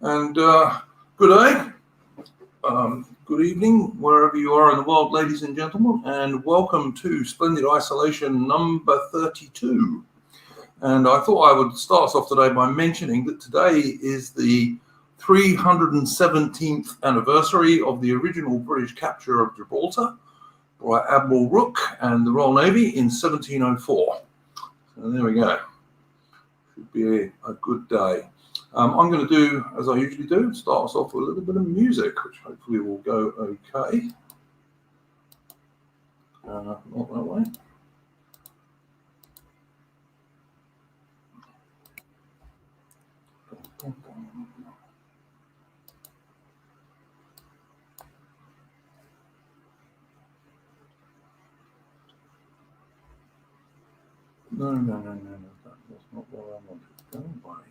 And good day, good evening, wherever you are in the world, ladies and gentlemen, and welcome to Splendid Isolation number 32. And I thought I would start us off today by mentioning that today is the 317th anniversary of the original British capture of Gibraltar by Admiral Rooke and the Royal Navy in 1704. So there we go. Should be a good day. I'm going to do, as I usually do, start us off with a little bit of music, which hopefully will go okay. Not that way. No, that's not what I wanted. Go away.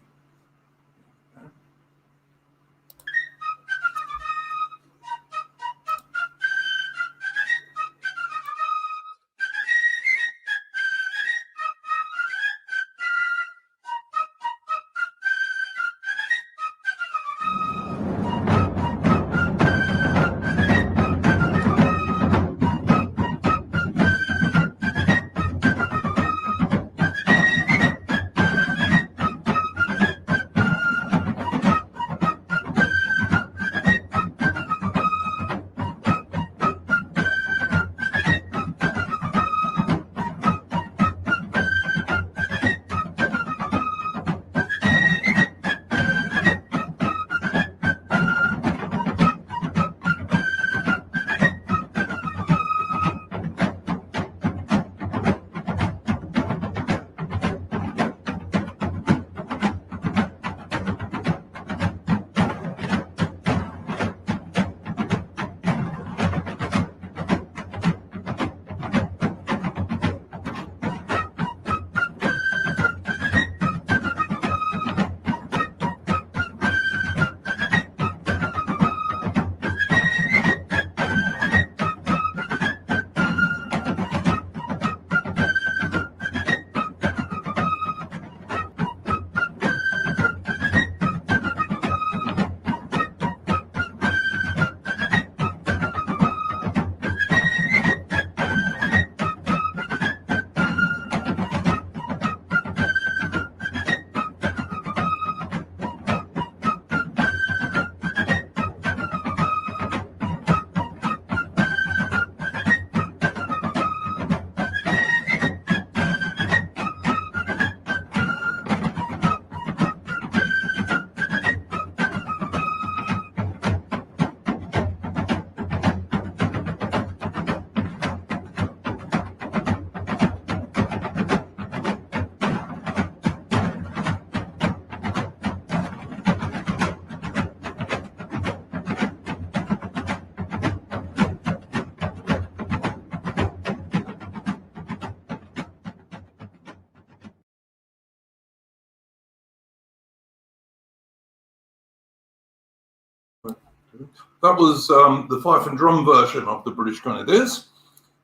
That was the fife and drum version of the British Grenadiers,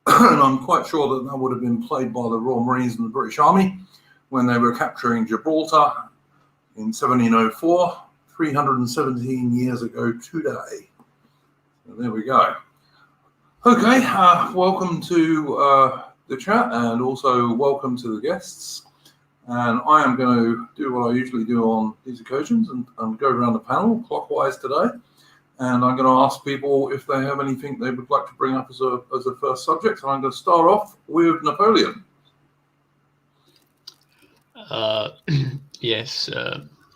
and I'm quite sure that that would have been played by the Royal Marines and the British Army when they were capturing Gibraltar in 1704, 317 years ago today. So there we go. Okay, welcome to the chat, and also welcome to the guests. And I am going to do what I usually do on these occasions and go around the panel clockwise today. And I'm going to ask people if they have anything they would like to bring up as a first subject. And I'm going to start off with Napoleon. Yes,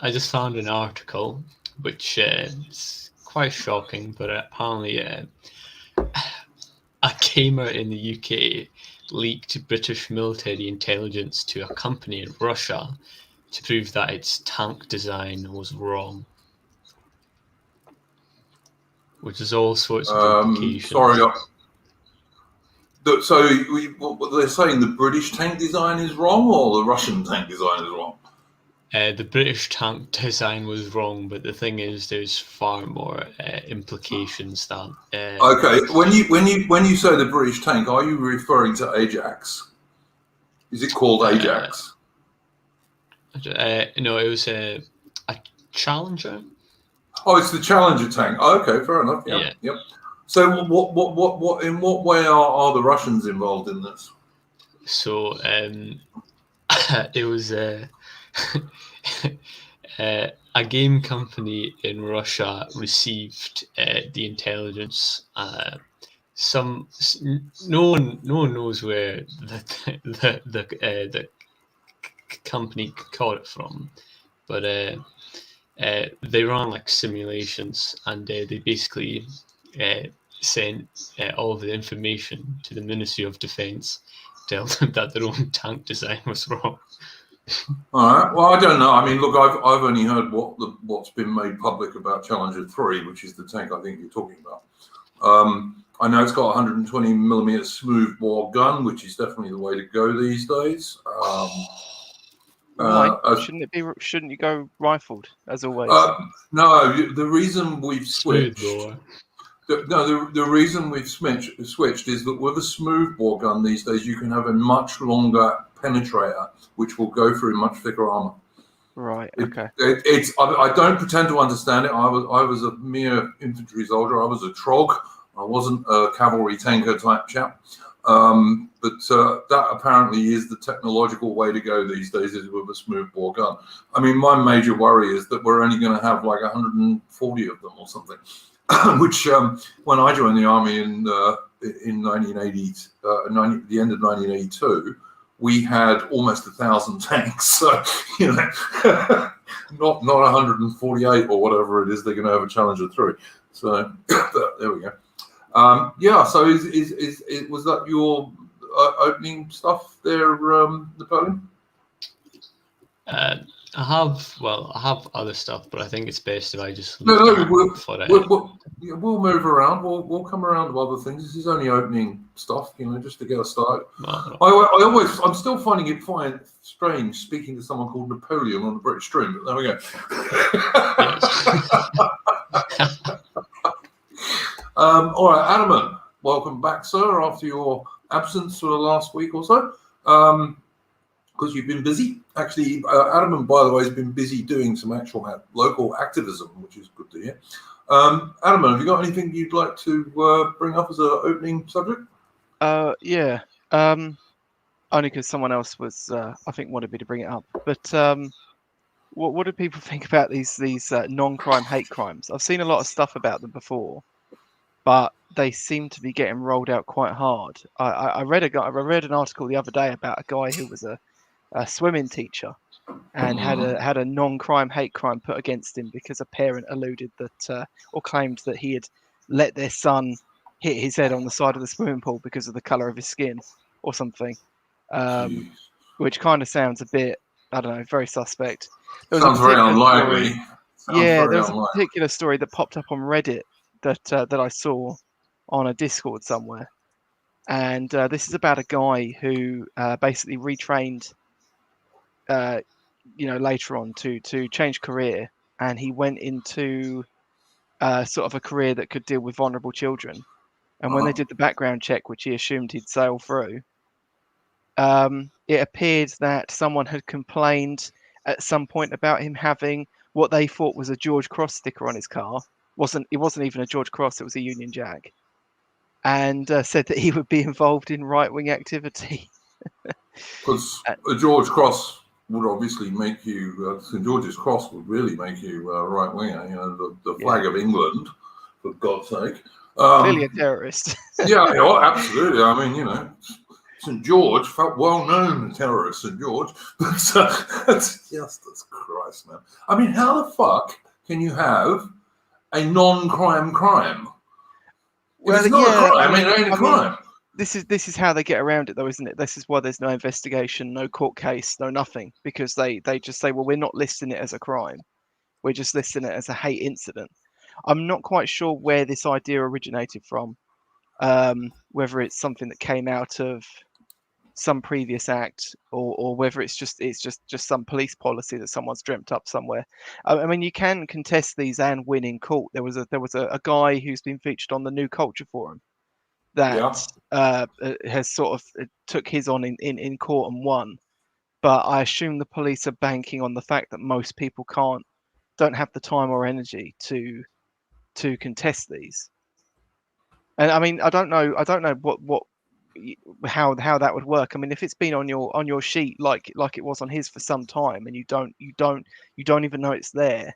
I just found an article which is quite shocking, but apparently a gamer in the UK leaked British military intelligence to a company in Russia to prove that its tank design was wrong. Which is all sorts of implications. Sorry. So they're saying the British tank design is wrong, or the Russian tank design is wrong? The British tank design was wrong, but the thing is, there's far more implications than. Okay, when you say the British tank, are you referring to Ajax? Is it called Ajax? No, it was a Challenger. Oh, it's the Challenger tank. Oh, okay, fair enough. Yep, Yeah. yep. So what in what way are the Russians involved in this? So it was a game company in Russia received the intelligence. No one knows where the company got it from, but they ran like simulations, and they basically sent all of the information to the Ministry of Defence, tell them that their own tank design was wrong. All right. Well, I don't know. I mean, look, I've only heard what's been made public about Challenger 3, which is the tank I think you're talking about. I know it's got a 120 millimeter smoothbore gun, which is definitely the way to go these days. Why shouldn't it be? Shouldn't you go rifled as always? No, the reason we've switched. Smoothbore. The reason we've switched is that with a smoothbore gun these days, you can have a much longer penetrator, which will go through much thicker armor. Right. Okay. I don't pretend to understand it. I was a mere infantry soldier. I was a trog. I wasn't a cavalry tanker type chap. But that apparently is the technological way to go these days, is with a smoothbore gun. I mean, my major worry is that we're only going to have like 140 of them or something, which when I joined the army in 1980, the end of 1982, we had almost 1,000 tanks. So, you know, not 148 or whatever it is they're going to have a Challenger 3. So there we go. Yeah. So was that your opening stuff there, Napoleon? I have other stuff, but I think it's best if I just we'll move around. We'll come around to other things. This is only opening stuff, you know, just to get us started. No. I'm still finding it strange speaking to someone called Napoleon on the British stream, but there we go. All right, Adaman, welcome back, sir, after your absence for the last week or so. Because you've been busy. Actually, Adaman, by the way, has been busy doing some actual local activism, which is good to hear. Adaman, have you got anything you'd like to bring up as an opening subject? Yeah. Only because someone else was, I think, wanted me to bring it up. But what do people think about these non-crime hate crimes? I've seen a lot of stuff about them before, but they seem to be getting rolled out quite hard. I read an article the other day about a guy who was a swimming teacher and had a non-crime hate crime put against him because a parent alluded that or claimed that he had let their son hit his head on the side of the swimming pool because of the color of his skin or something, which kind of sounds a bit, I don't know, very suspect. Sounds very unlikely. There was a particular story that popped up on Reddit that I saw on a Discord somewhere, and this is about a guy who basically retrained later on to change career, and he went into sort of a career that could deal with vulnerable children. And when they did the background check, which he assumed he'd sail through, it appeared that someone had complained at some point about him having what they thought was a George Cross sticker on his car. It wasn't even a George Cross, it was a Union Jack. And said that he would be involved in right-wing activity. Because a George Cross would obviously make you, St. George's Cross would really make you right-winger, you know, the flag of England, for God's sake. Clearly a terrorist. Yeah, absolutely. I mean, you know, St. George felt well-known terrorist, St. George. But Jesus Christ, man. I mean, how the fuck can you have a non-crime crime? Well, it's not a crime. It ain't a crime. This is how they get around it, though, isn't it? This is why there's no investigation, no court case, no nothing, because they just say, well, we're not listing it as a crime. We're just listing it as a hate incident. I'm not quite sure where this idea originated from, whether it's something that came out of some previous act, or whether it's just some police policy that someone's dreamt up somewhere. I mean, you can contest these and win in court. There was a guy who's been featured on the New Culture Forum that has sort of took his on in court and won. But I assume the police are banking on the fact that most people can't don't have the time or energy to contest these. And I mean, I don't know how that would work. I mean, if it's been on your sheet like it was on his for some time, and you don't even know it's there,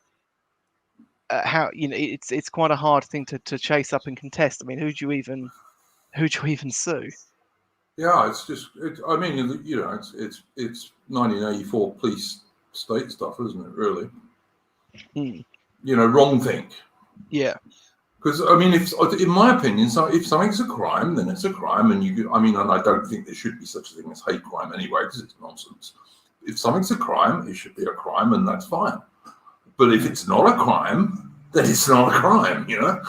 how, you know, it's quite a hard thing to chase up and contest. I mean, who do you even sue? Yeah, it's just, I mean, you know, it's 1984 police state stuff, isn't it? Really, you know, wrong thing. Yeah. Because I mean, in my opinion, if something's a crime, then it's a crime, and I mean, and I don't think there should be such a thing as hate crime anyway, because it's nonsense. If something's a crime, it should be a crime, and that's fine. But if it's not a crime, then it's not a crime, you know.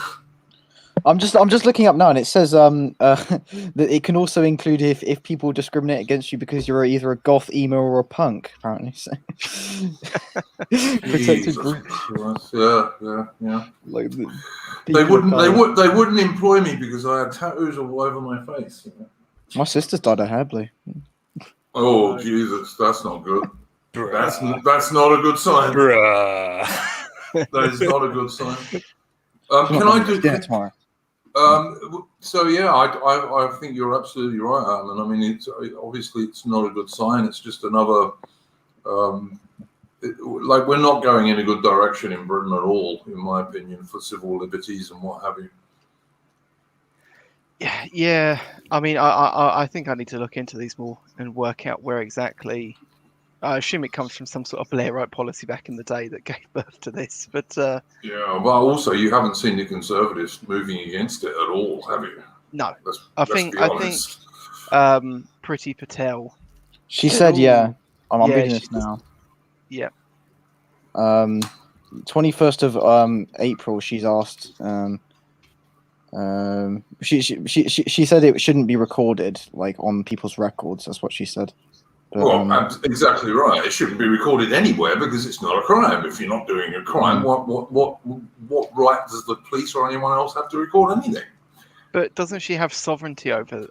I'm just looking up now, and it says that it can also include if people discriminate against you because you're either a goth, emo, or a punk. Apparently, so. Protected group. Yeah. Like they wouldn't employ me because I had tattoos all over my face. You know? My sister's dyed her hair blue. Oh Jesus, that's not good. That's not a good sign. That is not a good sign. Can I do dinner tomorrow? So yeah, I think you're absolutely right, Alan. I mean, obviously it's not a good sign. It's just another, like, we're not going in a good direction in Britain at all, in my opinion, for civil liberties and what have you. Yeah. I mean, I think I need to look into these more and work out where exactly. I assume it comes from some sort of Blairite policy back in the day that gave birth to this. But yeah, well, also you haven't seen the Conservatives moving against it at all, have you? No, I think Priti Patel. She said, "Yeah, I'm reading this now." Yeah. 21st of April, she's asked. She said it shouldn't be recorded, like, on people's records. That's what she said. But, well, exactly right. It shouldn't be recorded anywhere because it's not a crime. If you're not doing a crime, what right does the police or anyone else have to record anything? But doesn't she have sovereignty over?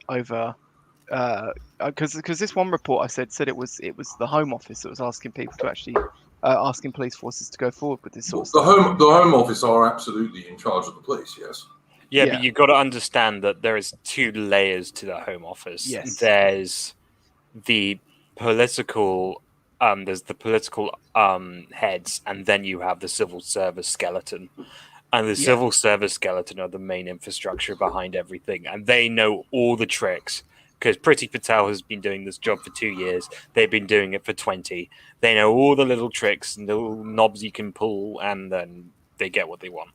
Because this one report I said it was the Home Office that was asking people to actually asking police forces to go forward with this sort of stuff. The Home Office are absolutely in charge of the police. Yes. Yeah, but you've got to understand that there is two layers to the Home Office. Yes. There's the political heads, and then you have the civil service skeleton. And the civil service skeleton are the main infrastructure behind everything, and they know all the tricks. Because Priti Patel has been doing this job for 2 years, they've been doing it for 20. They know all the little tricks and the little knobs you can pull, and then they get what they want.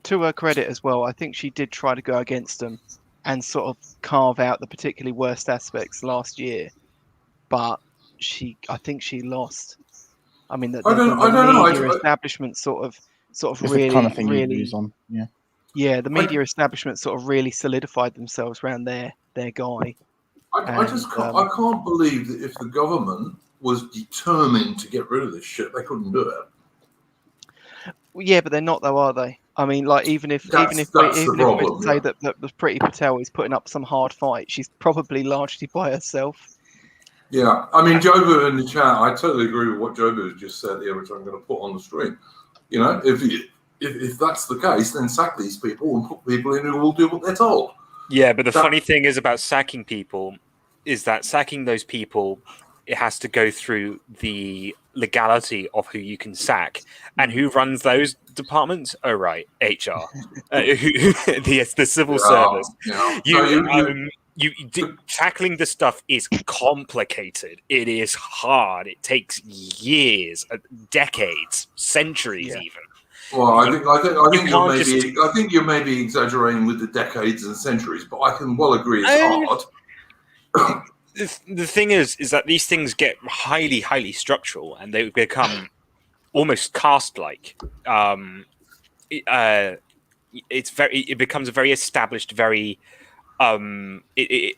To her credit as well, I think she did try to go against them and sort of carve out the particularly worst aspects last year, but I think she lost. I mean, the media establishment sort of really, the kind of thing really, you lose on. Yeah, the media establishment sort of really solidified themselves around their guy. I can't believe that if the government was determined to get rid of this shit, they couldn't do it. Well, yeah, but they're not, though, are they? I mean, like, even if we say that the Priti Patel is putting up some hard fight, she's probably largely by herself. Yeah, I mean, Jobu in the chat, I totally agree with what Jobu has just said here, which I'm going to put on the stream. You know, if that's the case, then sack these people and put people in who will do what they're told. Yeah, but the funny thing is about sacking people is that sacking those people, it has to go through the legality of who you can sack. And who runs those departments? Oh, right, HR. The civil service. Yeah. Tackling this stuff is complicated. It is hard. It takes years, decades, centuries, even. Well, I think you may be exaggerating with the decades and centuries, but I can well agree it's hard. The thing is that these things get highly, highly structural, and they become almost caste-like. It becomes a very established, very it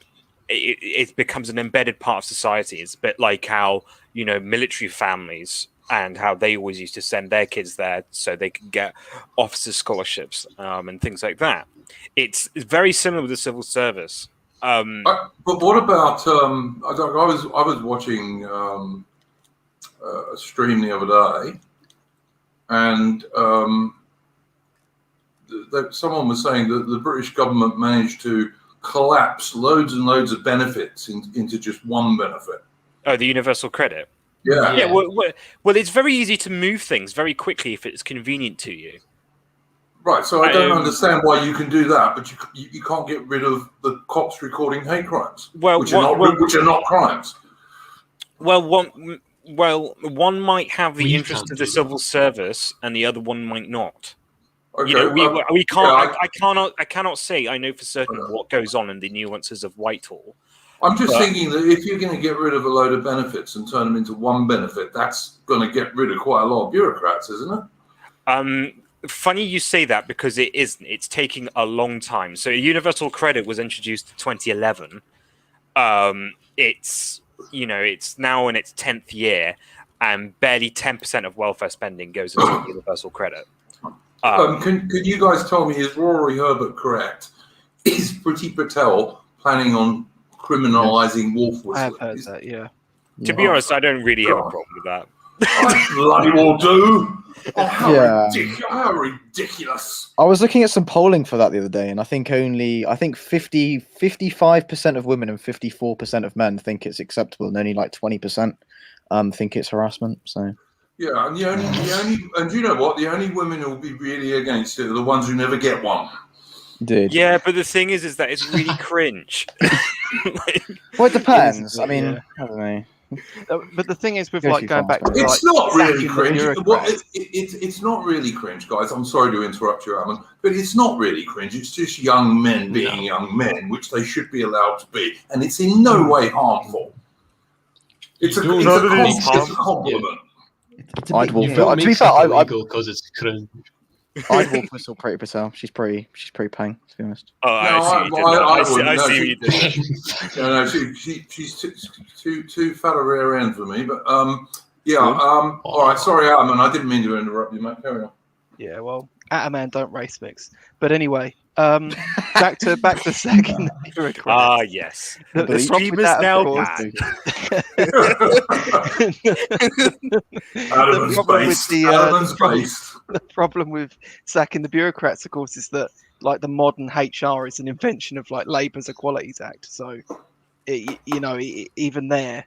becomes an embedded part of society. It's a bit like how, you know, military families and how they always used to send their kids there so they could get officer scholarships and things like that. It's very similar with the civil service. But what about? I was watching a stream the other day, and someone was saying that the British government managed to collapse loads and loads of benefits into just one benefit. Oh, the universal credit. Yeah. Yeah. Well, it's very easy to move things very quickly if it's convenient to you. Right. So I don't understand why you can do that, but you can't get rid of the cops recording hate crimes, which are not crimes. Well, one might have the We interest can't of the do civil service, and the other one might not. Okay. You know, we can't. Yeah, I cannot say I know for certain what goes on in the nuances of Whitehall. I'm just thinking that if you're going to get rid of a load of benefits and turn them into one benefit, that's going to get rid of quite a lot of bureaucrats, isn't it? Funny you say that, because it isn't. It's taking a long time. So universal credit was introduced in 2011. It's now in its 10th year, and barely 10% of welfare spending goes into universal credit. Can you guys tell me, is Rory Herbert correct? Is Priti Patel planning on criminalising wolf whistling? I have heard that, yeah. To be honest, I don't really have a problem with that. I bloody well do. Oh, how ridiculous. I was looking at some polling for that the other day, and I think 55% of women and 54% of men think it's acceptable, and only like 20% think it's harassment. So yeah, and the only and you know what? The only women who will be really against it are the ones who never get one. Dude. Yeah, but the thing is that it's really cringe. Well, it depends. I mean, I don't know. But the thing is, with Goes like too going fast, back to It's like not really sacking the cringe. bureaucrats. It's not really cringe, guys. I'm sorry to interrupt you, Alan, but it's not really cringe. It's just young men being young men, which they should be allowed to be, and it's in no way harmful. It's a compliment. I'd wolf. You don't To be make fair, stuff illegal because it's cringe. I'd wolf whistle Priti Patel. She's pretty pang, to be honest. Oh, I see what you did. No, she's too fat a rear end for me. But all right. Sorry, Adam, I didn't mean to interrupt you, mate. Carry on. Yeah, well, Ataman don't race mix. But anyway, back to sacking the bureaucrats. Ah, yes. The stream is now back. The problem with sacking the bureaucrats, of course, is that like the modern HR is an invention of like Labour's Equalities Act. So, even there,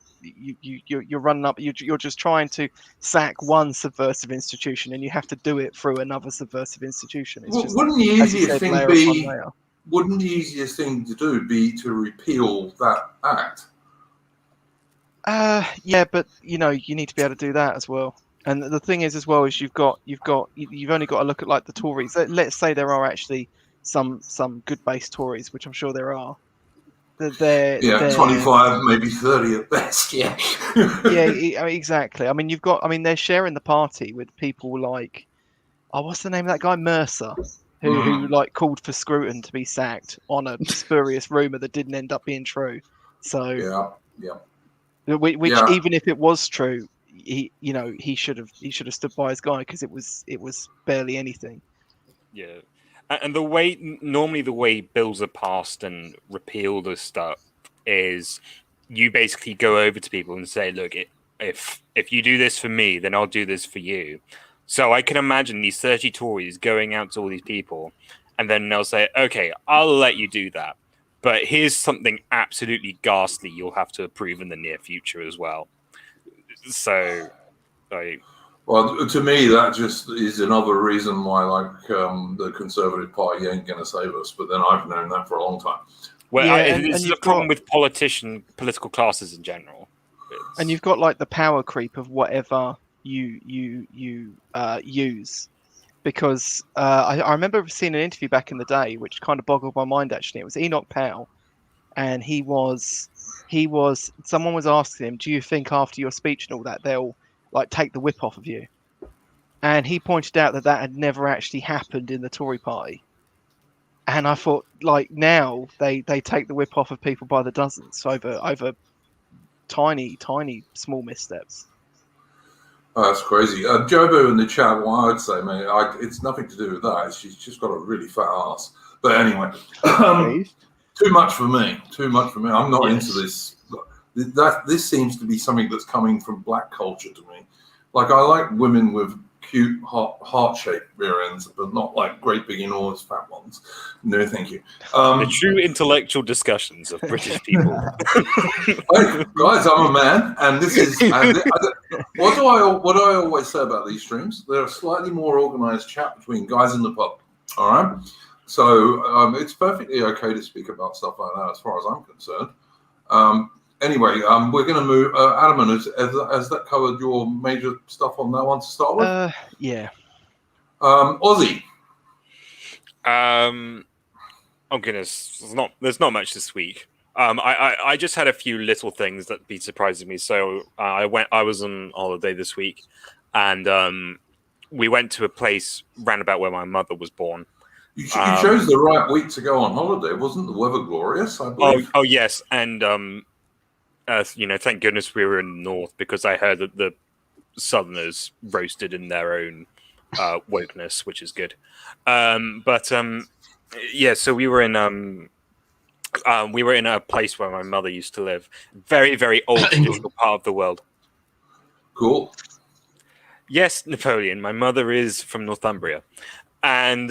you're running up. You're just trying to sack one subversive institution, and you have to do it through another subversive institution. It's just, wouldn't the easiest thing be? layer. Wouldn't the easiest thing to do be to repeal that act? Yeah, but you need to be able to do that as well. And the thing is, as well, is you've only got to look at like the Tories. Let's say there are actually some good base Tories, which I'm sure there are. They're 25, maybe 30 at best. Yeah. Yeah, exactly. I mean, they're sharing the party with people like, what's the name of that guy, Mercer, who like called for Scruton to be sacked on a spurious rumor that didn't end up being true. So which even if it was true, he should have stood by his guy, because it was barely anything. Yeah, and the way bills are passed and repealed or stuff is you basically go over to people and say, look, if you do this for me, then I'll do this for you. So I can imagine these 30 Tories going out to all these people, and then they'll say, okay, I'll let you do that, but here's something absolutely ghastly you'll have to approve in the near future as well. So, well, to me, that just is another reason why, the Conservative Party ain't going to save us. But then I've known that for a long time. Well, this is a problem with political classes in general. And you've got like the power creep of whatever you use, because I remember seeing an interview back in the day which kind of boggled my mind. Actually, it was Enoch Powell, and someone was asking him, do you think after your speech and all that they'll like take the whip off of you? And he pointed out that had never actually happened in the Tory party. And I thought, like, now they take the whip off of people by the dozens over tiny small missteps. Oh, that's crazy. Jobo in the chat, what I'd say, mate, it's nothing to do with that. She's just got a really fat ass. But anyway, too much for me. I'm not into this. This seems to be something that's coming from black culture to me. Like, I like women with cute heart-shaped rear ends, but not like great big enormous fat ones. No, thank you. The true intellectual discussions of British people. Hey, guys, I'm a man, and this is what do I always say about these streams? They're a slightly more organised chat between guys in the pub. All right, so it's perfectly okay to speak about stuff like that, as far as I'm concerned. Anyway, we're going to move. Adam, has that covered your major stuff on that one to start with? Yeah. Aussie. Oh goodness, there's not much this week. I just had a few little things that be surprising me. So I was on holiday this week, and we went to a place round about where my mother was born. You chose the right week to go on holiday. Wasn't the weather glorious? I believe. Oh yes, and thank goodness we were in the north, because I heard that the southerners roasted in their own wokeness, which is good. Yeah, so we were in a place where my mother used to live. Very, very old traditional part of the world. Cool. Yes, Napoleon. My mother is from Northumbria, and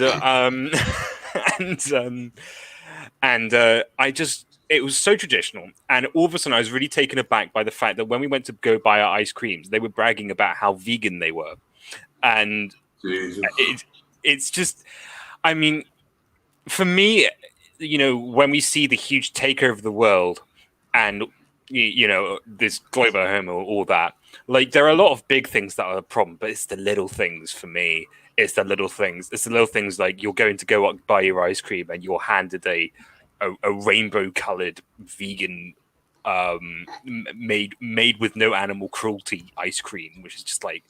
it was so traditional. And all of a sudden, I was really taken aback by the fact that when we went to go buy our ice creams, they were bragging about how vegan they were, and it's just, I mean, for me, when we see the huge takeover of the world and, this global homo, all that, like, there are a lot of big things that are a problem, but it's the little things for me. It's the little things. It's the little things like you're going to go up buy your ice cream and you're handed a rainbow-colored vegan made with no animal cruelty ice cream, which is just like,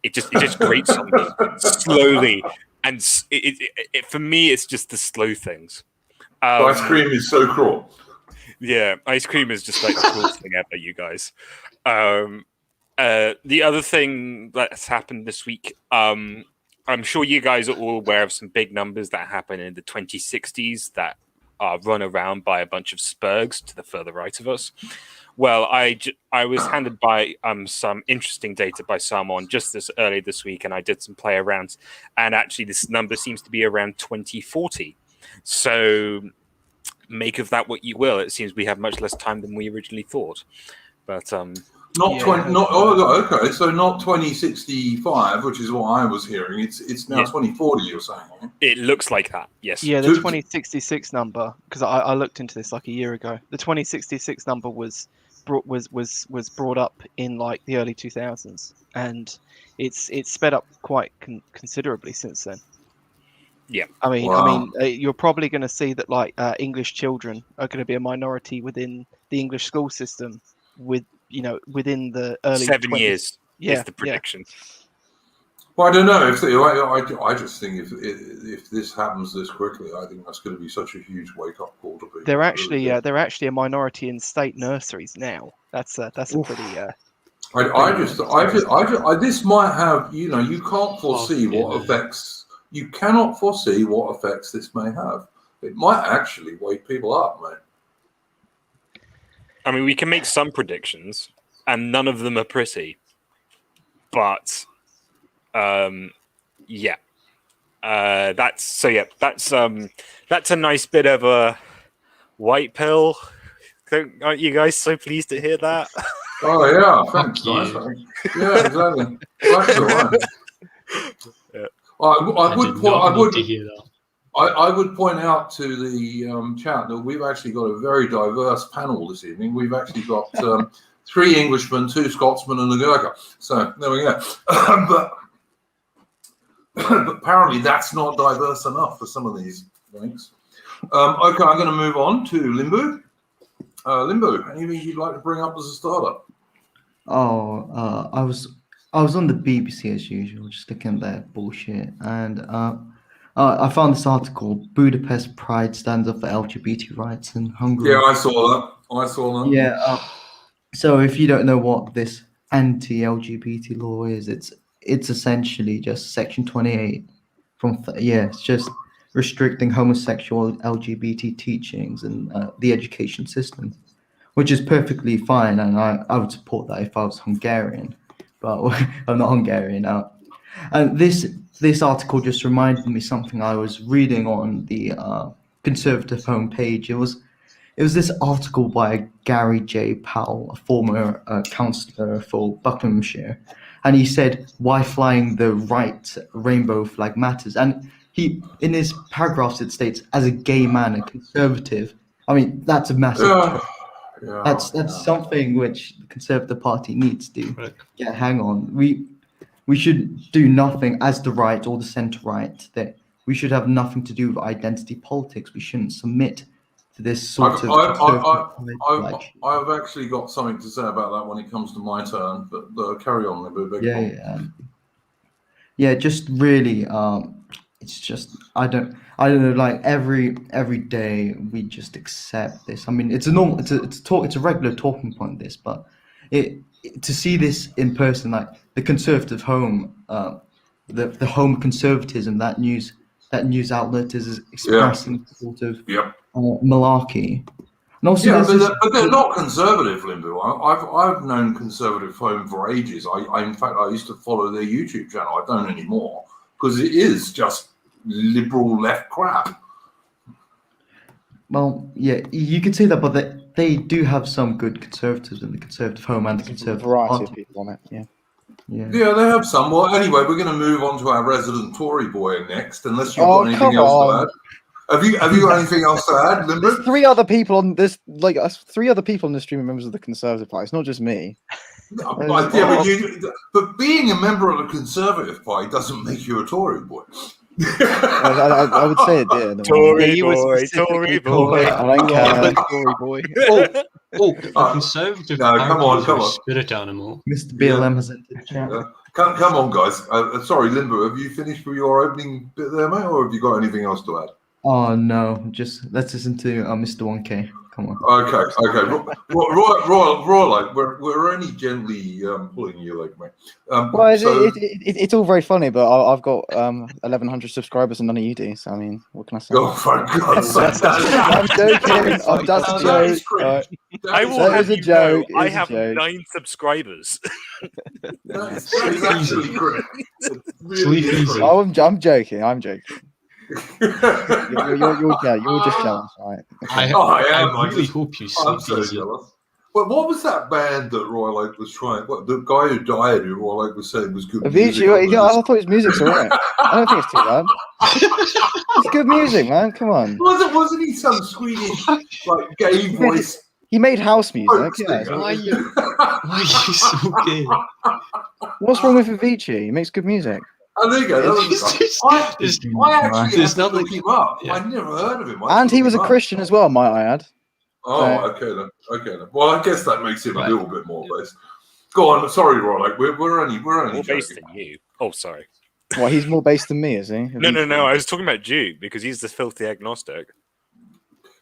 it just grates on me slowly. And it for me, it's just the slow things. Ice cream is so cruel. Yeah, ice cream is just like the coolest thing ever, you guys. The other thing that's happened this week, I'm sure you guys are all aware of some big numbers that happened in the 2060s that are run around by a bunch of spurgs to the further right of us. Well, I was handed by some interesting data by someone just early this week, and I did some play around, and actually this number seems to be around 2040. So make of that what you will. It seems we have much less time than we originally thought. But not 20. Not okay. So not 2065, which is what I was hearing. It's now 2040. You're saying? Right? It looks like that. Yes. Yeah, the 2066 number, because I looked into this like a year ago. The 2066 number was brought up in like the early 2000s, and it's sped up quite considerably since then. Yeah, I mean, you're probably going to see that like English children are going to be a minority within the English school system within the early 7 20s. years. Yeah, is the prediction. Well, I don't know. I just think if this happens this quickly, I think that's going to be such a huge wake up call to people. They're actually a minority in state nurseries now. That's a pretty. This might have. You can't foresee what effects. You cannot foresee what effects this may have. It might actually wake people up, mate. I mean, we can make some predictions, and none of them are pretty. But, yeah. That's a nice bit of a white pill. Aren't you guys so pleased to hear that? Oh yeah, thanks. Nice. Yeah, exactly. That's all right. Yeah. I would point out to the chat that we've actually got a very diverse panel this evening. We've actually got 3 Englishmen, 2 Scotsmen, and a Gurkha. So there we go. But apparently that's not diverse enough for some of these things. Okay, I'm going to move on to Limbu. Limbu, anything you'd like to bring up as a starter? I was on the BBC as usual, just looking at their bullshit, and I found this article: Budapest Pride stands up for LGBT rights in Hungary. Yeah, I saw that. Yeah. So if you don't know what this anti-LGBT law is, it's essentially just Section 28 it's just restricting homosexual LGBT teachings and the education system, which is perfectly fine, and I would support that if I was Hungarian, but I'm not Hungarian now. And this article just reminded me something I was reading on the Conservative homepage. It was this article by Gary J. Powell, a former councillor for Buckinghamshire, and he said why flying the right rainbow flag matters. And he, in his paragraphs, it states, as a gay man and conservative, I mean, that's a massive. That's something which the Conservative Party needs to Right. get hang on. We should do nothing as the right or the centre right. That we should have nothing to do with identity politics. We shouldn't submit to this sort of. I've actually got something to say about that when it comes to my turn, but carry on. Yeah. Just really, it's just I don't know. Like every day we just accept this. I mean, it's a regular talking point. This, but to see this in person, like the Conservative home, the home conservatism, that news outlet is expressing sort of malarkey. And also but they're not conservative, Limbo. I've known Conservative Home for ages. In fact, I used to follow their YouTube channel. I don't anymore because it is just liberal left crap. Well, yeah, you can say that, but they do have some good conservatives in the Conservative Home and the Conservative variety of people on it. Yeah, they have some. Well, anyway, we're going to move on to our resident Tory boy next, unless you've got anything else to add. Have you got anything else to add, Limbo? There's three other people on this, three other people on the stream are members of the Conservative Party. It's not just me. But being a member of the Conservative Party doesn't make you a Tory boy. I would say it did. Tory boy. I don't care. Tory boy. Conservative come on. spirit animal. Mr. BLM has entered the chat. Come on, guys. Sorry, Limbo, have you finished with your opening bit there, mate, or have you got anything else to add? Oh no, just let's listen to Mr. 1K. Come on. Okay. Roy, we're only gently pulling your leg, mate. It's all very funny, but I've got 1,100 subscribers and none of you do. So I mean, what can I say? Oh, for God's sake! I'm joking. That's a joke. That is a joke. I have 9 subscribers. That is actually correct. I'm joking. You're just jealous, right? I really hope you sleep so easy. jealous. Well, what was that band that Roy Lake was trying? What the guy who died, who Roy Lake was saying was good music? I thought his music's alright. I don't think it's too bad. It's good music, man. Come on. Wasn't he some Swedish gay voice? He made house music. Why are you so gay? What's wrong with Avicii? He makes good music. Oh, there you go. I actually had to look him up. Yeah. I'd never heard of him. And he was a Christian as well, might I add. Oh, okay then. Well, I guess that makes him a little bit more based. Go on. Sorry, Roy. We're only more joking. based than you. Oh, sorry. Well, he's more based than me, is he? No. I was talking about Jew because he's the filthy agnostic.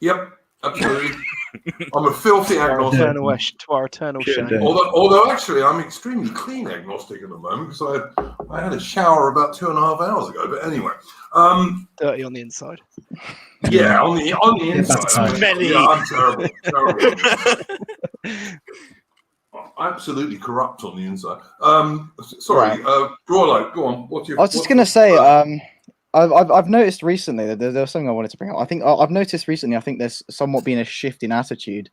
Yep, absolutely. I'm a filthy agnostic. To our eternal shame. Although actually, I'm extremely clean agnostic at the moment because I had a shower about 2.5 hours ago. But anyway, dirty on the inside. Yeah, on the inside. I'm terrible. Absolutely corrupt on the inside. Sorry, Roy, go on. I was just going to say, I've noticed recently that there was something I wanted to bring up. I've noticed recently, I think there's somewhat been a shift in attitude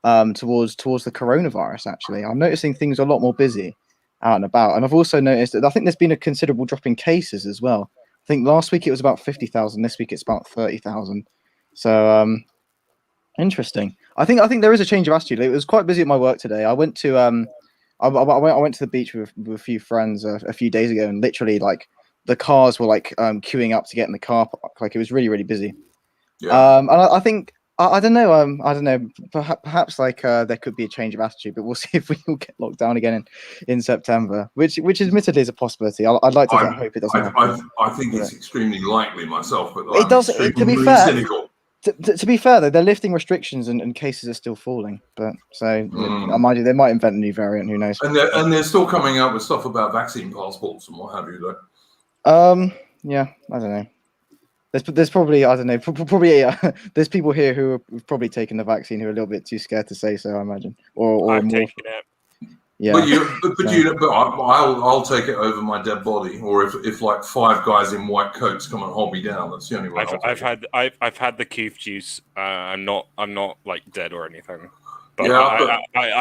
towards the coronavirus, actually. I'm noticing things are a lot more busy out and about. And I've also noticed that I think there's been a considerable drop in cases as well. I think last week it was about 50,000. This week it's about 30,000. So interesting. I think there is a change of attitude. It was quite busy at my work today. I went to I went to the beach with a few friends a few days ago, and literally the cars were queuing up to get in the car park. It was really, really busy. Yeah. And I think I don't know. Perhaps there could be a change of attitude, but we'll see if we will get locked down again in September, which admittedly is a possibility. I'd like to hope it doesn't happen. I think it's extremely likely myself, but it does. To be fair, cynical. To be fair, though, they're lifting restrictions and cases are still falling. But they might invent a new variant. Who knows? And they're still coming out with stuff about vaccine passports and what have you, though. Yeah, I don't know. There's probably, I don't know, probably there's people here who have probably taken the vaccine who are a little bit too scared to say so, I imagine. Or I'm more, taking it. Yeah. I'll take it over my dead body, or if like 5 guys in white coats come and hold me down, that's the only way. I've had the Keith juice. I'm not like dead or anything. But yeah,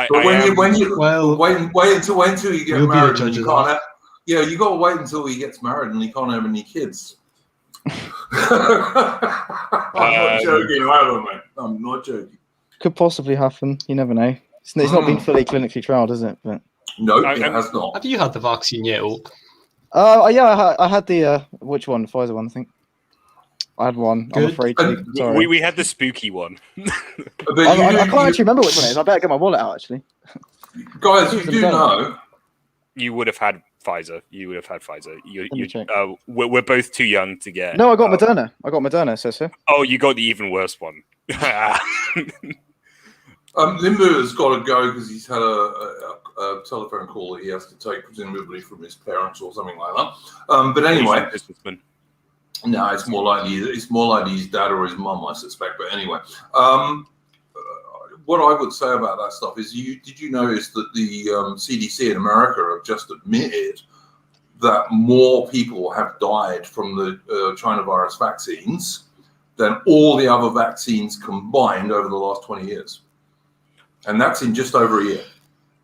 but when you Well, wait until you get we'll be the married, and judge you of can't that. have, yeah, you got to wait until he gets married and he can't have any kids. I'm not joking, either, mate. I'm not joking. Could possibly happen. You never know. It's not been fully clinically trialed, is it? But No, it has not. Have you had the vaccine yet, Oak? yeah, I had the which one? Pfizer one, I think. I had one. I'm Good. afraid to. Sorry. we had the spooky one. But I can't actually remember which one it is. I better get my wallet out, actually. guys, you do know. You would have had Pfizer. You would have had Pfizer. me check. We're both too young to get. No, I got Moderna. I got Moderna, so. Oh, you got the even worse one. Limbo has got to go because he's had a telephone call that he has to take, presumably from his parents or something like that. But anyway, no, it's more likely his dad or his mum, I suspect. But anyway, what I would say about that stuff is, did you notice that the CDC in America have just admitted that more people have died from the China virus vaccines than all the other vaccines combined over the last 20 years? And that's in just over a year.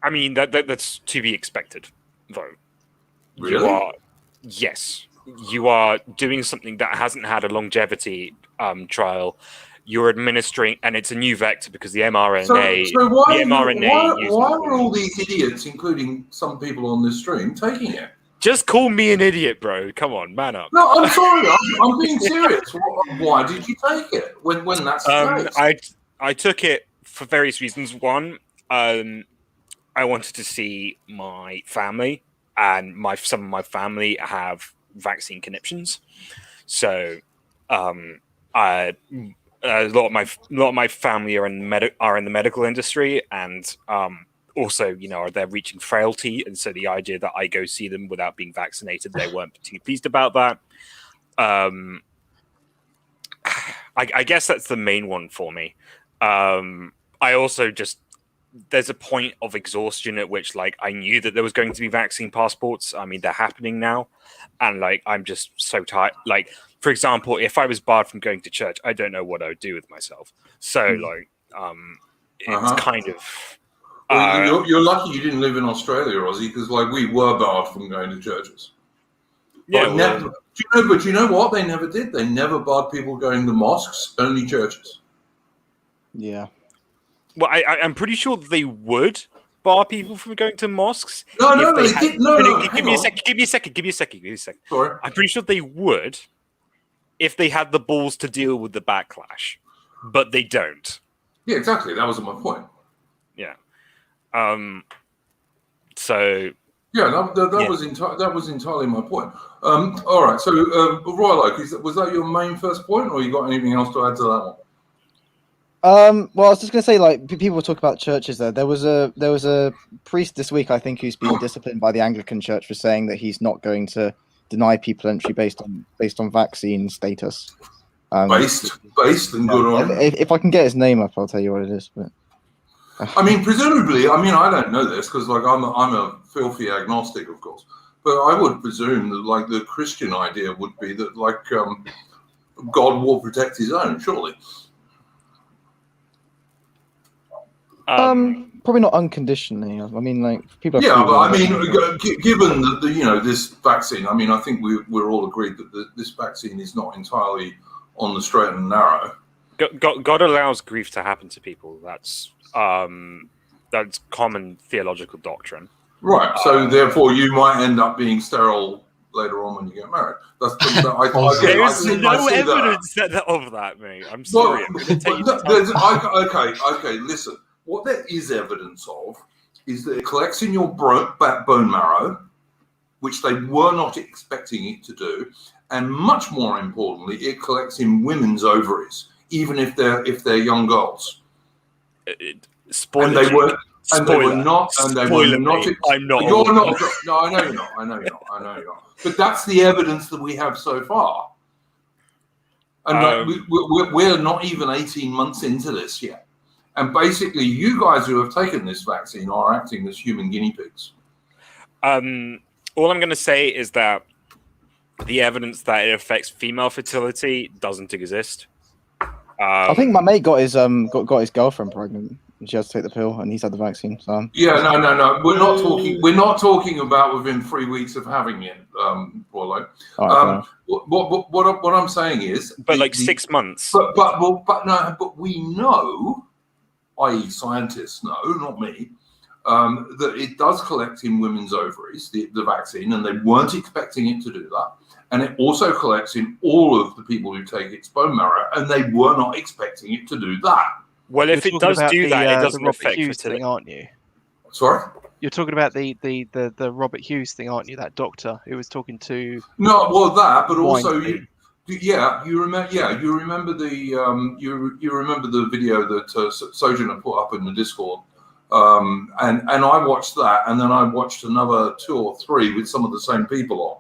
I mean, that's to be expected, though. Really? Yes. You are doing something that hasn't had a longevity trial. You're administering, and it's a new vector because the mRNA. So why are all these idiots, including some people on this stream, taking it? Just call me an idiot, bro. Come on, man up. No, I'm sorry. I'm being serious. Why did you take it when that's the case? I took it for various reasons. One, I wanted to see my family, and some of my family have vaccine connections. So, a lot of my family are in the medical industry, and also, they're reaching frailty, and so the idea that I go see them without being vaccinated, they weren't particularly pleased about that. I guess that's the main one for me. I also there's a point of exhaustion at which, like, I knew that there was going to be vaccine passports. I mean, they're happening now, and like, I'm just so tired. Like, for example, if I was barred from going to church, I don't know what I would do with myself. So, it's kind of. Well, you're lucky you didn't live in Australia, Ozzy, because like we were barred from going to churches. Yeah, but you know what? They never did. They never barred people going to mosques, only churches. Yeah. Well, I'm pretty sure they would bar people from going to mosques. No, they did. No, give me a second. Sorry. I'm pretty sure they would if they had the balls to deal with the backlash, but they don't. Yeah, exactly. That was my point. Yeah. So. Yeah, that was entirely my point. All right. So, Royal Oak, was that your main first point, or you got anything else to add to that one? Well, I was just going to say, like, people talk about churches. There was a priest this week, I think, who's been disciplined by the Anglican Church for saying that he's not going to deny people entry based on vaccine status. Based and good on. If I can get his name up, I'll tell you what it is. But I mean, presumably, I don't know this because, like, I'm a filthy agnostic, of course. But I would presume that, like, the Christian idea would be that, like, God will protect His own, surely. Probably not unconditionally. I mean, like, people. Yeah, but I mean, given that this vaccine, I mean, I think we're all agreed that this vaccine is not entirely on the straight and narrow. God allows grief to happen to people. That's common theological doctrine. Right. So therefore, you might end up being sterile later on when you get married. There's no evidence of that, mate. I'm sorry. Okay. Listen. What there is evidence of is that it collects in your bone marrow, which they were not expecting it to do, and much more importantly, it collects in women's ovaries, even if they're young girls. Spoiler. They were not. I'm not. You're not. No, I know you're not. I know you're not. But that's the evidence that we have so far, and we're not even 18 months into this yet. And basically, you guys who have taken this vaccine are acting as human guinea pigs. All I'm going to say is that the evidence that it affects female fertility doesn't exist. I think my mate got his girlfriend pregnant. And she has to take the pill, and he's had the vaccine. So yeah, no. We're not talking about within 3 weeks of having it, Paulo. Right, What I'm saying is, but 6 months. But we know, i.e., scientists know, not me, that it does collect in women's ovaries, the vaccine, and they weren't expecting it to do that. And it also collects in all of the people who take its bone marrow, and they were not expecting it to do that. Well, if it does do that, it doesn't affect Hughes fertility, thing, aren't you? Sorry? You're talking about the Robert Hughes thing, aren't you? That doctor who was talking to. No, well, that, but also, Weinstein. you remember the you remember the video that Sojourner put up in the Discord, and I watched that, and then I watched another 2 or 3 with some of the same people on.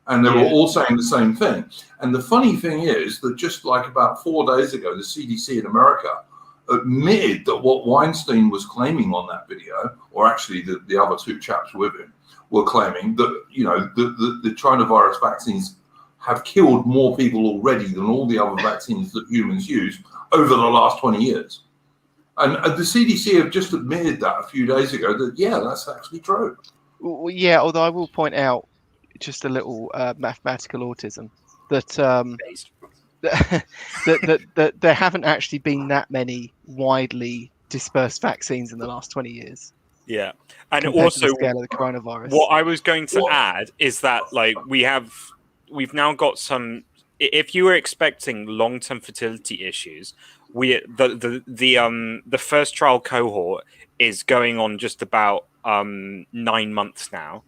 And they were all saying the same thing. And the funny thing is that just like about 4 days ago, the CDC in America admitted that what Weinstein was claiming on that video, or actually the other 2 chaps with him, were claiming that, the China virus vaccines have killed more people already than all the other vaccines that humans use over the last 20 years. And the CDC have just admitted that a few days ago that, that's actually true. Well, yeah, although I will point out just a little mathematical autism that that there haven't actually been that many widely dispersed vaccines in the last 20 years. Yeah, and compared to the also scale of the coronavirus. what I was going to add is that we've now got some. If you were expecting long-term fertility issues, the first trial cohort is going on just about 9 months now.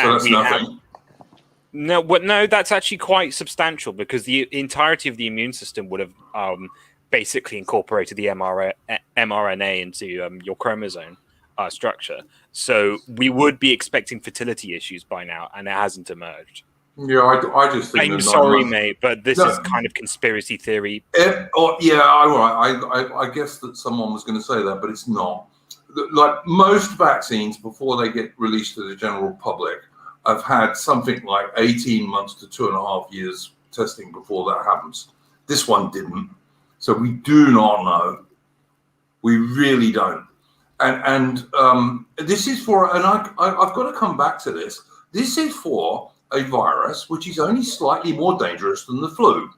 So that's nothing. No, that's actually quite substantial because the entirety of the immune system would have basically incorporated the mRNA into your chromosome structure. So we would be expecting fertility issues by now, and it hasn't emerged. Yeah, I just think. I'm sorry, mate, but this is kind of conspiracy theory. All right. I guess that someone was going to say that, but it's not. Like most vaccines, before they get released to the general public, I've had something like 18 months to 2.5 years testing before that happens. This one didn't. So we do not know. We really don't. And this is for, and I've got to come back to this. This is for a virus which is only slightly more dangerous than the flu.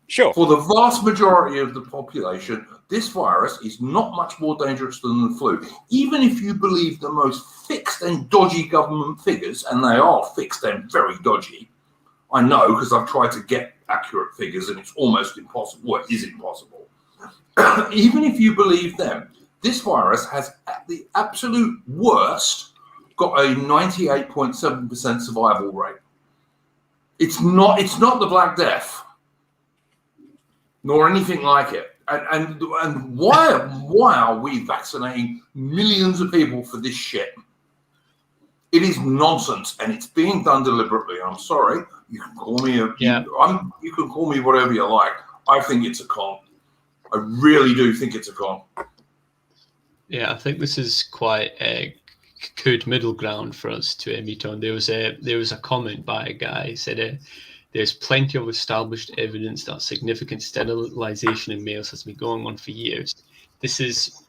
Sure. For the vast majority of the population, this virus is not much more dangerous than the flu. Even if you believe the most fixed and dodgy government figures, and they are fixed and very dodgy, I know because I've tried to get accurate figures and it's almost impossible. Well, it is impossible. Even if you believe them, this virus has, at the absolute worst, got a 98.7% survival rate. It's not the Black Death, nor anything like it. And why are we vaccinating millions of people for this shit? It is nonsense, and it's being done deliberately. I'm sorry. You can call me you can call me whatever you like. I think it's a con. I really do think it's a con. Yeah, I think this is quite a good middle ground for us to meet on. There was a comment by a guy who said there's plenty of established evidence that significant sterilization in males has been going on for years. This is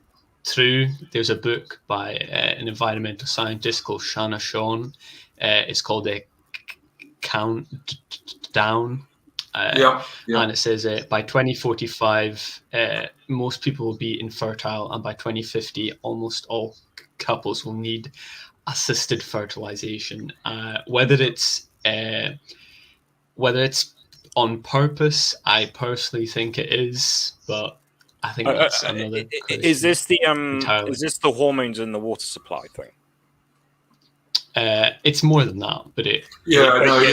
true. There's a book by an environmental scientist called Shanna Shawn. It's called Countdown. And it says by 2045, most people will be infertile, and by 2050, almost all couples will need assisted fertilization. Whether it's on purpose, I personally think it is, but I think that's another. Is this the hormones in the water supply thing? It's more than that, but it. It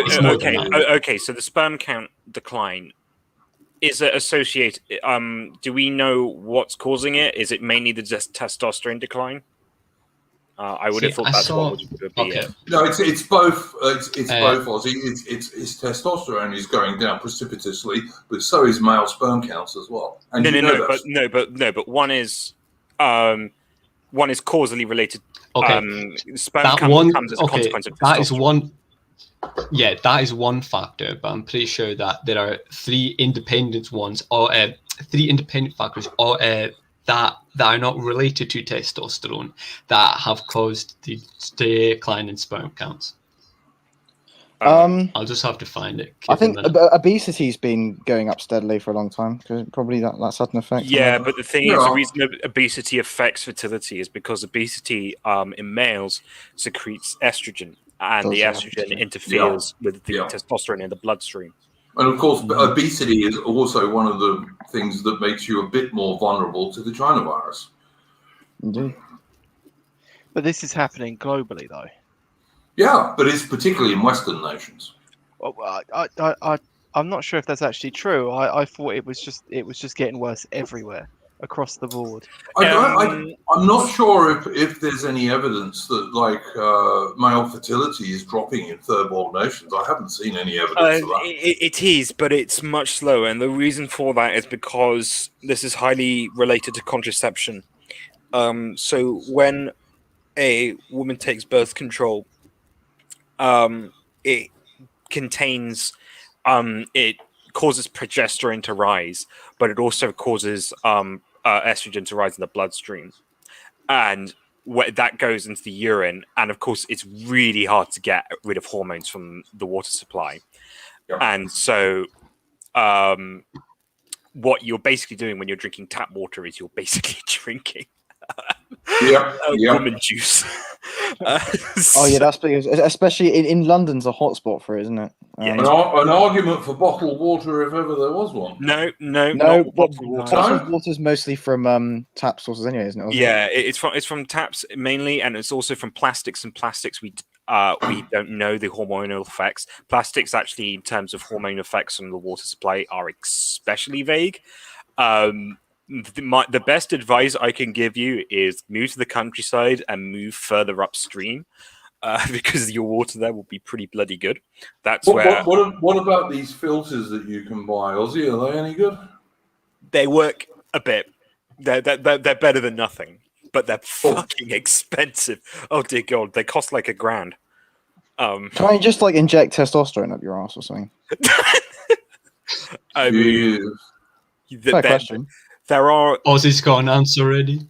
is. Okay. So the sperm count decline, is it associated? Do we know what's causing it? Is it mainly the testosterone decline? I would have thought that's what would be it. No, it's both. It's both, Ozzy. It's testosterone is going down precipitously, but so is male sperm counts as well. And but one is causally related. Sperm that count one. comes as a consequence of that is testosterone. one. Yeah, that is one factor, but I'm pretty sure that there are three independent ones, or three independent factors, or that are not related to testosterone that have caused the decline in sperm counts. I'll just have to find it. I think obesity's been going up steadily for a long time, because probably that's had an effect. Yeah, but the thing is, the reason obesity affects fertility is because obesity in males secretes estrogen, and the estrogen interferes with the testosterone in the bloodstream. And of course, obesity is also one of the things that makes you a bit more vulnerable to the China virus. Indeed. But this is happening globally, though. Yeah, but it's particularly in Western nations. Well, I'm not sure if that's actually true. I thought it was just getting worse everywhere across the board. I'm not sure if there's any evidence that male fertility is dropping in third world nations. I haven't seen any evidence of that. It is, but it's much slower, and the reason for that is because this is highly related to contraception. So when a woman takes birth control, it contains it causes progesterone to rise, but it also causes estrogen to rise in the bloodstream, and that goes into the urine. And of course, it's really hard to get rid of hormones from the water supply. And so what you're basically doing when you're drinking tap water is you're basically drinking woman juice. Oh yeah, that's because especially in London's a hotspot for it, isn't it? An argument for bottled water, if ever there was one. No. Bottled water is mostly from tap sources, anyway, isn't it? Yeah, it's from taps mainly, and it's also from plastics. And plastics, we don't know the hormonal effects. Plastics, actually, in terms of hormone effects on the water supply, are especially vague. The best advice I can give you is move to the countryside and move further upstream, because your water there will be pretty bloody good. That's what about these filters that you can buy, Ozzy? Are they any good? They work a bit. They're better than nothing, but they're fucking expensive. Oh dear God, they cost like $1,000. Try and just inject testosterone up your ass or something. I mean, fair question. There are Ozzy's got an answer already.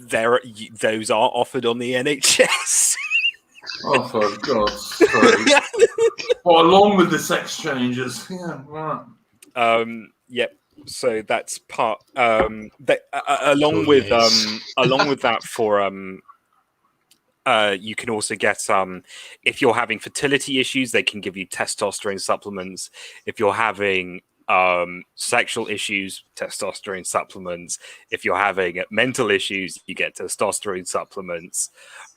Those are offered on the NHS. Oh, for God's sake! Well, along with the sex changes, yeah, right. Yep. So that's part. Along with that, for you can also get if you're having fertility issues, they can give you testosterone supplements. If you're having sexual issues, testosterone supplements. If you're having mental issues, you get testosterone supplements.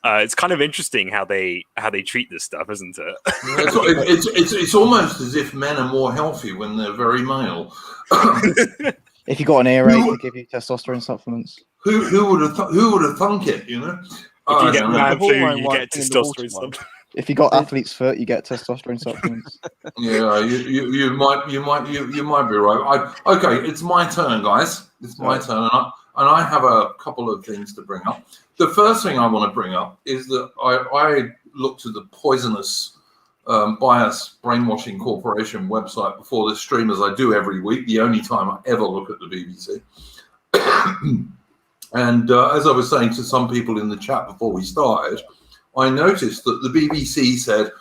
It's kind of interesting how they treat this stuff, isn't it? It's almost as if men are more healthy when they're very male. If you got an earache, they give you testosterone supplements. Who would have thunk it? You know, if you get man flu, you get testosterone supplements. If you got athlete's foot, you get testosterone supplements. Yeah, you might be right. Okay, it's my turn, guys. It's my turn, and I have a couple of things to bring up. The first thing I want to bring up is that I looked at the Poisonous Bias Brainwashing Corporation website before this stream, as I do every week. The only time I ever look at the BBC. And as I was saying to some people in the chat before we started, I noticed that the BBC said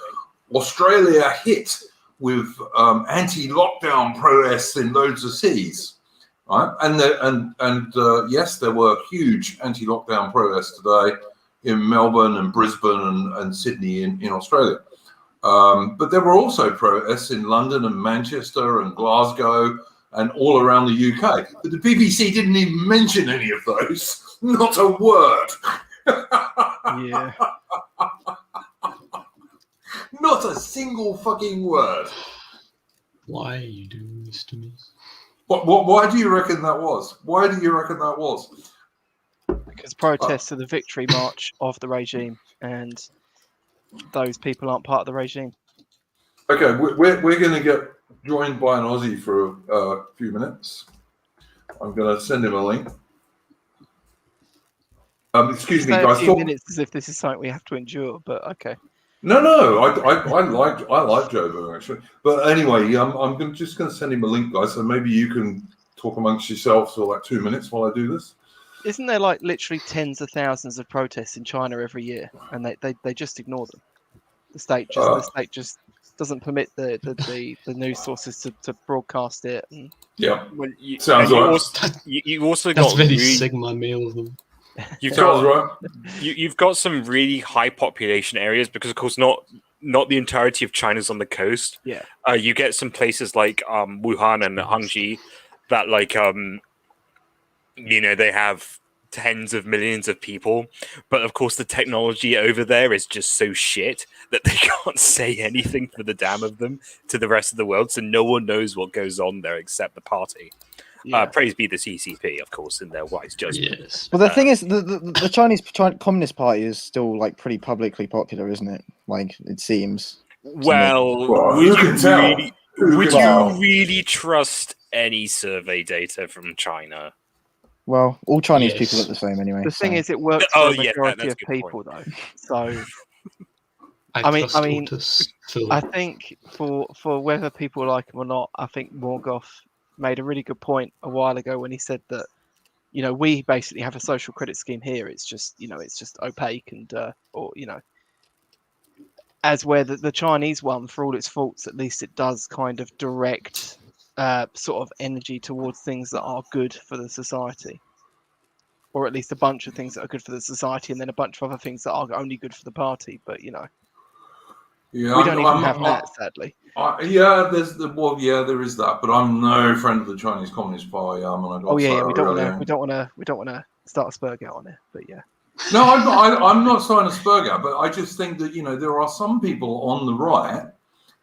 Australia hit with anti-lockdown protests in loads of cities, right? And yes, there were huge anti-lockdown protests today in Melbourne and Brisbane and Sydney in Australia. But there were also protests in London and Manchester and Glasgow and all around the UK. But the BBC didn't even mention any of those. Not a word. Yeah. Not a single fucking word. Why are you doing this to me? Why do you reckon that was? Why do you reckon that was? Because protest to the victory march of the regime, and those people aren't part of the regime. Okay, we're going to get joined by an Aussie for a few minutes. I'm going to send him a link. Excuse me, Say guys. a few minutes as if this is something we have to endure, but okay. No, I like Joe actually. But anyway, just going to send him a link, guys. So maybe you can talk amongst yourselves for like 2 minutes while I do this. Isn't there like literally tens of thousands of protests in China every year, and they just ignore them? The state just doesn't permit the news sources to broadcast it. And Yeah, Well, sounds right. you also That's got very really, Sigma male of them. you've Sounds got right. you've got some really high population areas because, of course, not the entirety of China's on the coast. Yeah. You get some places like Wuhan and Hangzhou that they have tens of millions of people, but of course the technology over there is just so shit that they can't say anything for the damn of them to the rest of the world, so no one knows what goes on there except the party. Yeah. Praise be the CCP, of course, in their wise judgment. Yes. Well, the thing is, the Chinese Communist Party is still like pretty publicly popular, isn't it? Like it seems. Well, Well, would who you can tell? really, Who would can tell? you really trust any survey data from China? Well, all Chinese Yes. people look the same anyway. The thing so- is, it works Oh, for a yeah, majority that's of a good people, though. So I trust mean, I think for whether people like him or not, I think Morgoth made a really good point a while ago when he said that, we basically have a social credit scheme here. It's just, it's just opaque and, as where the Chinese one, for all its faults, at least it does kind of direct sort of energy towards things that are good for the society. Or at least a bunch of things that are good for the society, and then a bunch of other things that are only good for the party. But Yeah, we don't even have that, sadly. there is that, but I'm no friend of the Chinese Communist Party. And I got We don't really want to start a spur out on it. But yeah. No, I'm not starting a spur out, but I just think that there are some people on the right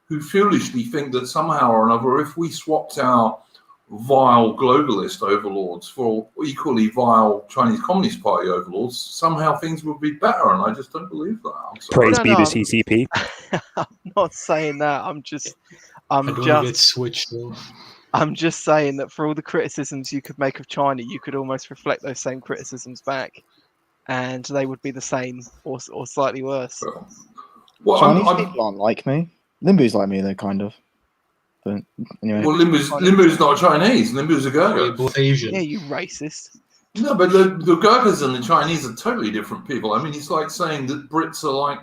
who foolishly think that somehow or another, if we swapped our vile globalist overlords for equally vile Chinese Communist Party overlords, somehow things would be better, and I just don't believe that. I'm sorry. Praise be the CCP. I'm not saying that. I'm I don't want to get switched off. I'm just saying that for all the criticisms you could make of China, you could almost reflect those same criticisms back, and they would be the same or slightly worse. Well, Chinese people aren't like me. Limbu's like me, though, kind of. But anyway. Well, Limbu's not Chinese. Limbu's a We're Gurkha. both Asian. Yeah, you racist. No, but the Gurkhas and the Chinese are totally different people. I mean, it's like saying that Brits are like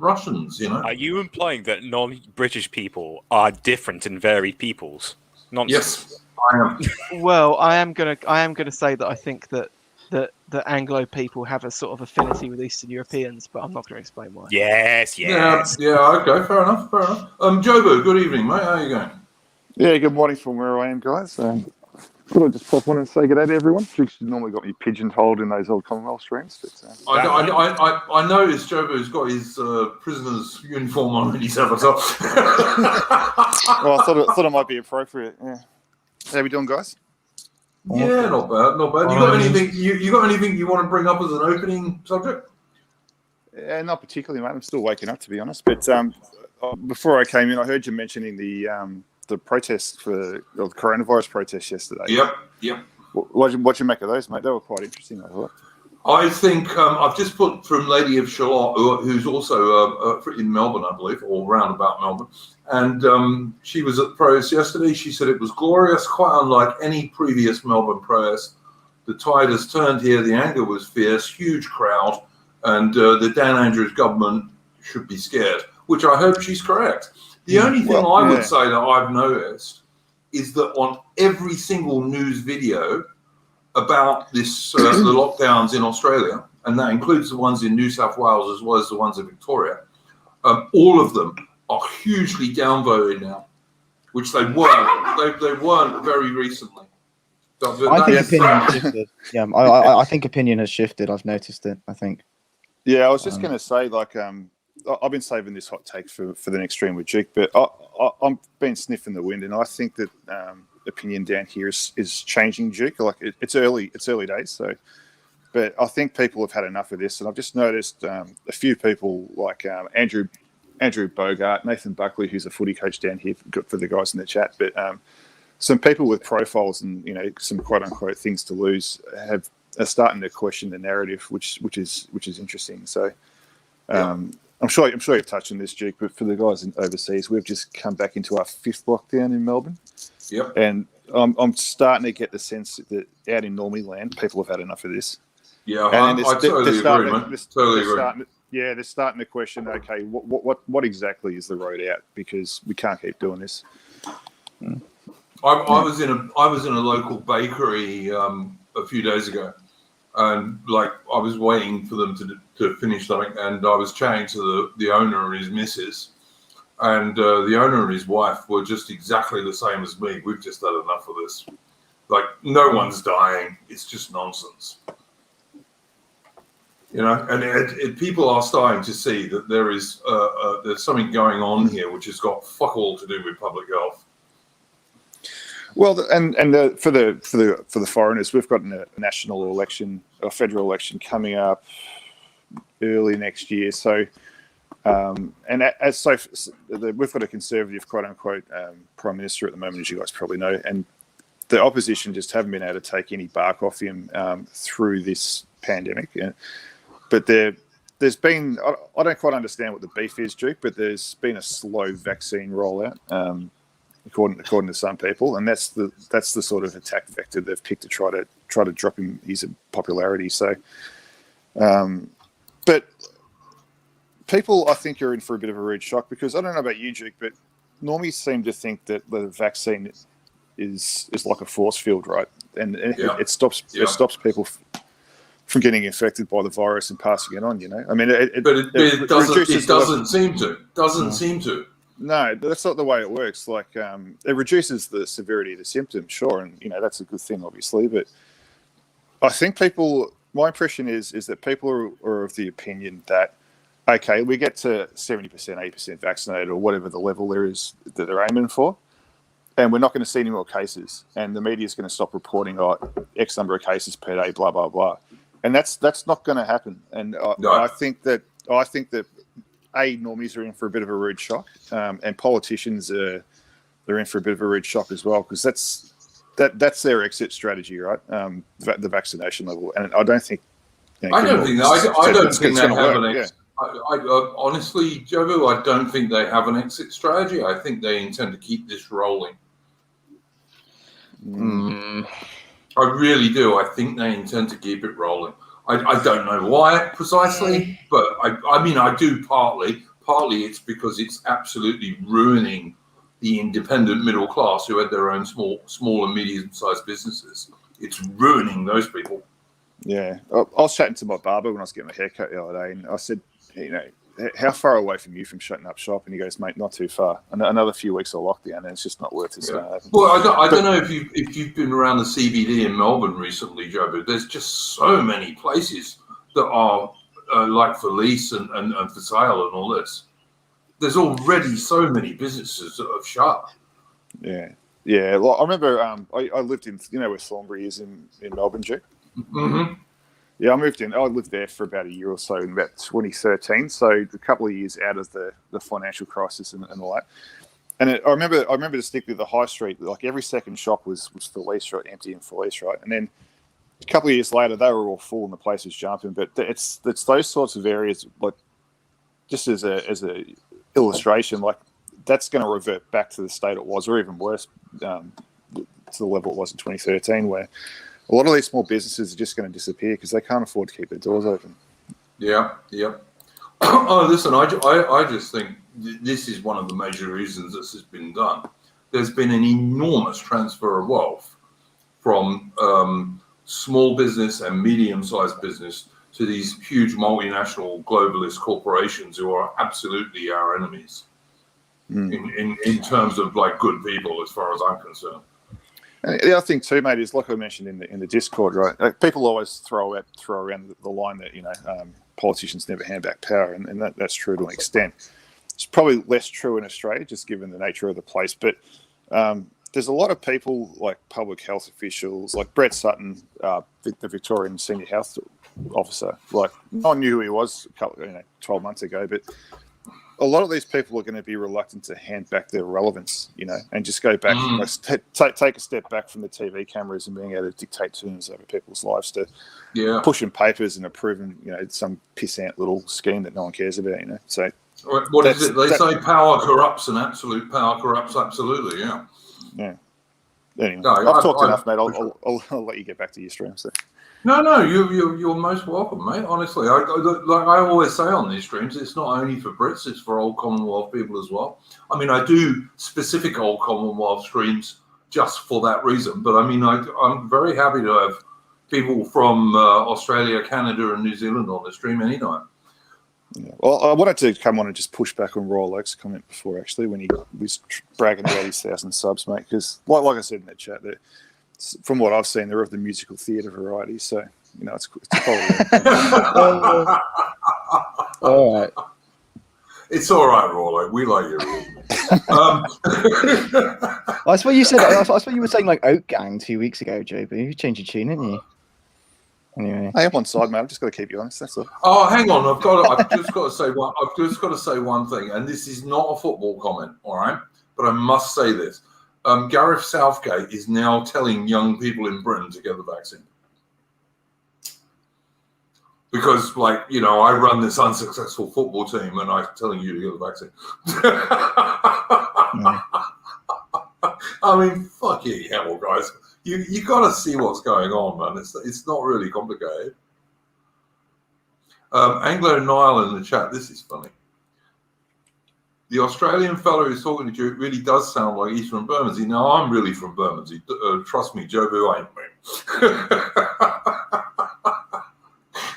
Russians, Are you implying that non-British people are different and varied peoples? Nonsense. Yes, I am. Well, I am gonna say that I think that Anglo people have a sort of affinity with Eastern Europeans, but I'm not going to explain why. Yes. Yeah, okay, fair enough. Jobo, good evening, mate. How are you going? Yeah, good morning from where I am, guys. Thought I'd just pop on and say good day to everyone. Jukes normally got me pigeonholed in those Old Commonwealth streams. But, I noticed Jobo's got his prisoner's uniform on and his avatar. well, I thought it might be appropriate. Yeah. How we doing, guys? Yeah, not bad. You got anything you want to bring up as an opening subject? Yeah, not particularly, mate. I'm still waking up, to be honest. But before I came in, I heard you mentioning the protests the coronavirus protests yesterday. Yep. What you make of those, mate? They were quite interesting, I thought. I think I've just put from Lady of Shalott, who's also in Melbourne, I believe, or round about Melbourne. And she was at the protest yesterday. She said it was glorious, quite unlike any previous Melbourne protest. The tide has turned here. The anger was fierce, huge crowd. And the Dan Andrews government should be scared, which I hope she's correct. The only thing I would say that I've noticed is that on every single news video about this, the lockdowns in Australia, and that includes the ones in New South Wales as well as the ones in Victoria, all of them are hugely downvoted now, which they weren't. They weren't very recently. I think opinion has shifted. Yeah, I think opinion has shifted. I've noticed it. I think. Yeah, I was just going to say, I've been saving this hot take for the next stream with Jake, but I've been sniffing the wind, and I think that opinion down here is changing, Duke. Like it's early days, so But I think people have had enough of this, and I've just noticed a few people like Andrew Bogart, Nathan Buckley, who's a footy coach down here for the guys in the chat, but some people with profiles and some quote unquote things to lose are starting to question the narrative, which is interesting. So I'm sure you've touched on this, Duke, but for the guys overseas, we've just come back into our 5th lockdown in Melbourne. Yep. And I'm starting to get the sense that out in Normie land, people have had enough of this. Yeah, I totally agree, man. Totally agree. They're starting to question, okay, what exactly is the road out? Because we can't keep doing this. I was in a local bakery a few days ago, and I was waiting for them to finish something, and I was chatting to the owner and his missus, and the owner and his wife were just exactly the same as me. We've just had enough of this. No one's dying. It's just nonsense. And people are starting to see that there's something going on here which has got fuck all to do with public health. Well, for the foreigners, we've got a national election, a federal election coming up early next year. So, we've got a conservative, quote unquote, prime minister at the moment, as you guys probably know, and the opposition just haven't been able to take any bark off him through this pandemic. But there's been, I don't quite understand what the beef is, Duke, but there's been a slow vaccine rollout, according to some people, and that's the sort of attack vector they've picked to try to drop his popularity. So, but people, I think, are in for a bit of a rude shock, because I don't know about you, Duke, but normies seem to think that the vaccine is like a force field, right? And it stops people from getting infected by the virus and passing it on. I mean, it doesn't seem to. No, that's not the way it works. It reduces the severity of the symptoms, sure, and that's a good thing, obviously. But I think my impression is that people are of the opinion that, okay, we get to 70%, 80% vaccinated, or whatever the level there is that they're aiming for, and we're not going to see any more cases, and the media is going to stop reporting X number of cases per day, blah blah blah, and that's not going to happen. And I think that normies are in for a bit of a rude shock, and politicians they're in for a bit of a rude shock as well, because that's their exit strategy, right? The vaccination level, and I don't think. I don't think they have an exit. Honestly, Jovo, I don't think they have an exit strategy. I think they intend to keep this rolling. I really do. I think they intend to keep it rolling. I don't know why precisely, but I do partly. Partly it's because it's absolutely ruining the independent middle class who had their own small and medium-sized businesses. It's ruining those people. Yeah. I was chatting to my barber when I was getting my haircut the other day, and I said, how far away from you from shutting up shop? And he goes, mate, not too far. Another few weeks of lockdown, and it's just not worth it. Yeah. Well, I don't know if you've been around the CBD in Melbourne recently, Joe, but there's just so many places that are for lease and for sale and all this. There's already so many businesses that have shut. Yeah. Yeah. Well, I remember I lived in, where Thornbury is in Melbourne, Duke? Mm-hmm. Yeah, I moved in. I lived there for about a year or so in about 2013. So a couple of years out of the financial crisis and all that. And I remember distinctly the high street. Every second shop was for lease, right, empty and for lease, right. And then a couple of years later, they were all full and the place was jumping. But it's those sorts of areas, just as a illustration, that's going to revert back to the state it was, or even worse, to the level it was in 2013, where a lot of these small businesses are just going to disappear because they can't afford to keep their doors open. Yeah. Oh, listen, I just think this is one of the major reasons this has been done. There's been an enormous transfer of wealth from small business and medium-sized business to these huge multinational globalist corporations who are absolutely our enemies in terms of good people, as far as I'm concerned. And the other thing too, mate, is like I mentioned in the Discord, right? People always throw around the line that politicians never hand back power, and that's true to an extent. It's probably less true in Australia, just given the nature of the place. But there's a lot of people like public health officials, like Brett Sutton, the Victorian senior health officer. Like, no one knew who he was 12 months ago, but a lot of these people are going to be reluctant to hand back their relevance, and just go back, take a step back from the TV cameras and being able to dictate terms over people's lives to pushing papers and approving, some pissant little scheme that no one cares about, So what is it? They say power corrupts, and absolute power corrupts absolutely. Yeah. Yeah. Anyway, No, I've talked enough, mate. I'll let you get back to your stream. So. No, you're most welcome, mate. Honestly, like I always say on these streams, it's not only for Brits; it's for Old Commonwealth people as well. I mean, I do specific Old Commonwealth streams just for that reason. But I mean, I'm very happy to have people from Australia, Canada, and New Zealand on the stream anytime. Yeah. Well, I wanted to come on and just push back on Royal Oak's comment before, actually, when he was bragging about his 1,000 subs, mate. Because, like I said in that chat, that from what I've seen, they're of the musical theatre variety. So, it's All right. It's all right, Royal Oak. We like you. That's what you said. That's what you were saying, like Oak Gang 2 weeks ago, Joe. But you changed your tune, didn't you? Anyway, I am on side, mate. I've just got to keep you honest. That's all. Oh, hang on. I've just got to say one thing, and this is not a football comment, all right? But I must say this: Gareth Southgate is now telling young people in Britain to get the vaccine because, I run this unsuccessful football team, and I'm telling you to get the vaccine. I mean, fucking hell, guys. You got to see what's going on, man. It's not really complicated. Anglo Nile in the chat. This is funny. The Australian fellow who's talking to you really does sound like he's from Bermondsey. Now, I'm really from Bermondsey. Trust me, Jobu ain't me.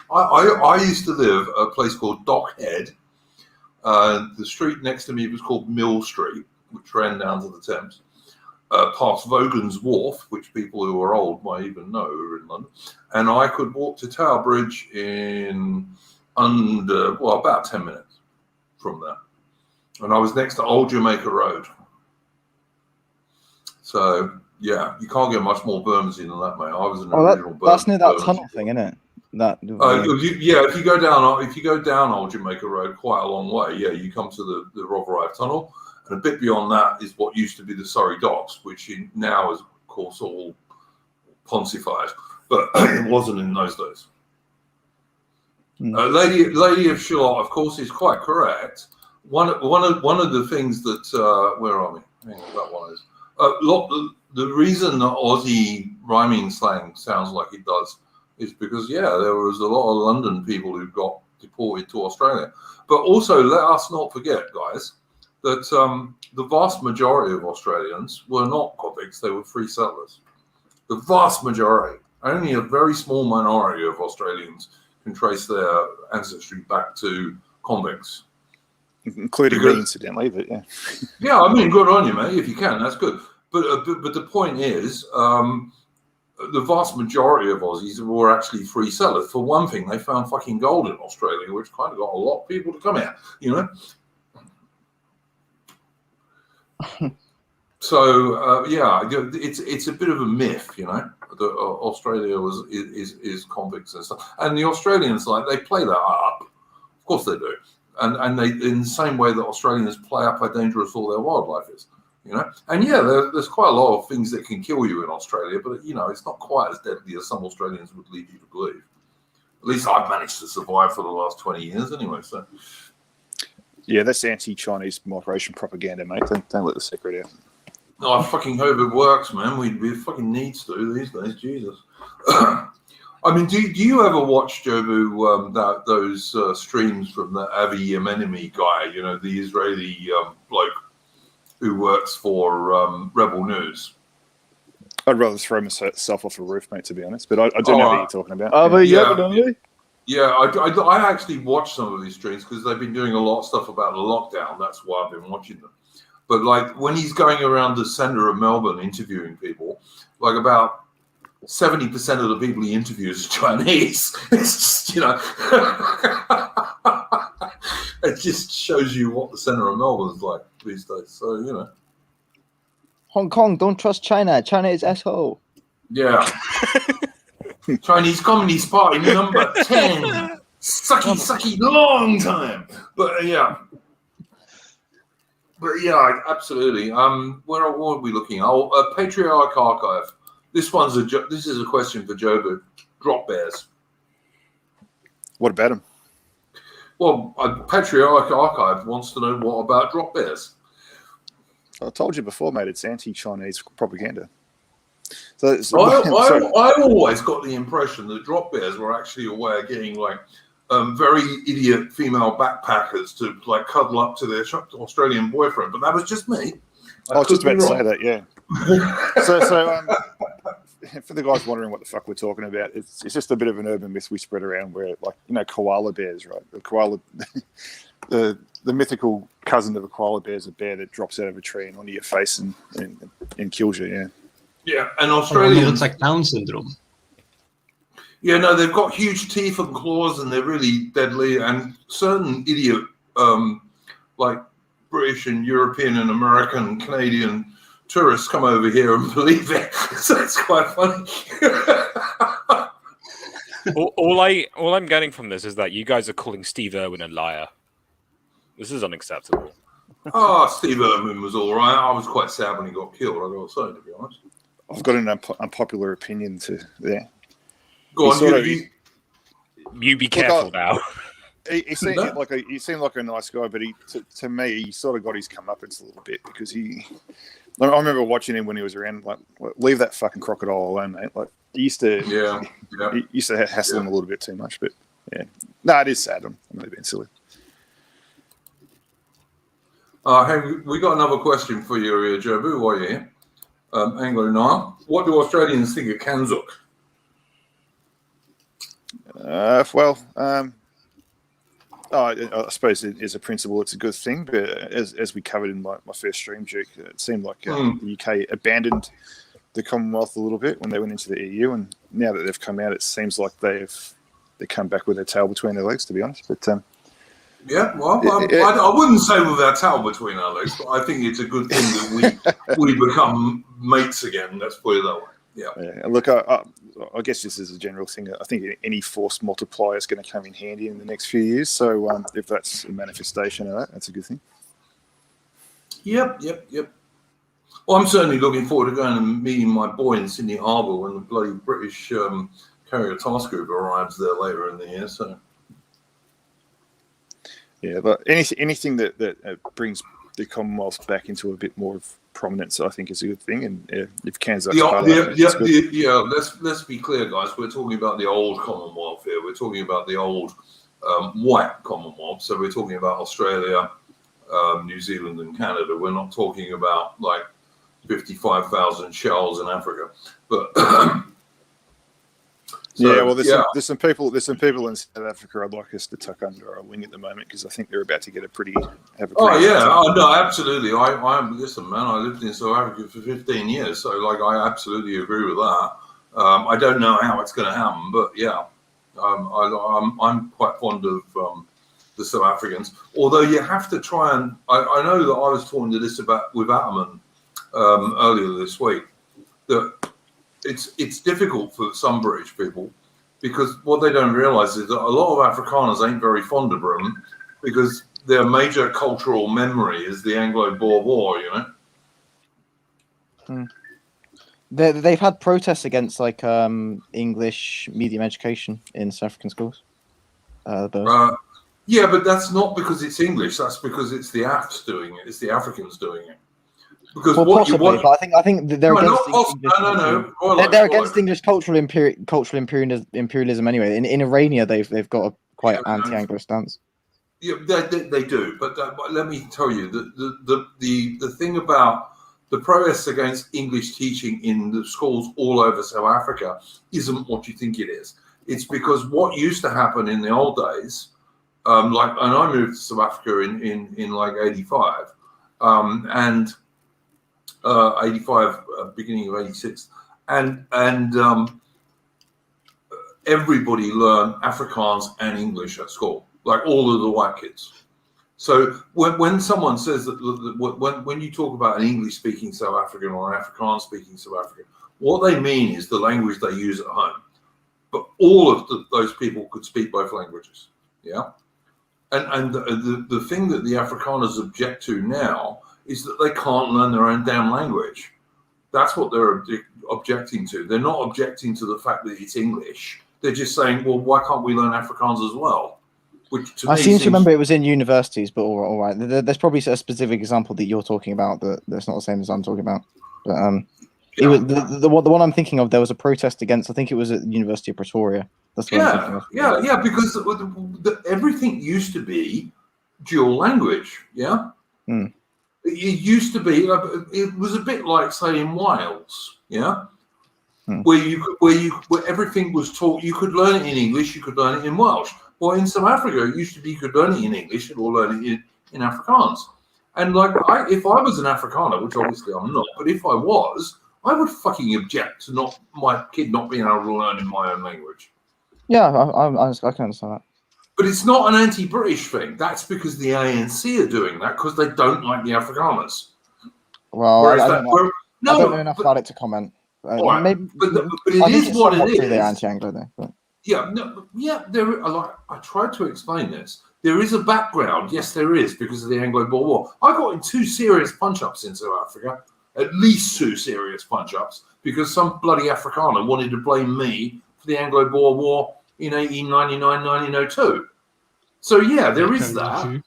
I used to live at a place called Dockhead. The street next to me was called Mill Street, which ran down to the Thames. Past Vogan's Wharf, which people who are old might even know are in London, and I could walk to Tower Bridge in about 10 minutes from there. And I was next to Old Jamaica Road. So, yeah, you can't get much more Bermondsey than that, mate. I was in the original Bermondsey. That's near that tunnel thing, isn't it? If you go down Old Jamaica Road quite a long way, you come to the Rotherhithe Tunnel. And a bit beyond that is what used to be the Surrey Docks, which now is, of course, all poncified, but it wasn't in those days. Lady of Shalott, of course, is quite correct. One of the things that where are we? Hang on, that one is the reason that Aussie rhyming slang sounds like it does is because there was a lot of London people who got deported to Australia, but also let us not forget, guys, that the vast majority of Australians were not convicts, they were free settlers. The vast majority. Only a very small minority of Australians can trace their ancestry back to convicts. Including me, incidentally, but yeah. Yeah, I mean, good on you, mate, if you can, that's good. But the point is, the vast majority of Aussies were actually free settlers. For one thing, they found fucking gold in Australia, which kind of got a lot of people to come here, So it's a bit of a myth, that Australia is convicts and stuff, and the Australians they play that up. Of course they do, and they in the same way that Australians play up how dangerous all their wildlife is, And there's quite a lot of things that can kill you in Australia, but it's not quite as deadly as some Australians would lead you to believe. At least I've managed to survive for the last 20 years, anyway. So. Yeah, that's anti-Chinese migration propaganda, mate. Don't let the secret out. No, I fucking hope it works, man. We fucking needs to these days, Jesus. I mean, do you ever watch, Jobu, those streams from the Avi Yemenimi guy, the Israeli bloke who works for Rebel News? I'd rather throw myself off a roof, mate, to be honest. But I do know what you're talking about. Yeah, I actually watch some of these streams because they've been doing a lot of stuff about the lockdown. That's why I've been watching them. But when he's going around the centre of Melbourne interviewing people, about 70% of the people he interviews are Chinese. It's just, it just shows you what the centre of Melbourne is like these days. So, Hong Kong, don't trust China. China is asshole. Yeah. Chinese Communist Party number 10. Sucky, long time. But yeah. But yeah, absolutely. What are we looking at? Patriarch Archive. This is a question for Jobu. Drop bears. What about them? Well, Patriarch Archive wants to know what about drop bears. I told you before, mate. It's anti-Chinese propaganda. So I always got the impression that drop bears were actually a way of getting like very idiot female backpackers to like cuddle up to their Australian boyfriend, but that was just me. I was just about to say that, yeah. so for the guys wondering what the fuck we're talking about, it's just a bit of an urban myth we spread around where, like, you know, koala bears, right? The koala, the mythical cousin of a koala bear is a bear that drops out of a tree and onto your face and kills you, yeah. Yeah, and Australians... It's like Down syndrome. Yeah, no, they've got huge teeth and claws and they're really deadly, and certain idiot, like British and European and American and Canadian tourists come over here and believe it. So it's quite funny. all I'm getting from this is that you guys are calling Steve Irwin a liar. This is unacceptable. Oh, Steve Irwin was all right. I was quite sad when he got killed, I got to say, to be honest. I've got an unpopular opinion to there. Go on, you be careful now. He seemed like a nice guy, but to me, he sort of got his comeuppance a little bit because I remember watching him when he was around. Like, leave that fucking crocodile alone, mate. Like, he used to hassle him a little bit too much. But yeah, no, it is sad. I'm only being silly. Hey, we got another question for you here, Jobu, while you're here. Anglo Nile. What do Australians think of Kanzuk? I suppose as a principle, it's a good thing. But as we covered in my first stream, Duke, it seemed like the UK abandoned the Commonwealth a little bit when they went into the EU, and now that they've come out, it seems like they come back with their tail between their legs. To be honest, but yeah, well, I wouldn't say with our tail between our legs, but I think it's a good thing that we become mates again. Let's put it that way. Yeah. Look, I guess this is a general thing. I think any force multiplier is going to come in handy in the next few years. So if that's a manifestation of that, that's a good thing. Yep. Well, I'm certainly looking forward to going and meeting my boy in Sydney Harbour when the bloody British carrier task group arrives there later in the year. So. Yeah, but anything that brings the Commonwealth back into a bit more of prominence, I think, is a good thing. And if Kanzuk's part of it, let's be clear, guys. We're talking about the old Commonwealth here. We're talking about the old white Commonwealth. So we're talking about Australia, New Zealand, and Canada. We're not talking about like 55,000 shells in Africa. But there's some people in South Africa I'd like us to tuck under our wing at the moment because I think they're about to get no, absolutely. Listen, man, I lived in South Africa for 15 years, so like I absolutely agree with that. I don't know how it's going to happen, but yeah, I'm quite fond of the South Africans. Although you have to try and I know that I was talking to this with Atman earlier this week that. It's difficult for some British people because what they don't realise is that a lot of Afrikaners ain't very fond of Britain because their major cultural memory is the Anglo-Boer War, you know? They've had protests against like English medium education in South African schools. Yeah, but that's not because it's English. That's because it's the AFs doing it. It's the Africans doing it. Because but I think they're against they're against English cultural imperialism anyway. In Irania, they've got a quite anti-Anglo stance. Yeah, they do. But let me tell you, the thing about the protests against English teaching in the schools all over South Africa isn't what you think it is. It's because what used to happen in the old days, and I moved to South Africa in like 85, and 85, beginning of 86, and everybody learned Afrikaans and English at school, like all of the white kids. So when someone says that, when you talk about an English-speaking South African or an Afrikaans-speaking South African, what they mean is the language they use at home. But all of those people could speak both languages, yeah? And the thing that the Afrikaners object to now is that they can't learn their own damn language. That's what they're objecting to. They're not objecting to the fact that it's English. They're just saying, well, why can't we learn Afrikaans as well? Which to I me seem to remember it was in universities, but all right. There's probably a specific example that you're talking about that's not the same as I'm talking about. But it was the one I'm thinking of. There was a protest against. I think it was at the University of Pretoria. That's what I'm thinking of. Yeah. Because everything used to be dual language. Yeah. Mm. It used to be. It was a bit like, say, in Wales. Yeah. Hmm. Where everything was taught. You could learn it in English. You could learn it in Welsh. Well, in South Africa, it used to be you could learn it in English or learn it in Afrikaans. And like, if I was an Afrikaner, which obviously I'm not, but if I was, I would fucking object to my kid not being able to learn in my own language. Yeah, I can understand that. But it's not an anti-British thing. That's because the ANC are doing that because they don't like the Afrikaners. Well, I don't know enough about it to comment. Right. Maybe, but it is what it is. They're anti-Anglo there. But. Yeah, no, yeah. I tried to explain this. There is a background. Yes, there is, because of the Anglo-Boer War. I got in 2 serious punch-ups in South Africa, at least 2 serious punch-ups, because some bloody Afrikaner wanted to blame me for the Anglo-Boer War in 1899, 1902. So yeah, there is that.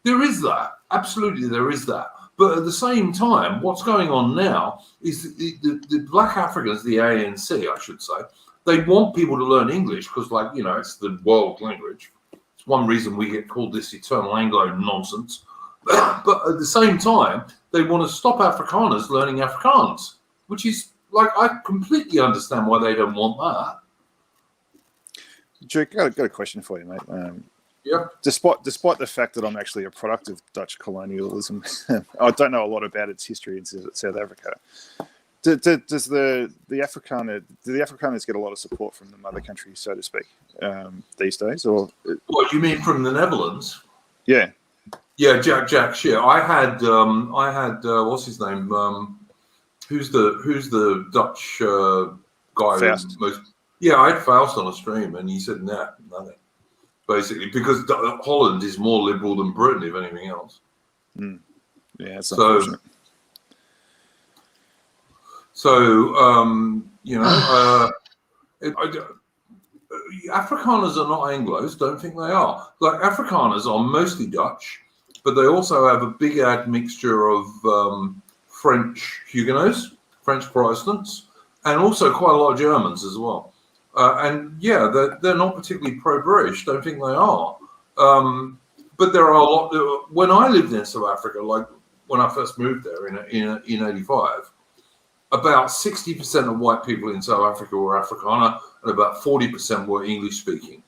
There is that. Absolutely, there is that. But at the same time, what's going on now is the Black Africans, the ANC, I should say, they want people to learn English because, like, you know, it's the world language. It's one reason we get called this eternal Anglo nonsense. But at the same time, they want to stop Afrikaners learning Afrikaans, which is, like, I completely understand why they don't want that. Jake, I got a question for you, mate. Yeah. Despite the fact that I'm actually a product of Dutch colonialism, I don't know a lot about its history in South Africa. Does the Afrikaners get a lot of support from the mother country, so to speak, these days? Or what you mean from the Netherlands? Yeah. Yeah, Jack Shear. I had what's his name? Who's the Dutch guy? Faust. I had Faust on a stream, and he said nothing. Basically, because Holland is more liberal than Britain, if anything else. Mm. Yeah, that's unfortunate. So you know, Afrikaners are not Anglos. Don't think they are. Like, Afrikaners are mostly Dutch, but they also have a big admixture of French Huguenots, French Protestants, and also quite a lot of Germans as well. And yeah, they're not particularly pro-British. Don't think they are. But there are a lot. When I lived in South Africa, like when I first moved there in '85, about 60% of white people in South Africa were Afrikaner, and about 40% were English-speaking.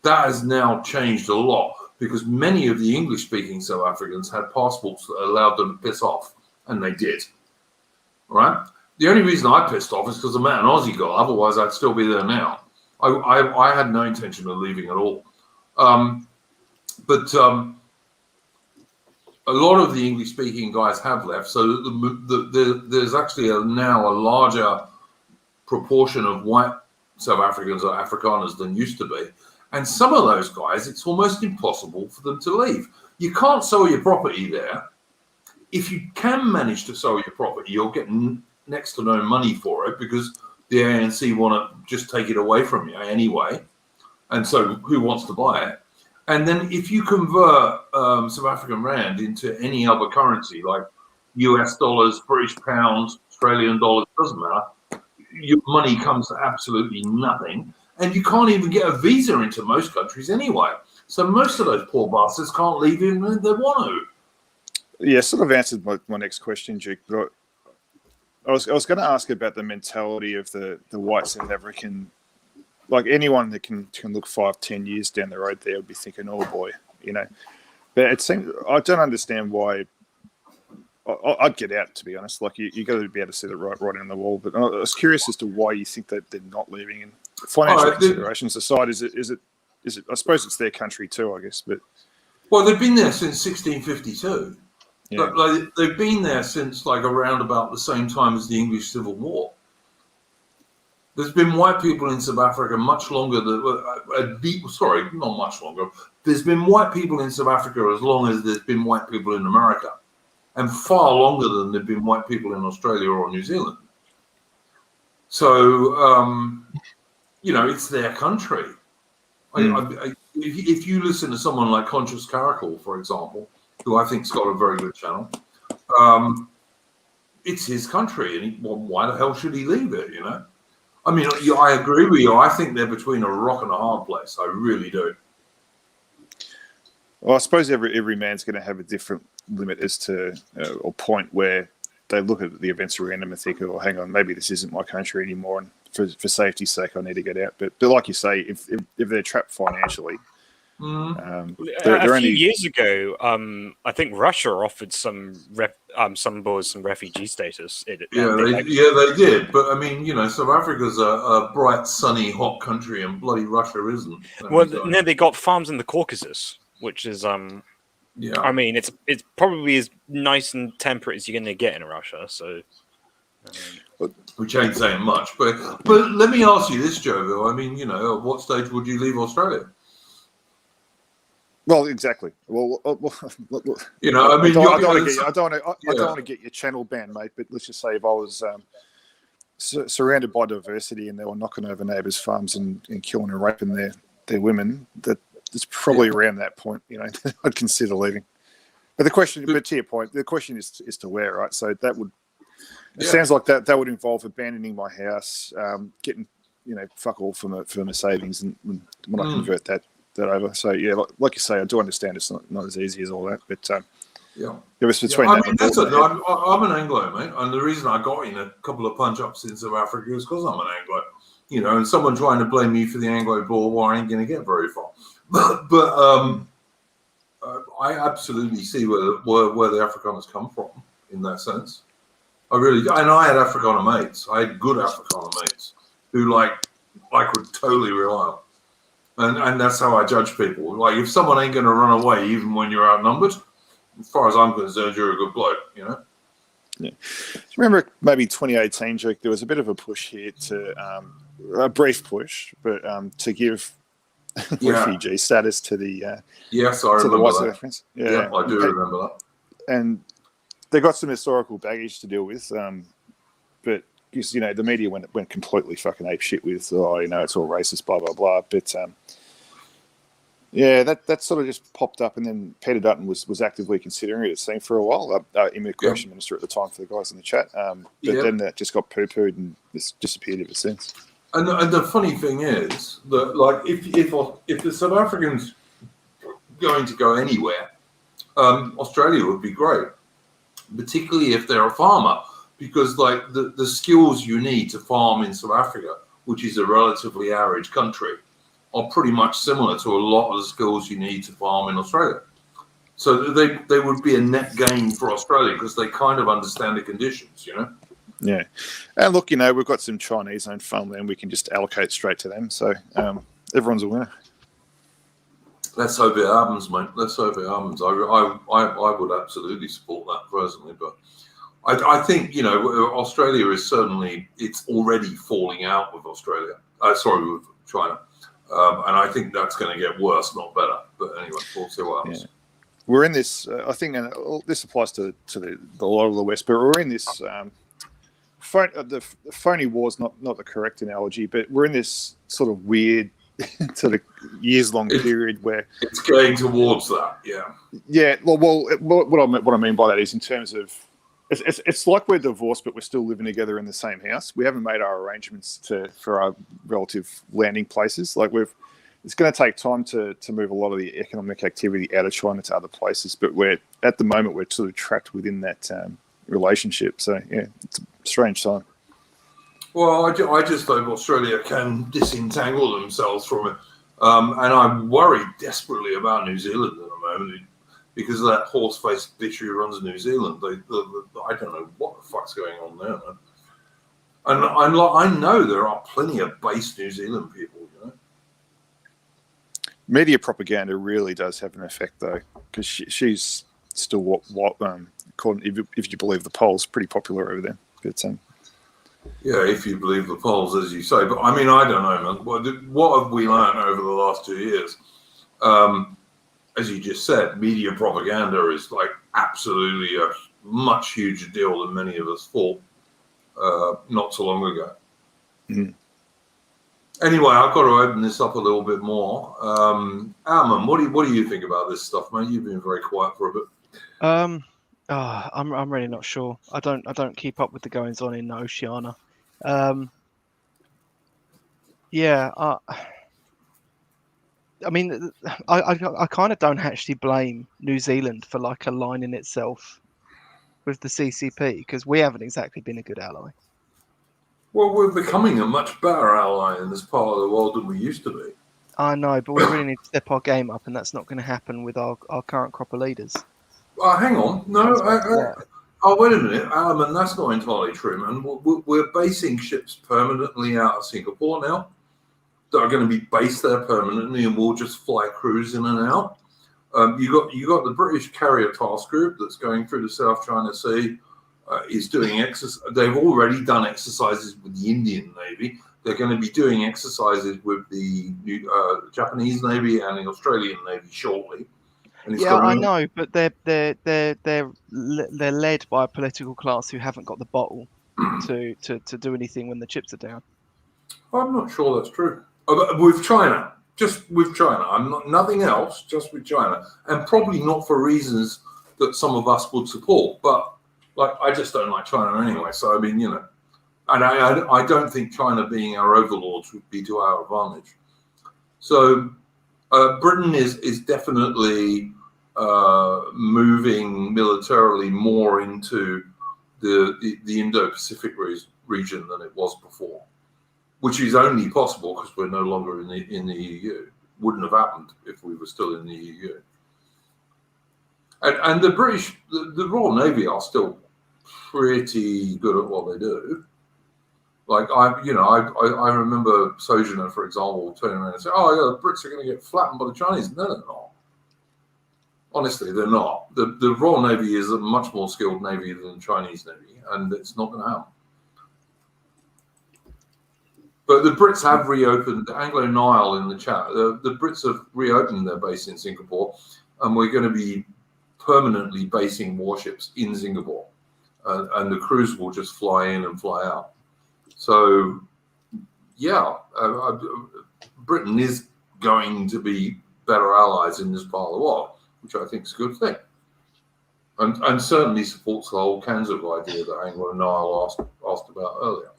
That has now changed a lot because many of the English-speaking South Africans had passports that allowed them to piss off, and they did. Right? The only reason I pissed off is because I met an Aussie guy. Otherwise, I'd still be there now. I had no intention of leaving at all. But a lot of the English-speaking guys have left. So there's actually now a larger proportion of white South Africans or Afrikaners than used to be. And some of those guys, it's almost impossible for them to leave. You can't sell your property there. If you can manage to sell your property, you'll get next to no money for it because the ANC want to just take it away from you anyway. And so who wants to buy it? And then if you convert South African rand into any other currency, like US dollars, British pounds, Australian dollars, doesn't matter, your money comes to absolutely nothing. And you can't even get a visa into most countries anyway. So most of those poor bastards can't leave even if they want to. Yeah, sort of answered my next question, Duke. But I was going to ask about the mentality of the white South African. Like, anyone that can look 5-10 years down the road there would be thinking, oh boy, you know. But it seems, I don't understand why. I'd get out, to be honest. Like, you got to be able to see it right on the wall. But I was curious as to why you think that they're not leaving. And financial considerations aside, is it? I suppose it's their country too, I guess. But Well, they've been there since 1652. Yeah. But they've been there since like around about the same time as the English Civil War. There's been white people in South Africa much longer than, sorry, not much longer. There's been white people in South Africa as long as there's been white people in America, and far longer than there've been white people in Australia or New Zealand. So, it's their country. If you listen to someone like Conscious Caracal, for example, who I think's got a very good channel, it's his country, and why the hell should he leave it? I mean, I agree with you. I think they're between a rock and a hard place. I really do. Well, I suppose every man's going to have a different limit as to or point where they look at the events around them and think, "Oh, hang on, maybe this isn't my country anymore, and for safety's sake, I need to get out." But like you say, if they're trapped financially. A few years ago, I think Russia offered some boys some refugee status. They did. But I mean, South Africa's a bright, sunny, hot country, and bloody Russia isn't. Well, no, they got farms in the Caucasus, which is I mean, it's probably as nice and temperate as you're going to get in Russia. So. Which ain't saying much, but let me ask you this, Joe. I mean, at what stage would you leave Australia? Well, exactly. Well, I mean, I don't want to get your channel banned, mate. But let's just say if I was surrounded by diversity and they were knocking over neighbours' farms and killing and raping their women, that it's probably around that point, I'd consider leaving. But to your point, the question is to where, right? So that would. It sounds like that would involve abandoning my house, getting fuck all for my savings, and when I convert that over. So yeah, like you say, I do understand it's not as easy as all that, but it's between that. I mean, that's I'm an Anglo, mate, and the reason I got in a couple of punch ups in South Africa is because I'm an Anglo. And someone trying to blame me for the Anglo-Boer War ain't going to get very far. But I absolutely see where the Afrikaners come from in that sense. I really do. And I had Afrikaner mates. I had good Afrikaner mates who I could totally rely on. And that's how I judge people. Like, if someone ain't going to run away even when you're outnumbered, as far as I'm concerned, you're a good bloke, Yeah. Remember maybe 2018, Jake, there was a bit of a push here to, a brief push, but to give refugee status to the yes, I remember white that. Africans. Yeah, I do remember that. And they got some historical baggage to deal with, but the media went completely fucking ape shit with, it's all racist, blah blah blah. But that sort of just popped up, and then Peter Dutton was actively considering it. It seemed for a while, immigration minister at the time for the guys in the chat. But then that just got poo-pooed and it's disappeared ever since. And the funny thing is that, if the South Africans going to go anywhere, Australia would be great. Particularly if they're a farmer, because the skills you need to farm in South Africa, which is a relatively arid country, are pretty much similar to a lot of the skills you need to farm in Australia. So they would be a net gain for Australia because they kind of understand the conditions, Yeah. And look, we've got some Chinese-owned farmland we can just allocate straight to them. So everyone's a winner. Let's hope it happens, mate. Let's hope it happens. I would absolutely support that personally, but I think Australia is it's already falling out with Australia. With China, and I think that's going to get worse, not better. But anyway, we'll see what happens. Yeah. We're in this. I think, and this applies to a lot of the West, but we're in this. The phony war is not the correct analogy, but we're in this sort of weird. Sort of years-long period where it's going towards that, yeah. Well, what I mean by that is in terms of it's like we're divorced, but we're still living together in the same house. We haven't made our arrangements for our relative landing places. It's going to take time to move a lot of the economic activity out of China to other places, but at the moment we're sort of trapped within that relationship. So yeah, it's a strange time. Well, I just hope Australia can disentangle themselves from it. And I'm worried desperately about New Zealand at the moment because of that horse-faced bitch who runs New Zealand. I don't know what the fuck's going on there, man. And I know there are plenty of base New Zealand people, Media propaganda really does have an effect, though, because she's still if you believe the polls, pretty popular over there. But, yeah, if you believe the polls, as you say. But I mean, I don't know, man. What have we learned over the last 2 years? As you just said, media propaganda is like absolutely a much huger deal than many of us thought not so long ago. Mm. Anyway, I've got to open this up a little bit more. Alan, what do you think about this stuff, mate? You've been very quiet for a bit. I'm really not sure. I don't keep up with the goings on in Oceania. I mean, I kind of don't actually blame New Zealand for like aligning itself with the CCP, because we haven't exactly been a good ally. Well, we're becoming a much better ally in this part of the world than we used to be. I know, but we really need to step our game up, and that's not going to happen with our current crop of leaders. Hang on. No, wait a minute. And that's not entirely true, man. We're basing ships permanently out of Singapore now that are going to be based there permanently, and we'll just fly crews in and out. You got the British Carrier Task Group that's going through the South China Sea. Is doing exercise. They've already done exercises with the Indian Navy. They're going to be doing exercises with the Japanese Navy and the Australian Navy shortly. And I know, but they're led by a political class who haven't got the bottle to do anything when the chips are down. I'm not sure that's true. With China, just with China. I'm not nothing else. Just with China, and probably not for reasons that some of us would support, but. Like, I just don't like China anyway. So, I mean, and I don't think China being our overlords would be to our advantage. So, Britain is definitely moving militarily more into the Indo-Pacific region than it was before, which is only possible because we're no longer in the EU. Wouldn't have happened if we were still in the EU. And the British, the Royal Navy are still pretty good at what they do. Like I remember Sojourner, for example, turning around and saying, "Oh yeah, the Brits are going to get flattened by the Chinese." No, they're not. Honestly, they're not. The Royal Navy is a much more skilled navy than the Chinese Navy, and it's not going to happen. But the Brits have reopened Anglo-Nile in the chat. The Brits have reopened their base in Singapore, and we're going to be permanently basing warships in Singapore, and the crews will just fly in and fly out. So, yeah, Britain is going to be better allies in this part of the world, which I think is a good thing, and certainly supports the whole Kanzuk idea that Anglo-Nile asked about earlier.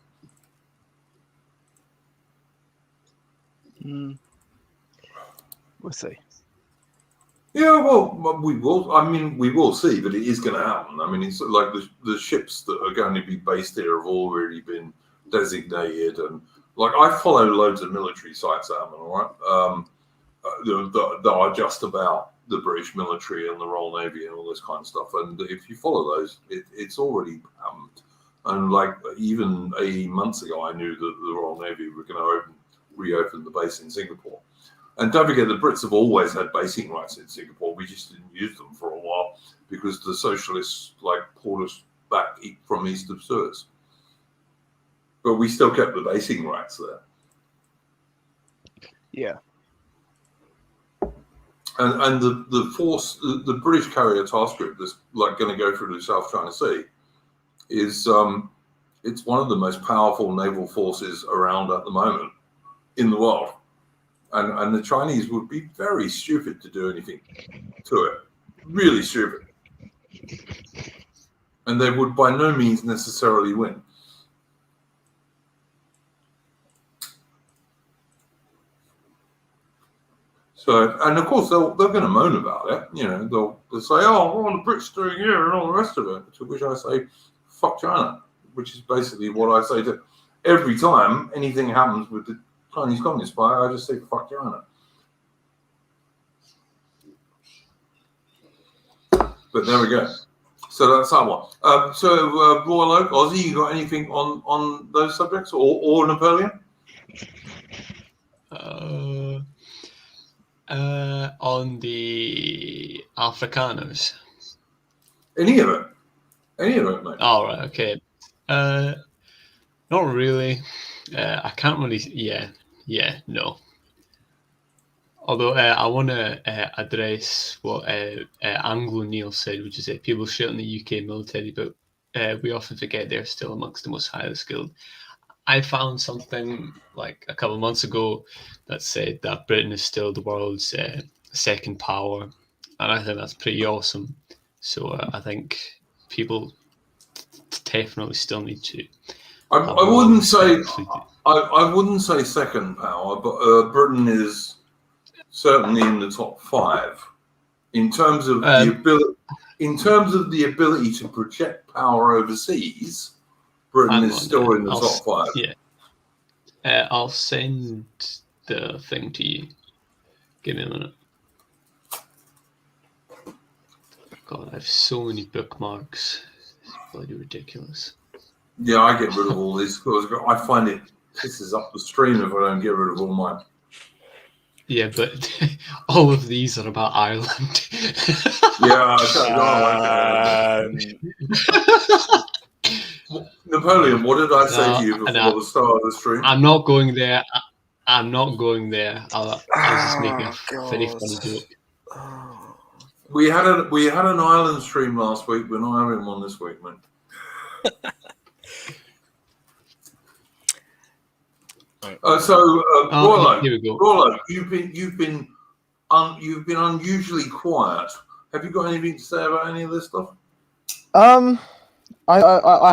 We'll see. Yeah, well, we will. I mean, we will see, but it is going to happen. I mean, it's like the ships that are going to be based here have already been designated, and like I follow loads of military sites, all right, that are just about the British military and the Royal Navy and all this kind of stuff. And if you follow those, it's already happened. And like even 18 months ago, I knew that the Royal Navy were going to reopen the base in Singapore. And don't forget, the Brits have always had basing rights in Singapore. We just didn't use them for a while because the socialists pulled us back from east of Suez. But we still kept the basing rights there. Yeah. And the force, the British Carrier Task Group that's going to go through the South China Sea is it's one of the most powerful naval forces around at the moment in the world. And the Chinese would be very stupid to do anything to it. Really stupid. And they would by no means necessarily win. So, and of course, they're going to moan about it. You know, they'll say, "Oh, what are the Brits doing here?" and all the rest of it. To which I say, "Fuck China," which is basically what I say to every time anything happens with the Chinese Communist Party. I just say, "Fuck China." But there we go. So that's that one. Royal Oak, Ozzy, you got anything on those subjects or Napoleon? On the Afrikaners. Any of it, mate. All right, okay. Not really. I can't really. Yeah, no. Although I want to address what Anglo Neil said, which is that people shout in the UK military, but we often forget they're still amongst the most highly skilled. I found something like a couple of months ago that said that Britain is still the world's second power, and I think that's pretty awesome. So I think people definitely still need to. I wouldn't say I wouldn't say second power, but Britain is certainly in the top 5 in terms of the ability. In terms of the ability to project power overseas, Britain is still in the top 5. Yeah, I'll send the thing to you. Give me a minute. God, I have so many bookmarks. It's bloody ridiculous. Yeah, I get rid of all these because I find it pisses up the stream if I don't get rid of all mine. Yeah, but all of these are about Ireland. Yeah, Napoleon, what did I say to you before the start of the stream? I'm not going there. I'm not going there. I was just making a very funny joke. We had an Ireland stream last week. We're not having one this week, man. Rollo, you've been unusually quiet. Have you got anything to say about any of this stuff? I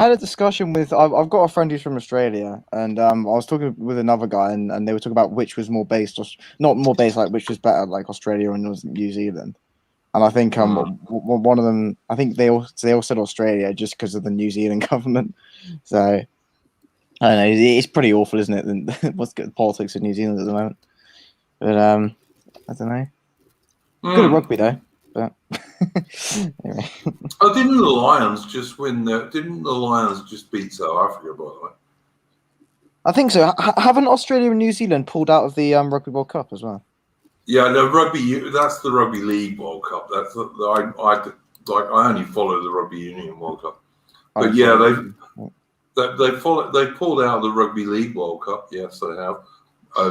had a discussion with. I've got a friend who's from Australia, and I was talking with another guy, and they were talking about which was more based, not more based, like which was better, like Australia or New Zealand. And I think one of them, I think they all said Australia just because of the New Zealand government. So I don't know. It's pretty awful, isn't it? What's good politics in New Zealand at the moment? But I don't know. Good at rugby though. But anyway. Oh, didn't the Lions just win? Didn't the Lions just beat South Africa? By the way, I think so. Haven't Australia and New Zealand pulled out of the Rugby World Cup as well? Yeah, the rugby. That's the Rugby League World Cup. That's I only follow the Rugby Union World Cup. But yeah, they pulled out of the Rugby League World Cup. Yes, they have,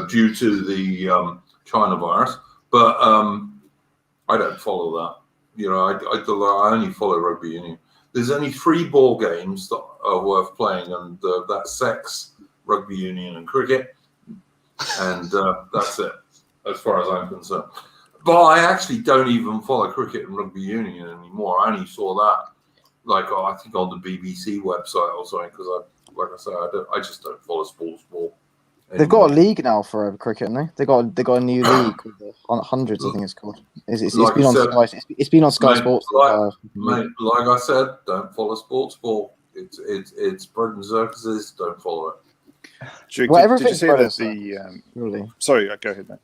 due to the China virus. But I don't follow that. You know, I only follow Rugby Union. There's only 3 ball games that are worth playing, and that's sex, Rugby Union, and cricket, and that's it, as far as I'm concerned. But I actually don't even follow cricket and Rugby Union anymore. I only saw that, I think, on the BBC website or something, because I just don't follow sports ball. They've got a league now for cricket, haven't they? They got a new league called the Hundreds, I think it's called. It's been on Sky. It's been on Sky Sports. Mate, like I said, don't follow sports ball. It's bread and circuses. Don't follow it. Did you say that really? Sorry, go ahead, mate.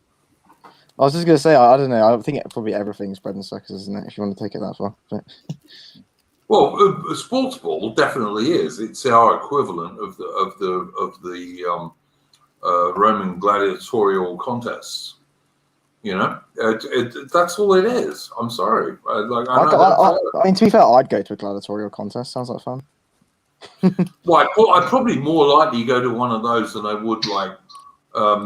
I was just going to say, I don't know. I think probably everything's bread and circuses, isn't it? If you want to take it that far. But... Well, sports ball definitely is. It's our equivalent of the Roman gladiatorial contests. You know, that's all it is. I'm sorry. I mean, to be fair, I'd go to a gladiatorial contest. Sounds like fun. Well, I'd probably more likely go to one of those than I would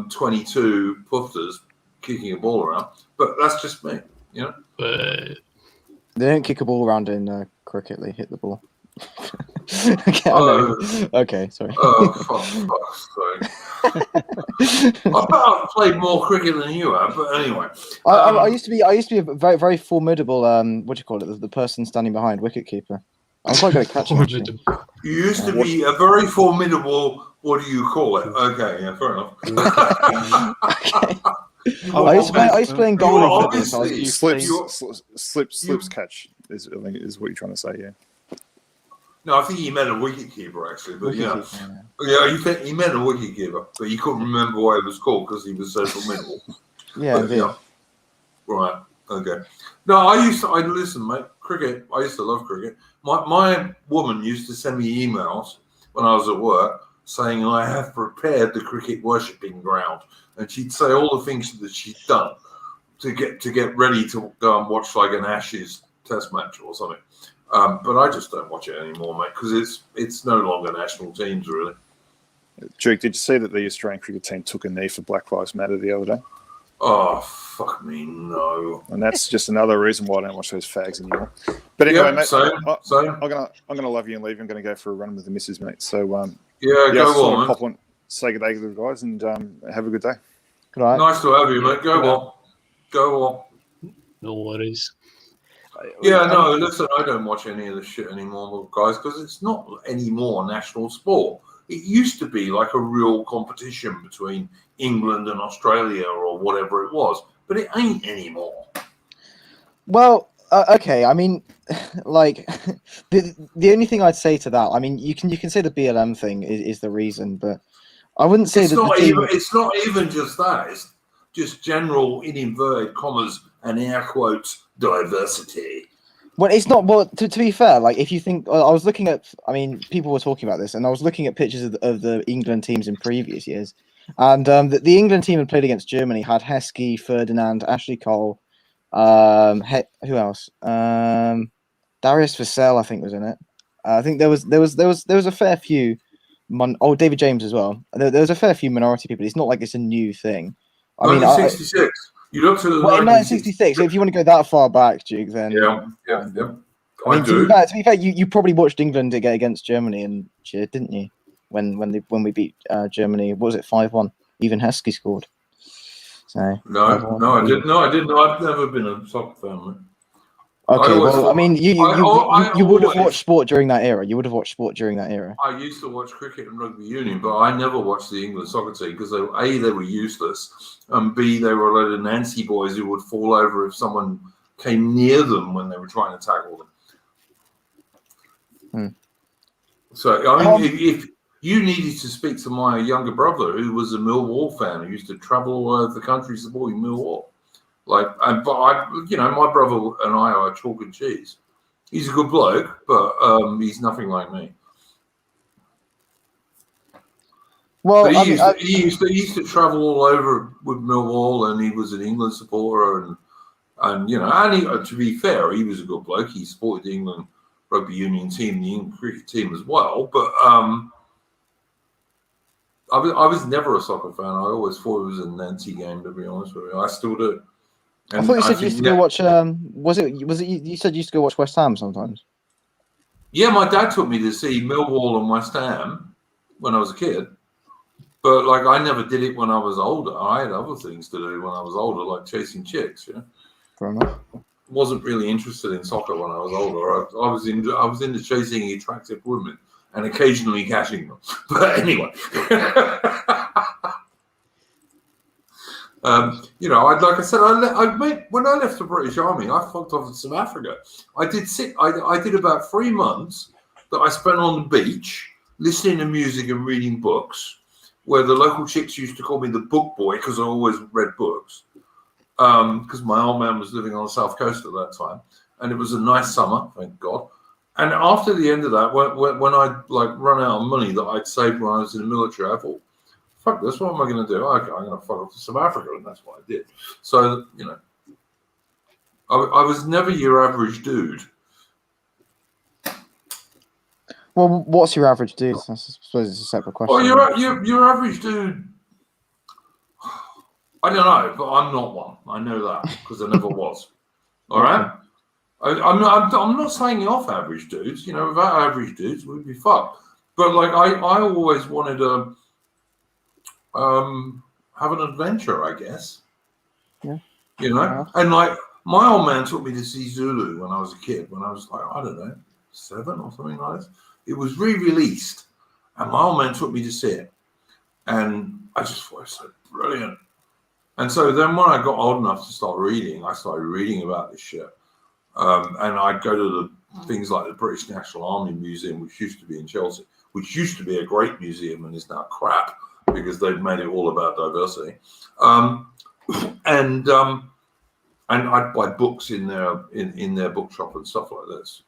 22 pufters kicking a ball around. But that's just me, you know. But they don't kick a ball around in cricket. They hit the ball. Okay, sorry. Sorry. I've played more cricket than you have, but anyway. I used to be a very, very formidable. What do you call it? The person standing behind, wicketkeeper. I'm quite good at catching. You used to be a very formidable. What do you call it? Okay, yeah, fair enough. Okay. I used to play in goal. Slips catch is what you're trying to say, yeah. No, I think he meant a wicketkeeper actually, but yeah, he meant a wicketkeeper, but he couldn't remember what it was called because he was so formidable. Yeah. Right. Okay. No, listen, mate. Cricket. I used to love cricket. My woman used to send me emails when I was at work saying I have prepared the cricket worshipping ground, and she'd say all the things that she'd done get ready to go and watch like an Ashes Test match or something. But I just don't watch it anymore, mate, because it's no longer national teams really. Duke, did you see that the Australian cricket team took a knee for Black Lives Matter the other day? Oh, fuck me, no. And that's just another reason why I don't watch those fags anymore. But anyway, mate, same. I'm gonna love you and leave. I'm gonna go for a run with the missus, mate. So go I just on, want to man. pop on, say good day to the guys, and have a good day. Good night. Nice to have you, mate. Go on. No worries. Yeah, no, listen, I don't watch any of this shit anymore, guys, because it's not any more national sport. It used to be like a real competition between England and Australia or whatever it was, but it ain't anymore. Well, okay. I mean, like the only thing I'd say to that, I mean, you can say the BLM thing is the reason, but I wouldn't say It's that it's not even just that. It's just general, in inverted commas and air quotes, diversity. Well, it's not. Well, to be fair, like if you think, I was looking at. I mean, people were talking about this, and I was looking at pictures of the England teams in previous years, and the England team had played against Germany had Heskey, Ferdinand, Ashley Cole, who else? Darius Vassell, I think, was in it. I think there was a fair few. David James as well. There was a fair few minority people. It's not like it's a new thing. I mean, 1966. You looked at the in 1966. So if you want to go that far back, Duke, then yeah. I mean, to be fair, you probably watched England against Germany and cheered, didn't you? When we beat Germany, what was it, 5-1? Even Heskey scored. So no, I didn't. No, I didn't. I've never been a soccer fan, man. Okay, well, I mean, you would have watched sport during that era. You would have watched sport during that era. I used to watch cricket and rugby union, but I never watched the England soccer team because they were useless, and B, they were a load of Nancy boys who would fall over if someone came near them when they were trying to tackle them. So, I mean, if you needed to speak to my younger brother, who was a Millwall fan, who used to travel all over the country supporting Millwall. But my brother and I are chalk and cheese. He's a good bloke, but he's nothing like me. Well, he used to travel all over with Millwall, and he was an England supporter, and to be fair, he was a good bloke. He supported the England rugby union team, the England cricket team as well. But I was never a soccer fan. I always thought it was a Nancy game, to be honest with you. I still do. I thought you said you used to go watch. Was it you said you used to go watch West Ham sometimes? Yeah, my dad took me to see Millwall and West Ham when I was a kid. But like, I never did it when I was older. I had other things to do when I was older, like chasing chicks. Fair enough. Wasn't really interested in soccer when I was older. I was into chasing attractive women and occasionally catching them. But anyway. Like I said, when I left the British Army, I fucked off to South Africa. I did about 3 months that I spent on the beach, listening to music and reading books, where the local chicks used to call me the book boy because I always read books. Because my old man was living on the south coast at that time, and it was a nice summer, thank God. And after the end of that, when I'd like run out of money that I'd saved when I was in the military, I thought, fuck this, what am I going to do? Okay, I'm going to fuck off to South Africa, and that's what I did. So, I was never your average dude. Well, what's your average dude? I suppose it's a separate question. Well, your average dude, I don't know, but I'm not one. I know that because I never was. All right? I'm not saying off average dudes. Without average dudes, we'd be fucked. But, like, I always wanted to have an adventure, I guess. Yeah. And like my old man took me to see Zulu when I was a kid, when I was like, I don't know, 7 or something like this. It was re-released, and my old man took me to see it, and I just thought it was so brilliant. And so then when I got old enough to start reading, I started reading about this shit, and I'd go to the things like the British National Army Museum, which used to be in Chelsea, which used to be a great museum and is now crap because they've made it all about diversity. And I'd buy books in their bookshop and stuff like this.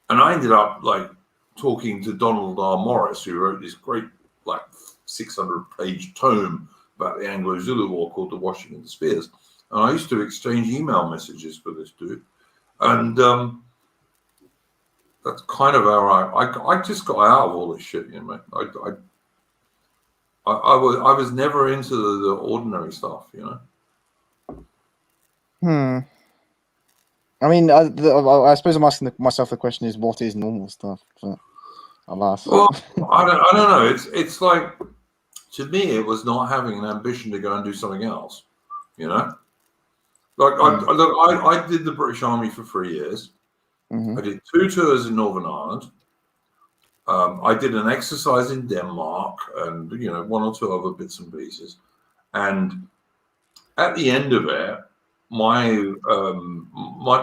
And I ended up like talking to Donald R. Morris, who wrote this great like 600-page tome about the Anglo-Zulu War called The Washing of the Spears. and I used to exchange email messages for this dude, and that's kind of how I just got out of all this shit, you know, mate. I was never into the ordinary stuff, you know. I mean, I suppose I'm asking myself the question is, what is normal stuff? But alas. Well, I don't know. It's like, to me, it was not having an ambition to go and do something else, you know. Like I did the British Army for 3 years. I did 2 tours in Northern Ireland. I did an exercise in Denmark, and 1 or 2 other bits and pieces. And at the end of it, my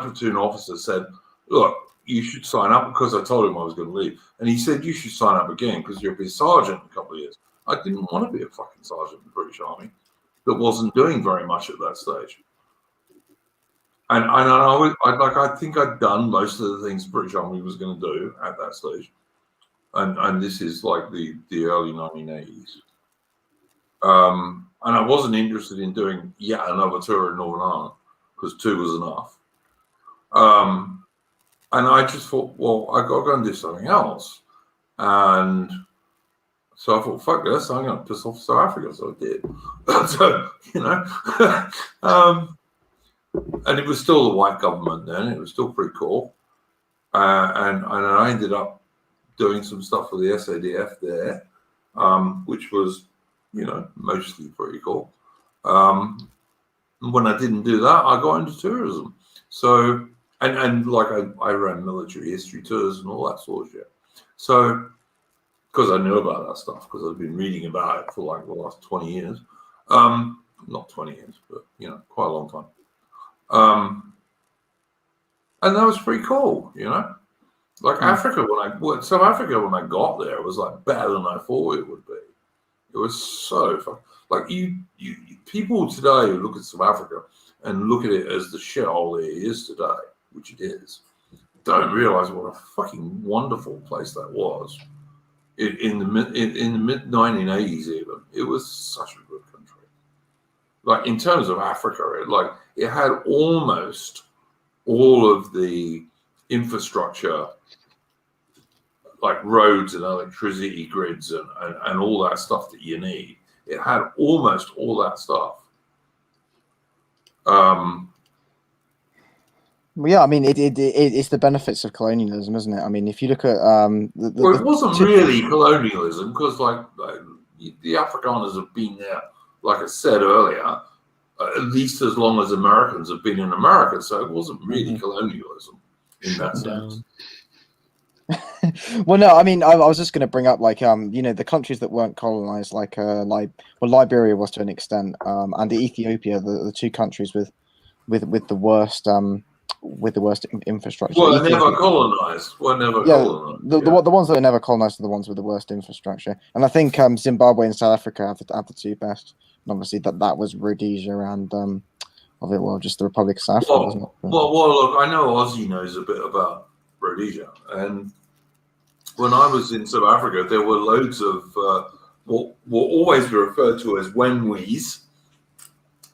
platoon officer said, "Look, you should sign up," because I told him I was going to leave. And he said, "You should sign up again because you'll be a sergeant in a couple of years." I didn't want to be a fucking sergeant in the British Army that wasn't doing very much at that stage. And I think I'd done most of the things the British Army was going to do at that stage. And this is like the early 1980s. And I wasn't interested in doing yet another tour in Northern Ireland because 2 was enough. And I just thought, well, I got to go and do something else. And so I thought, fuck this, I'm going to piss off South Africa. So I did. So, and it was still the white government then. It was still pretty cool. And I ended up doing some stuff for the SADF there, which was, mostly pretty cool. When I didn't do that, I got into tourism. So, and like I ran military history tours and all that sort of shit. So, because I knew about that stuff, because I've been reading about it for like the last 20 years. Not 20 years, but, quite a long time. And that was pretty cool, Like Africa, South Africa, when I got there, it was like better than I thought it would be. It was so fun. Like you people today who look at South Africa and look at it as the shithole it is today, which it is, don't realize what a fucking wonderful place that was. In the mid 1980s, even it was such a good country. Like in terms of Africa, it had almost all of the infrastructure, like roads and electricity grids and all that stuff that you need. It had almost all that stuff. Well, yeah, I mean, it's the benefits of colonialism, isn't it? I mean, if you look at well, it wasn't really colonialism because, like the Afrikaners have been there, like I said earlier, at least as long as Americans have been in America. So it wasn't really colonialism in that sense. Well, no, I mean, I was just going to bring up, like, the countries that weren't colonized, Liberia was to an extent, and the Ethiopia, the 2 countries with the worst infrastructure. Well, never colonized. Colonized. The ones that are never colonized are the ones with the worst infrastructure. And I think Zimbabwe and South Africa have the 2 best. And obviously, that was Rhodesia and just the Republic of South Africa, wasn't it? Well, look, I know Ozzy knows a bit about Rhodesia, and when I was in South Africa, there were loads of what were always referred to as Wenwees,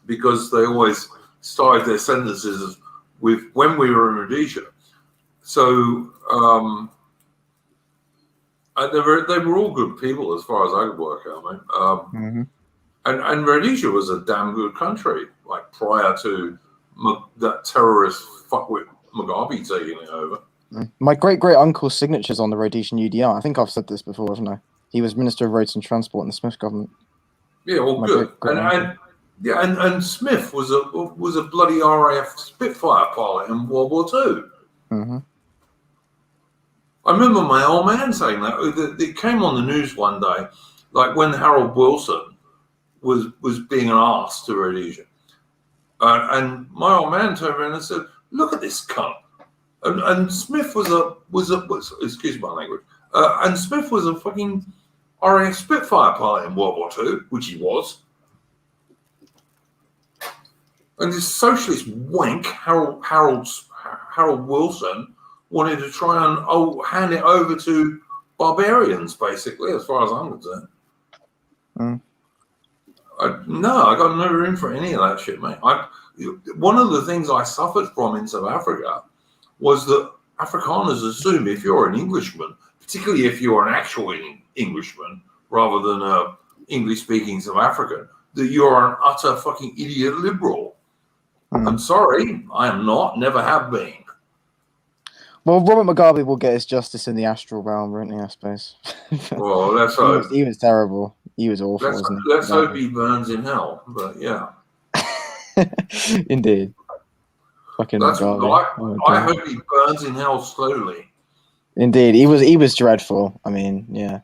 because they always started their sentences with "when we were in Rhodesia." So they were all good people as far as I could work out, mate. And Rhodesia was a damn good country, like prior to that terrorist fuckwit Mugabe taking it over. My great-great-uncle's signature's on the Rhodesian UDR. I think I've said this before, haven't I? He was Minister of Roads and Transport in the Smith government. Yeah, well, good. And Smith was a bloody RAF Spitfire pilot in World War II. I remember my old man saying that. It came on the news one day, like when Harold Wilson was being asked to Rhodesia, and my old man turned around and said, "Look at this cunt." And Smith was excuse my language. And Smith was a fucking RAF Spitfire pilot in World War II, which he was. And this socialist wank, Harold Wilson, wanted to try and hand it over to barbarians, basically, as far as I'm concerned. No, I got no room for any of that shit, mate. one of the things I suffered from in South Africa was that Afrikaners assume if you're an Englishman, particularly if you're an actual Englishman rather than a English-speaking South African, that you're an utter fucking idiot liberal. I'm sorry, I am not, never have been. Well, Robert Mugabe will get his justice in the astral realm, won't he, I suppose? Well, let's hope. He was terrible. He was awful, wasn't he? Let's hope he burns in hell, but yeah. Indeed. Fucking That's Mugabe. I hope he burns in hell slowly. Indeed, he was dreadful. I mean, yeah.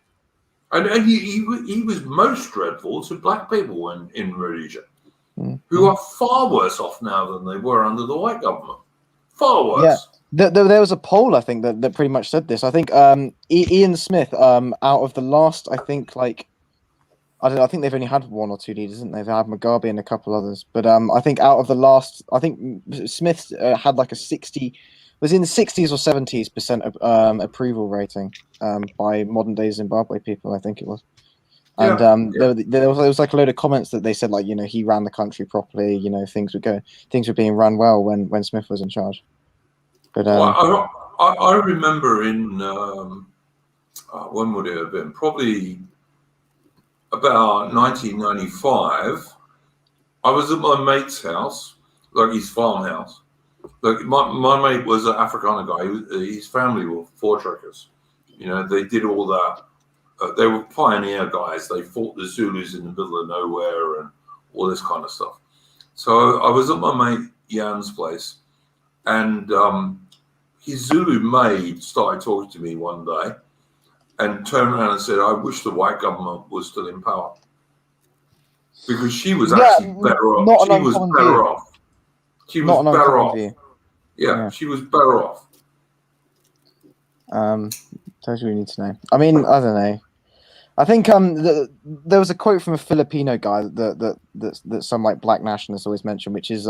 And he was most dreadful to black people in Rhodesia, who are far worse off now than they were under the white government. Far worse. Yeah. There was a poll, I think, that pretty much said this. I think Ian Smith, out of the last, I think, like, I don't know, I think they've only had one or two leaders, haven't they? They've had Mugabe and a couple others. But I think out of the last, I think Smith had like a 60, was in the 60s or 70% approval rating by modern day Zimbabwe people, I think it was. And there was like a load of comments that they said, like, you know, he ran the country properly, you know, things were being run well when Smith was in charge. But I remember in when would it have been? Probably about 1995. I was at my mate's house, like his farmhouse. Like my mate was an Afrikaner guy. His family were voortrekkers. You know, they did all that. They were pioneer guys. They fought the Zulus in the middle of nowhere and all this kind of stuff. So I was at my mate Jan's place, and his Zulu maid started talking to me one day and turned around and said, I wish the white government was still in power. Because she was actually better off. She was better off. She was better off. Yeah, she was better off. Totally need to know. I mean, I don't know. I think there was a quote from a Filipino guy that some like black nationalists always mention, which is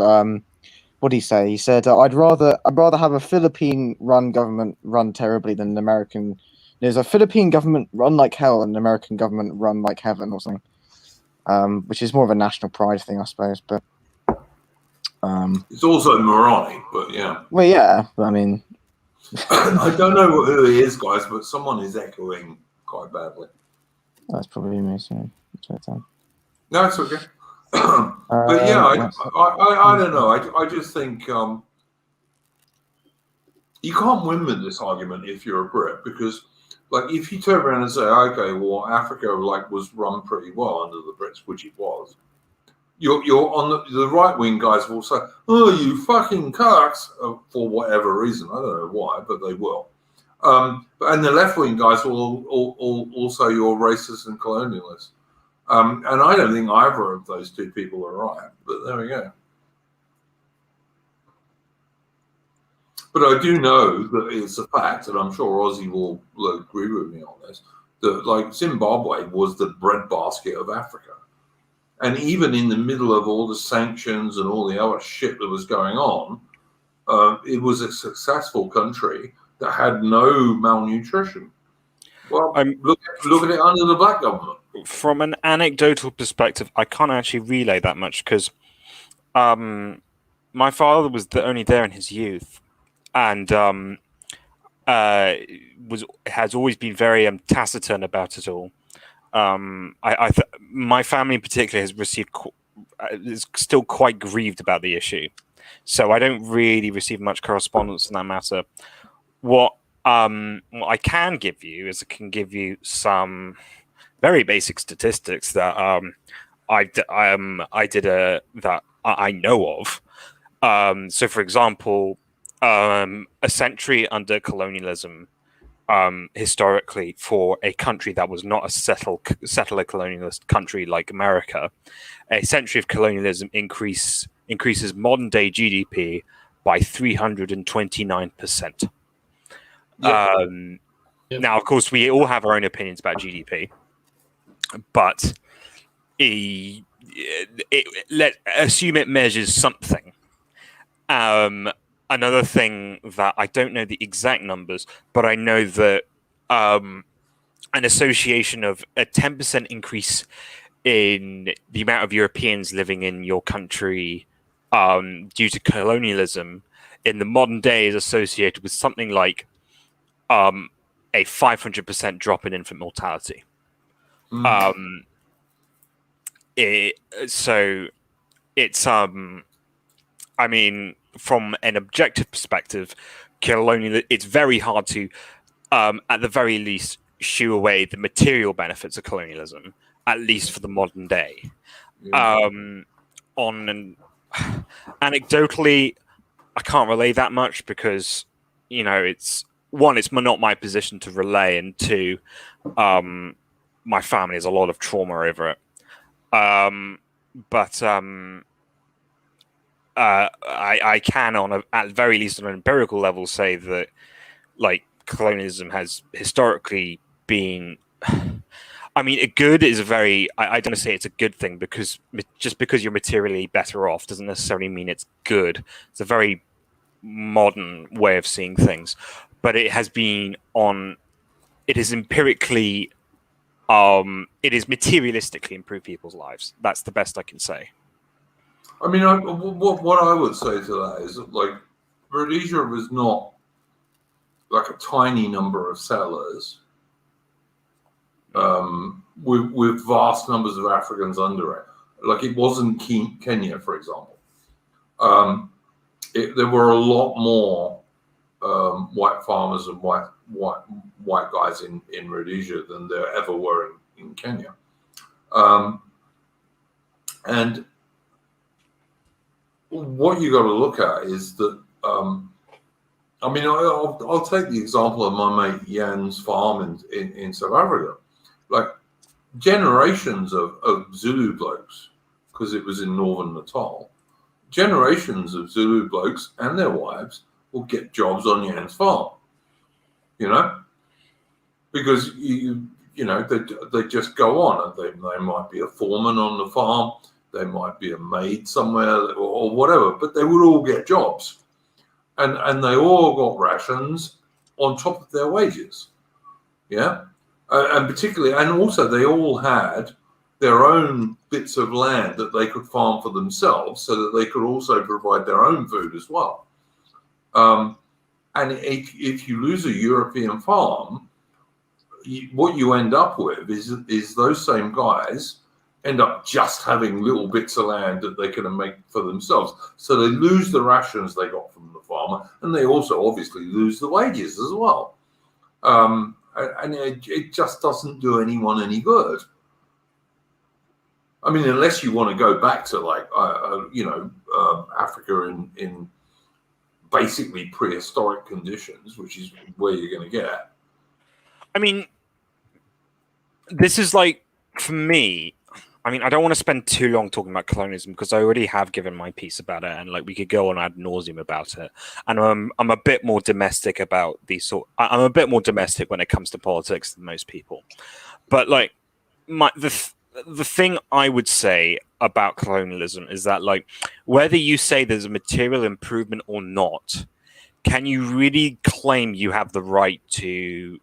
what did he say? He said, I'd rather have a Philippine-run government run terribly than an American. There's a Philippine government run like hell and an American government run like heaven or something. Which is more of a national pride thing, I suppose. But it's also moronic, but yeah. Well, yeah, but I mean, I don't know who he is, guys, but someone is echoing quite badly. That's probably me. So no, it's okay. But yeah, I don't know. I just think you can't win with this argument if you're a Brit, because like if you turn around and say, okay, well, Africa like was run pretty well under the Brits, which it was. You're on the right wing guys will say, oh, you fucking cucks, for whatever reason. I don't know why, but they will. And the left wing guys will also you're racist and colonialist. And I don't think either of those two people are right, but there we go. But I do know that it's a fact, and I'm sure Ozzy will agree with me on this, that like Zimbabwe was the breadbasket of Africa. And even in the middle of all the sanctions and all the other shit that was going on, it was a successful country that had no malnutrition. Well, look at it under the black government. From an anecdotal perspective, I can't actually relay that much because my father was only there in his youth, and has always been very taciturn about it all. My family in particular has received is still quite grieved about the issue, so I don't really receive much correspondence on that matter. What I can give you is I can give you some very basic statistics that that I know of. So, for example, a century under colonialism. Historically, for a country that was not a settler colonialist country like America, a century of colonialism increases modern day GDP by 329%. Now, of course, we all have our own opinions about GDP, but let's assume it measures something. Another thing that I don't know the exact numbers, but I know that an association of a 10% increase in the amount of Europeans living in your country due to colonialism in the modern day is associated with something like a 500% drop in infant mortality. So it's I mean, from an objective perspective, it's very hard to at the very least shoo away the material benefits of colonialism, at least for the modern day. Anecdotally, I can't relay that much because, it's one, it's not my position to relay, and two, my family has a lot of trauma over it. But I can, at the very least, on an empirical level, say that colonialism has historically been. I mean, a good is a very. I don't say it's a good thing because just because you're materially better off doesn't necessarily mean it's good. It's a very modern way of seeing things, but it has been on. It is empirically. It is materialistically improved people's lives. That's the best I can say. I mean, what I would say to that is that, Rhodesia was not like a tiny number of settlers with vast numbers of Africans under it. Like, it wasn't Kenya, for example. There were a lot more white farmers and white guys in Rhodesia than there ever were in Kenya. And what you got to look at is that, I mean, I'll take the example of my mate Jan's farm in South Africa. Like, generations of Zulu blokes, because it was in northern Natal, generations of Zulu blokes and their wives will get jobs on Jan's farm, because they just go on, and they might be a foreman on the farm, they might be a maid somewhere or whatever, but they would all get jobs, and they all got rations on top of their wages, and particularly, and also they all had their own bits of land that they could farm for themselves, so that they could also provide their own food as well. And if you lose a European farm, what you end up with is those same guys end up just having little bits of land that they can make for themselves. So they lose the rations they got from the farmer, and they also obviously lose the wages as well. And it just doesn't do anyone any good. I mean, unless you want to go back to Africa in basically prehistoric conditions, which is where you're going to get. I mean, this is for me, I mean, I don't want to spend too long talking about colonialism because I already have given my piece about it, and we could go on ad nauseum about it. And I'm a bit more domestic about I'm a bit more domestic when it comes to politics than most people. But the thing I would say about colonialism is that whether you say there's a material improvement or not, can you really claim you have the right to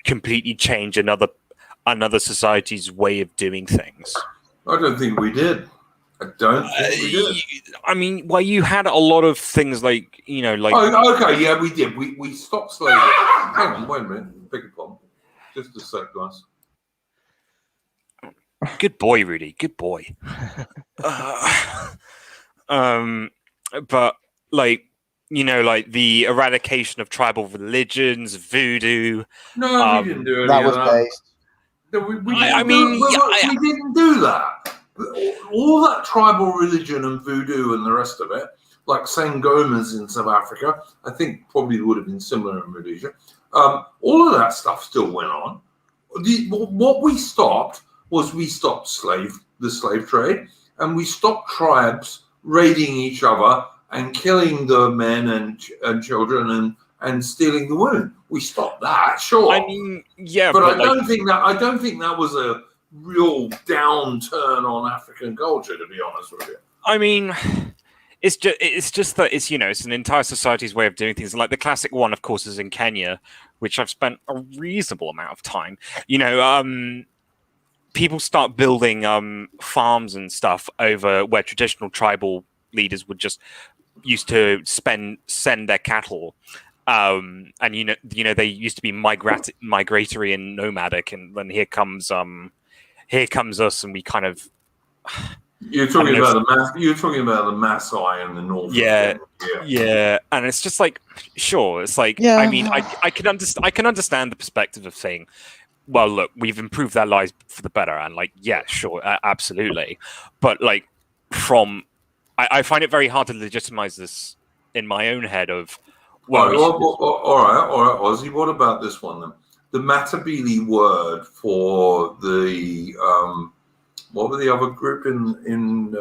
completely change another society's way of doing things? I don't think we did. I don't think we did. I mean, you had a lot of things Oh, okay, yeah, we did. We stopped slavery. Hang on, wait a minute. Beg your pardon. Just a sec, guys. Good boy, Rudy. Good boy. But the eradication of tribal religions, voodoo. No, we didn't do any That of was that. based. No, we didn't do that. All that tribal religion and voodoo and the rest of it, like Sangomas in South Africa, I think probably would have been similar in Rhodesia. All of that stuff still went on. What we stopped was the slave trade, and we stopped tribes raiding each other and killing the men and children and stealing the women. We stopped that, sure. I mean, yeah, but I don't think that was a real downturn on African culture, to be honest with you. I mean, it's just that it's an entire society's way of doing things. Like the classic one, of course, is in Kenya, which I've spent a reasonable amount of time. people start building farms and stuff over where traditional tribal leaders would just used to send their cattle, and they used to be migratory and nomadic, and then here comes us, and we kind of. You're talking about the Maasai in the north. Yeah, and it's just like, sure, it's like, Yeah. I mean, I can understand the perspective of saying, well, look, we've improved their lives for the better, and like, yeah, sure, absolutely, but like, I find it very hard to legitimize this in my own head of, well, all right, Ozzy, what about this one then? The Matabele word for the what were the other group in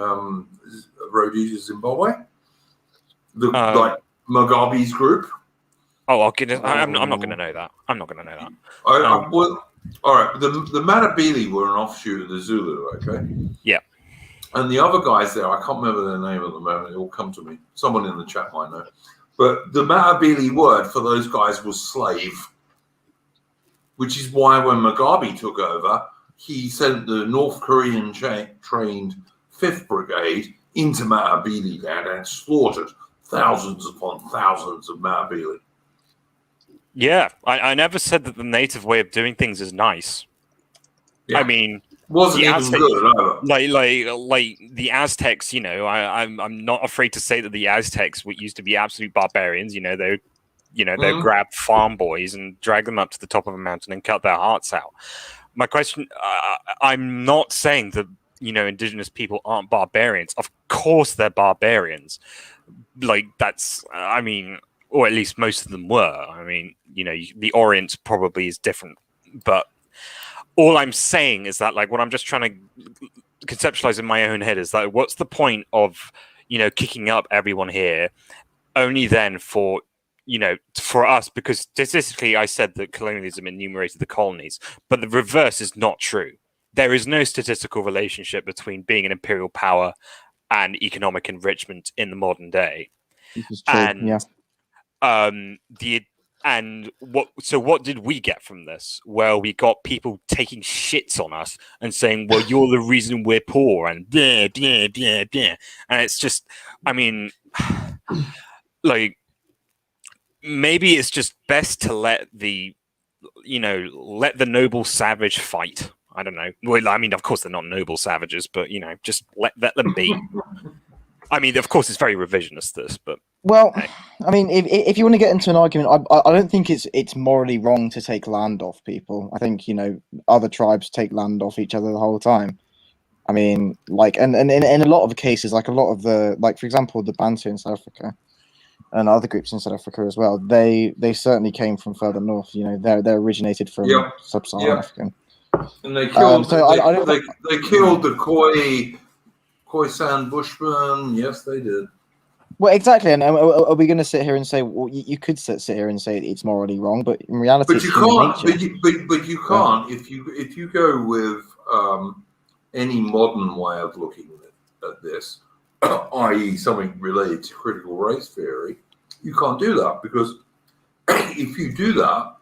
Rhodesia, Zimbabwe? Like Mugabe's group. Oh, I'm not going to know that. I'm not going to know that. Well, all right. The Matabele were an offshoot of the Zulu. Okay. Yeah. And the other guys there, I can't remember their name at the moment. It will come to me. Someone in the chat might know. But the Matabele word for those guys was slave, which is why when Mugabe took over, he sent the North Korean trained 5th Brigade into Matabele land and slaughtered thousands upon thousands of Matabele. Yeah, I never said that the native way of doing things is nice. Yeah. I mean, wasn't even good either. Like the Aztecs, I'm not afraid to say that the Aztecs used to be absolute barbarians. They would grab farm boys and drag them up to the top of a mountain and cut their hearts out. My question, I'm not saying that indigenous people aren't barbarians. Of course, they're barbarians. Like that's, I mean, or at least most of them were. I mean, the Orient probably is different, but all I'm saying is that, like, what I'm just trying to conceptualize in my own head is that what's the point of, kicking up everyone here only then for us, because statistically I said that colonialism enumerated the colonies, but the reverse is not true. There is no statistical relationship between being an imperial power and economic enrichment in the modern day. This is true, and what did we get from this? Well, we got people taking shits on us and saying, well, you're the reason we're poor, and blah, blah, blah, blah. And it's just, I mean, like, maybe it's just best to let the noble savage fight. I don't know. Well, I mean, of course they're not noble savages, but just let them be. I mean, of course, it's very revisionist, this, but well, I mean, if you want to get into an argument, I don't think it's morally wrong to take land off people. I think other tribes take land off each other the whole time. I mean, like, and in a lot of cases, like a lot of the, like, for example, the Bantu in South Africa and other groups in South Africa as well, they certainly came from further north. They're originated from sub-Saharan African. And they killed. They killed the Khoisan Bushmen. Yes, they did. Well, exactly. And are we going to sit here and say, well, you could sit here and say it's morally wrong, but in reality, but you can't. But you can't if you go with any modern way of looking at this, i.e., something related to critical race theory. You can't do that, because if you do that,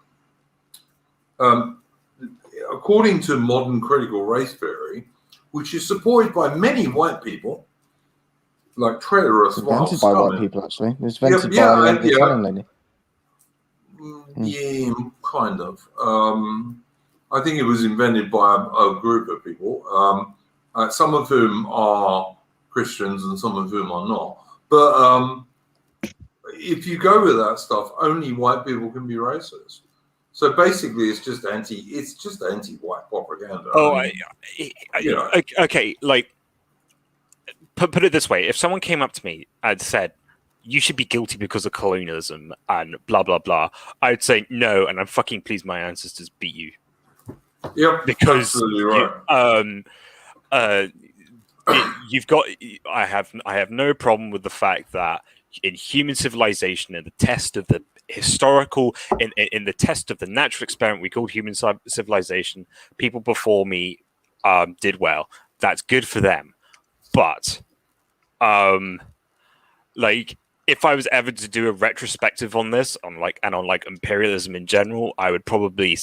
according to modern critical race theory, which is supported by many white people, like traitorous invented by white people, actually. It was invented by the Italian lady. Yeah, kind of. I think it was invented by a group of people, some of whom are Christians and some of whom are not. But if you go with that stuff, only white people can be racist. So basically, it's just anti-white propaganda. Oh, okay. Like, put it this way: if someone came up to me and said, "You should be guilty because of colonialism and blah blah blah," I'd say no, and I'm fucking pleased my ancestors beat you. Yep, because absolutely right. You've got. I have no problem with the fact that in human civilization, in the test of the historical, in the test of the natural experiment we called human civilization, people before me did well. That's good for them. But like, if I was ever to do a retrospective on this, on imperialism in general, I would probably,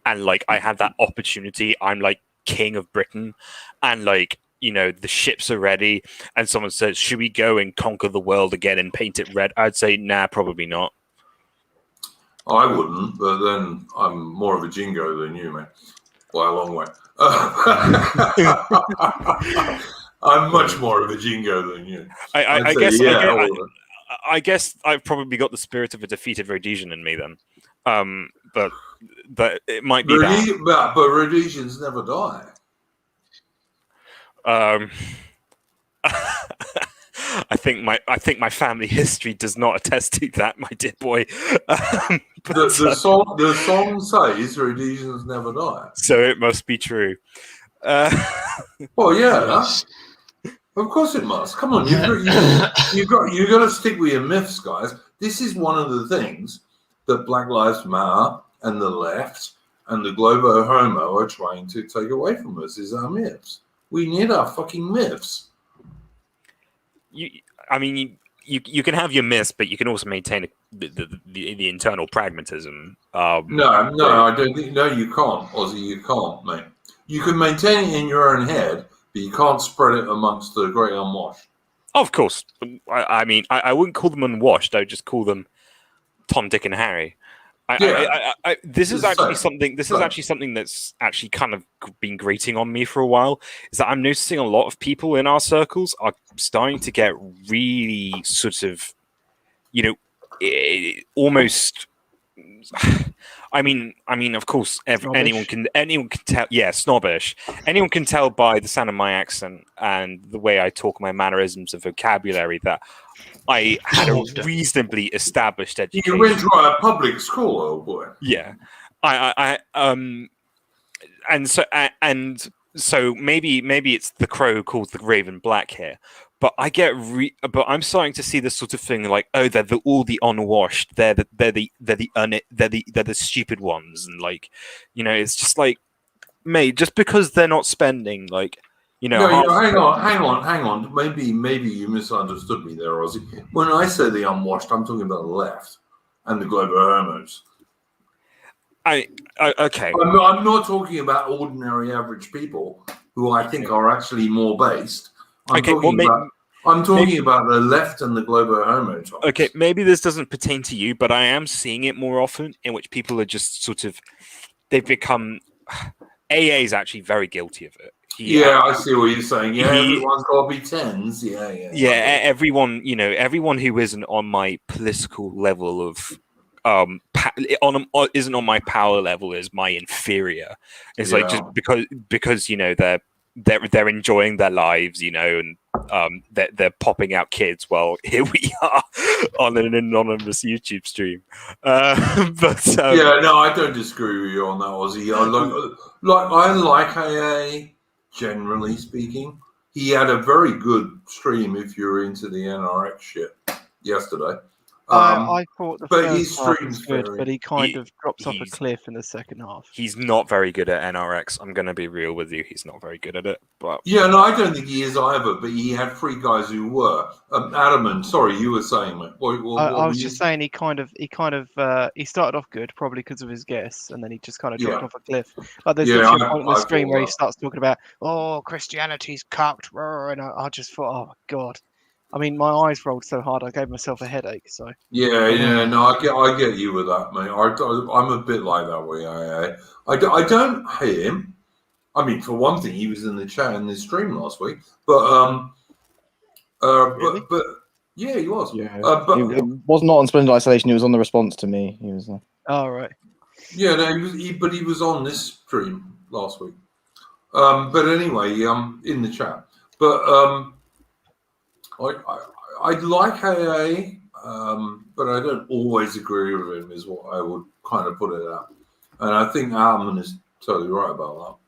and like I had that opportunity, I'm like king of Britain, and like, you know, the ships are ready, and someone says, "Should we go and conquer the world again and paint it red?" I'd say, "Nah, probably not." I wouldn't, but then I'm more of a jingo than you, mate, by a long way. I'm much more of a jingo than you. I guess I've probably got the spirit of a defeated Rhodesian in me then. But it might be that. But Rhodesians never die. I think my family history does not attest to that, my dear boy. The song says Rhodesians never die, so it must be true. Well, yeah, of course it must. Come on, you've got to stick with your myths, guys. This is one of the things that Black Lives Matter and the left and the Globo Homo are trying to take away from us, is our myths. We need our fucking myths. You can have your myths, but you can also maintain the internal pragmatism. No, I don't think. No, you can't, Ozzy. You can't, mate. You can maintain it in your own head, but you can't spread it amongst the great unwashed. Of course, I mean, I wouldn't call them unwashed. I would just call them Tom, Dick, and Harry. This is actually something that's actually kind of been grating on me for a while. Is that I'm noticing a lot of people in our circles are starting to get really sort of, you know, almost. I mean, of course, anyone can tell. Yeah, snobbish. Anyone can tell by the sound of my accent and the way I talk, my mannerisms and vocabulary, that I had a reasonably established education. You went to a public school, old boy. Yeah, and so maybe it's the crow who calls the raven black here. But but I'm starting to see this sort of thing like, oh, they're all the unwashed, they're the stupid ones, and like, you know, it's just like, mate, just because they're not spending like, you know. No, hang on. Maybe you misunderstood me there, Ozzy. When I say the unwashed, I'm talking about the left and the Globo Homos. Okay. I'm not talking about ordinary average people who I think are actually more based. I'm talking about the left and the Globo Homo types. Okay, maybe this doesn't pertain to you, but I am seeing it more often in which people are just sort of, they've become. AA is actually very guilty of it. I see what you're saying. Yeah, everyone's got to be tens. Yeah. Everyone who isn't on my political level of isn't on my power level is my inferior. It's like just because you know they're enjoying their lives, you know, and they're popping out kids. Well, here we are on an anonymous YouTube stream. I don't disagree with you on that, Ozzy. I like AA. Generally speaking, he had a very good stream if you're into the NRX shit yesterday. I thought the first half was good, but he kind of drops off a cliff in the second half. He's not very good at NRX. I'm going to be real with you. He's not very good at it. But I don't think he is either. But he had three guys who were. Adam, sorry, you were saying, mate. What I was just saying he started off good, probably because of his guests, and then he just kind of dropped off a cliff. Like there's a point in the stream where he starts talking about, Christianity's cucked, and I just thought, oh God. I mean, my eyes rolled so hard I gave myself a headache. So I get you with that, mate. I'm a bit like that way. I don't hate him. I mean, for one thing, he was in the chat in this stream last week, but really? but yeah, he was. Yeah, but he was not on Splendid Isolation. He was on the response to me. He was. Oh right. Yeah, no, he was on this stream last week. But anyway, in the chat, but I like AA, but I don't always agree with him, is what I would kind of put it at. And I think Alman is totally right about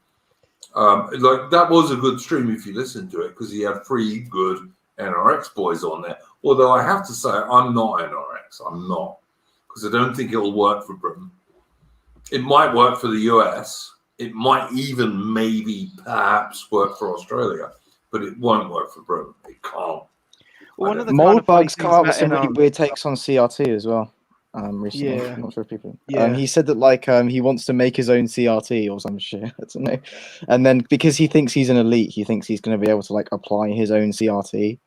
that. That was a good stream if you listen to it, because he had three good NRX boys on there. Although I have to say, I'm not NRX. I'm not, because I don't think it'll work for Britain. It might work for the US. It might even perhaps work for Australia, but it won't work for Britain. It can't. Well, one of the Moldbugs come up with some really weird takes on CRT as well. recently. Yeah. I'm not sure if people. Yeah. He said that like he wants to make his own CRT or some shit. I don't know. And then because he thinks he's an elite, he thinks he's going to be able to like apply his own CRT.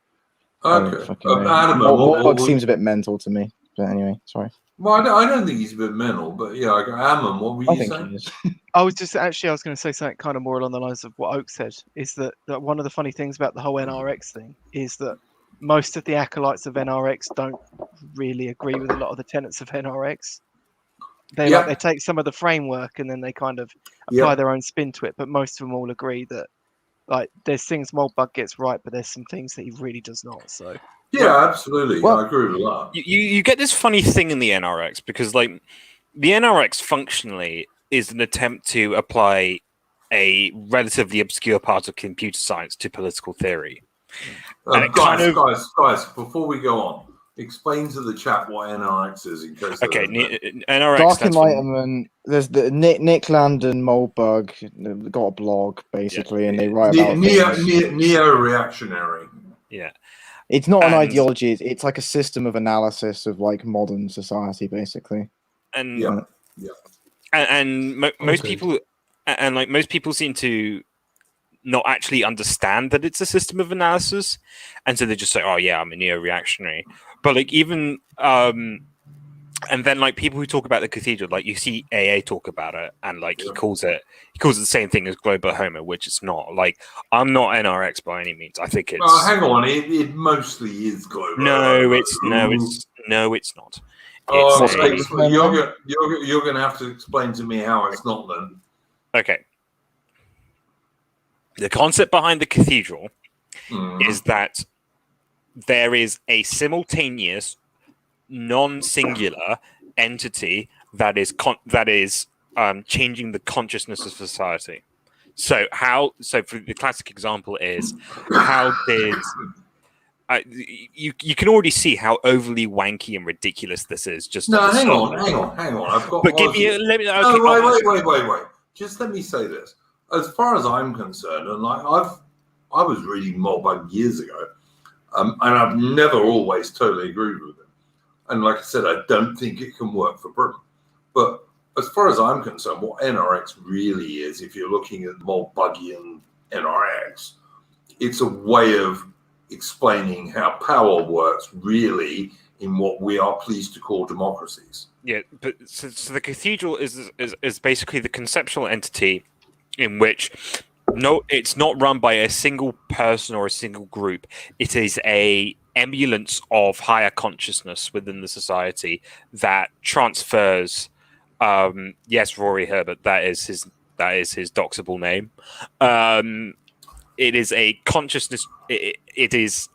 I don't Okay. fucking know. Adam, Mortbug seems a bit mental to me. But anyway, sorry. Well, I don't think he's a bit mental, but yeah, Ammon, what were I you think saying? he is. I was going to say something kind of more along the lines of what Oak said. Is that one of the funny things about the whole NRX thing is that most of the acolytes of NRX don't really agree with a lot of the tenets of NRX. They Yeah. they take some of the framework and then they kind of apply Yeah. their own spin to it. But most of them all agree that like there's things Moldbug gets right, but there's some things that he really does not. So Yeah, absolutely. Well- I agree with that. You get this funny thing in the NRX because like the NRX functionally is an attempt to apply a relatively obscure part of computer science to political theory. And it Guys, kind of- guys, before we go on, explain to the chat what NRX is in case. Okay, they NRX Dark stands for Enlightenment. There's the Nick Landon Moldbug. They've got a blog basically, and they write about things. neo-reactionary. yeah. It's not an and- ideology. It's like a system of analysis of like modern society, basically. And Yeah. most Okay. people and like most people seem to not actually understand that it's a system of analysis, and so they just say, "Oh yeah, I'm a neo-reactionary." But like even and then like people who talk about the cathedral, like you see AA talk about it, and like he calls it the same thing as global homo, which it's not. Like I'm not NRX by any means. I think it's Well, hang on, it mostly is global. no, it's not. Oh, It's a- thanks. You're going to have to explain to me how it's not then. Okay. The concept behind the cathedral is that there is a simultaneous, non-singular entity that is changing the consciousness of society. So for the classic example is how did you can already see how overly wanky and ridiculous this is. Just No, at the hang start. on. I've got. But give me let me. Okay, No, wait. Just let me say this. As far as I'm concerned, and like I was reading Moldbug years ago, and I've never always totally agreed with him. And like I said, I don't think it can work for Britain. But as far as I'm concerned, what NRX really is, if you're looking at Moldbugian NRX, it's a way of explaining how power works really in what we are pleased to call democracies. Yeah, but so the cathedral is basically the conceptual entity in which it's not run by a single person or a single group. It is a emulance of higher consciousness within the society that transfers. Yes, Rory Herbert, that is his doxable name. It is a consciousness. It's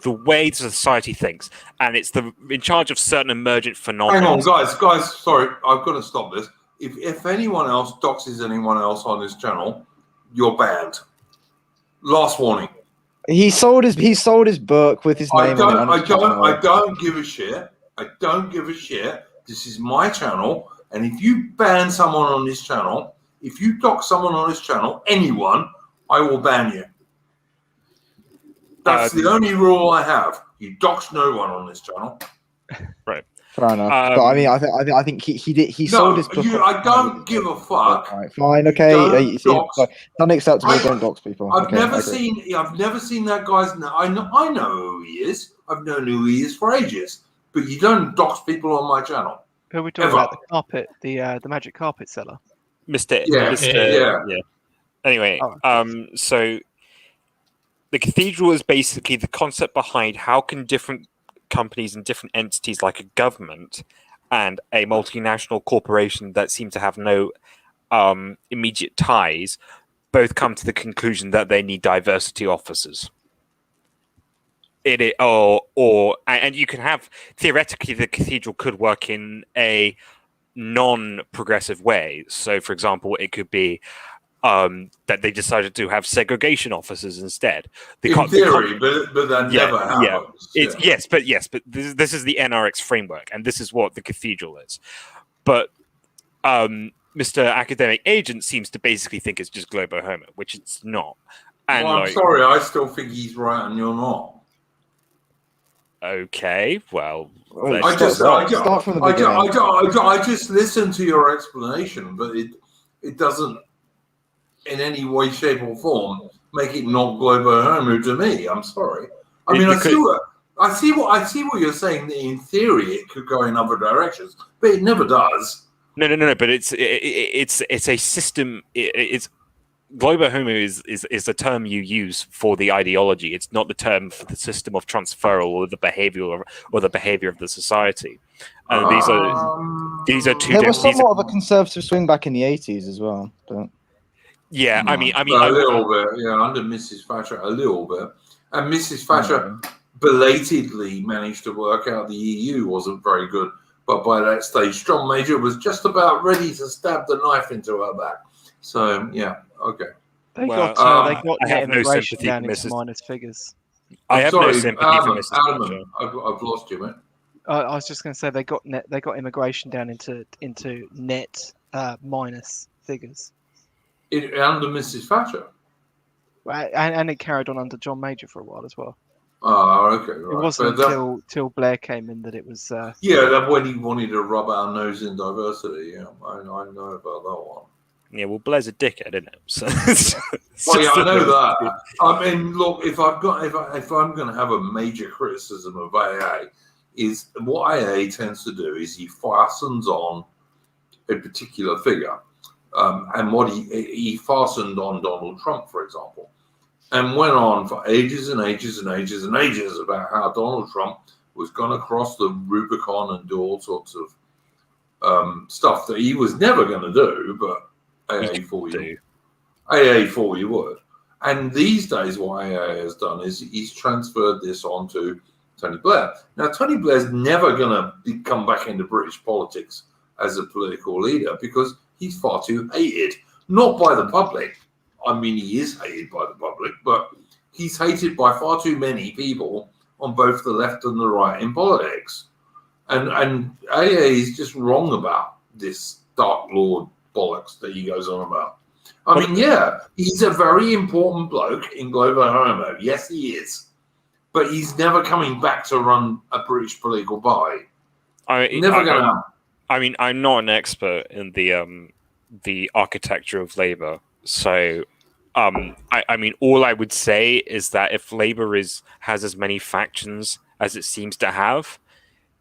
the way the society thinks, and it's in charge of certain emergent phenomena. Hang on, guys. Sorry, I've got to stop this. If anyone else doxes anyone else on this channel, you're banned. Last warning. He sold his book with his name on it. I don't give a shit. I don't give a shit. This is my channel, and if you ban someone on this channel, if you dox someone on this channel, anyone, I will ban you. That's the only rule I have. You dox no one on this channel. Right. Fair enough. But I mean, I think he sold his book. I don't give a fuck. All right, fine, okay. It's unacceptable. Don't dox people. I've never seen that guy's. I know who he is. I've known who he is for ages. But you don't dox people on my channel. who are we talking about? The carpet, the magic carpet seller. Mr. Yeah. Anyway, so the cathedral is basically the concept behind how can different companies and different entities like a government and a multinational corporation that seem to have no immediate ties both come to the conclusion that they need diversity officers. And you can have, theoretically, the cathedral could work in a non-progressive way. So, for example, it could be that they decided to have segregation officers instead. In theory, but that never happens. Yes, but this is the NRX framework, and this is what the cathedral is. But Mr. Academic Agent seems to basically think it's just global homo, which it's not. And I'm sorry, I still think he's right and you're not. Okay, well, Wait, I let's just, start from the beginning. I just listened to your explanation, but it doesn't in any way, shape, or form make it not global homo to me. I'm sorry. I mean, I see what you're saying. That in theory, it could go in other directions, but it never does. No. But it's a system. It's global homo is the term you use for the ideology. It's not the term for the system of transferal or the behavior of the society. And these are two. There was somewhat of a conservative swing back in the 80s as well. But... Yeah, I mean, a little bit. Yeah, under Mrs. Thatcher, a little bit, and Mrs. Thatcher belatedly managed to work out the EU wasn't very good. But by that stage, John Major was just about ready to stab the knife into her back. So yeah, okay. They got net immigration down into minus figures. I have no sympathy for Mrs. Thatcher. I've lost you, mate. I was just going to say they got immigration down into net minus figures. Under Mrs. Thatcher. Right, and it carried on under John Major for a while as well. Oh, okay. Right. It wasn't until Blair came in that it was. That when he wanted to rub our nose in diversity. Yeah, I know about that one. Yeah, well, Blair's a dickhead, isn't it? So, well, yeah, I know that. I mean, look, if I'm going to have a major criticism of AA, is what AA tends to do is he fastens on a particular figure, and what he fastened on Donald Trump, for example. And went on for ages and ages and ages and ages about how Donald Trump was going to cross the Rubicon and do all sorts of stuff that he was never going to do, but AA thought he would. And these days, what AA has done is he's transferred this on to Tony Blair. Now, Tony Blair's never going to come back into British politics as a political leader because he's far too hated, not by the public. I mean, he is hated by the public, but he's hated by far too many people on both the left and the right in politics. And AA is just wrong about this Dark Lord bollocks that he goes on about. I mean, yeah, he's a very important bloke in global homo. Yes, he is. But he's never coming back to run a British political party. Never going to happen. I mean, I'm not an expert in the architecture of Labour. So, I mean, all I would say is that if Labour has as many factions as it seems to have,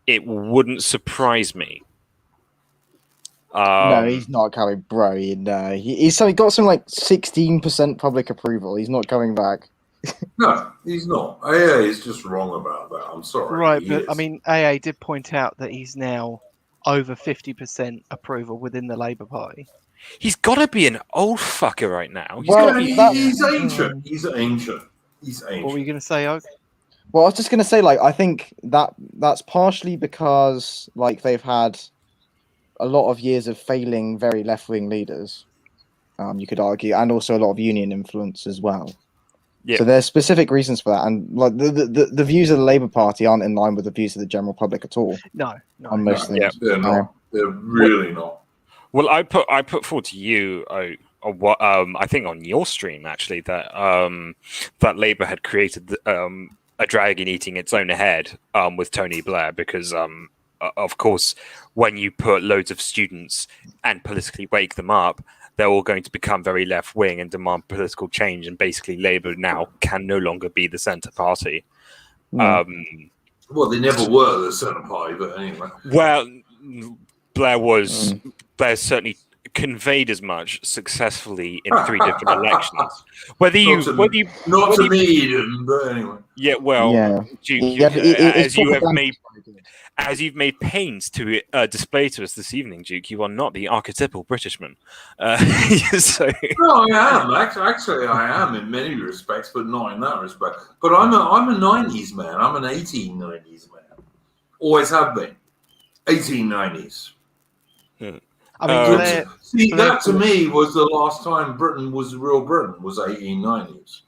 it wouldn't surprise me. No, he's not coming, bro. He's got some like 16% public approval. He's not coming back. No, he's not. AA is just wrong about that. I'm sorry. Right, but I mean, AA did point out that he's now over 50% approval within the Labour Party. He's got to be an old fucker right now. He's ancient. He's ancient. What were you going to say, Oak? Well, I was just going to say, like, I think that's partially because, like, they've had a lot of years of failing very left-wing leaders, you could argue, and also a lot of union influence as well. Yeah. So there's specific reasons for that, and like the views of the Labour Party aren't in line with the views of the general public at all. No, on most things. Yeah, they're not. They're really not. Well, I put forward to you, I think on your stream actually, that that Labour had created a dragon eating its own head with Tony Blair because of course when you put loads of students and politically wake them up, they're all going to become very left wing and demand political change, and basically Labour now can no longer be the centre party. Well, they never were the centre party, but anyway. Well, Blair certainly conveyed as much successfely in 3 different elections. Not to me, but anyway. Yeah, well, Duke, as you've made pains to display to us this evening, Duke, you are not the archetypal Britishman. So... No, I am. Actually, I am in many respects, but not in that respect. But I'm a 90s man. I'm an 1890s man. Always have been. 1890s. I mean, that to me was the last time Britain was real Britain, was 1890s.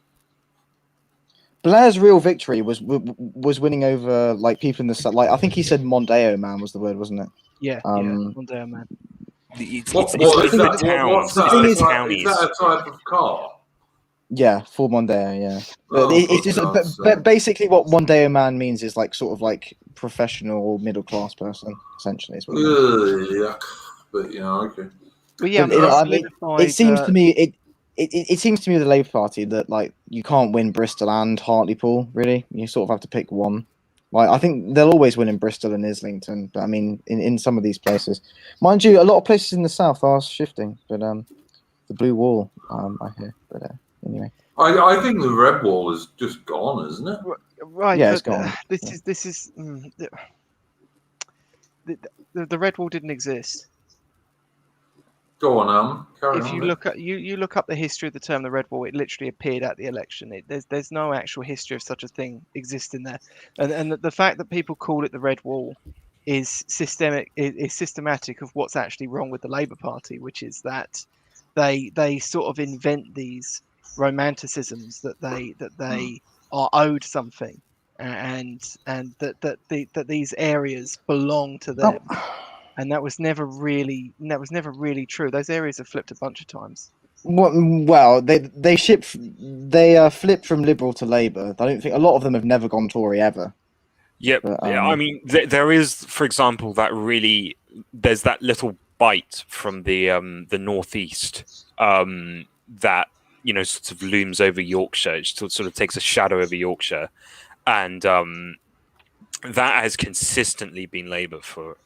Blair's real victory was winning over like people in the like I think he said Mondeo man was the word, wasn't it? Yeah, Mondeo man. Is that a type of car? Yeah, full Mondeo, yeah. But Oh, it's just, for God's but sake. basically what Mondeo man means is like sort of like professional middle class person, essentially. Is what it means. Yuck. But yeah, okay. Well, yeah, I But mean, you know, they I mean, solidified. it seems to me it seems to me with the Labour Party that like you can't win Bristol and Hartlepool, really. You sort of have to pick one. Like I think they'll always win in Bristol and Islington, but I mean in some of these places. Mind you, a lot of places in the south are shifting, but the blue wall, I hear. But anyway. I think the red wall is just gone, isn't it? Right, Yeah, but it's gone. this is the red wall didn't exist. Go on, carry If on. you then. look at you look up the history of the term the red wall, it literally appeared at the election. There's no actual history of such a thing existing there, and the fact that people call it the red wall is systematic of what's actually wrong with the Labour Party, which is that they sort of invent these romanticisms that they are owed something, and that these areas belong to them. And that was never really true. Those areas have flipped a bunch of times. Well, they flipped from Liberal to Labour. I don't think a lot of them have never gone Tory ever. Yeah, But, I mean, there is, for example, there's that little bite from the northeast that sort of looms over Yorkshire. It sort of takes a shadow over Yorkshire, and that has consistently been Labour for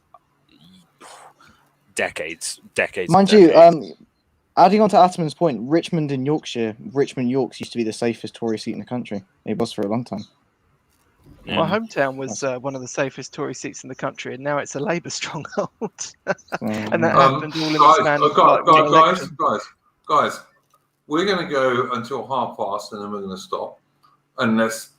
decades. Mind you, adding on to Atman's point, Richmond in Yorkshire, Richmond Yorks used to be the safest Tory seat in the country. It was for a long time. Yeah. My hometown was one of the safest Tory seats in the country, and now it's a Labour stronghold. And that happened all in the span of like one election. Guys, we're going to go until 1:30, and then we're going to stop, unless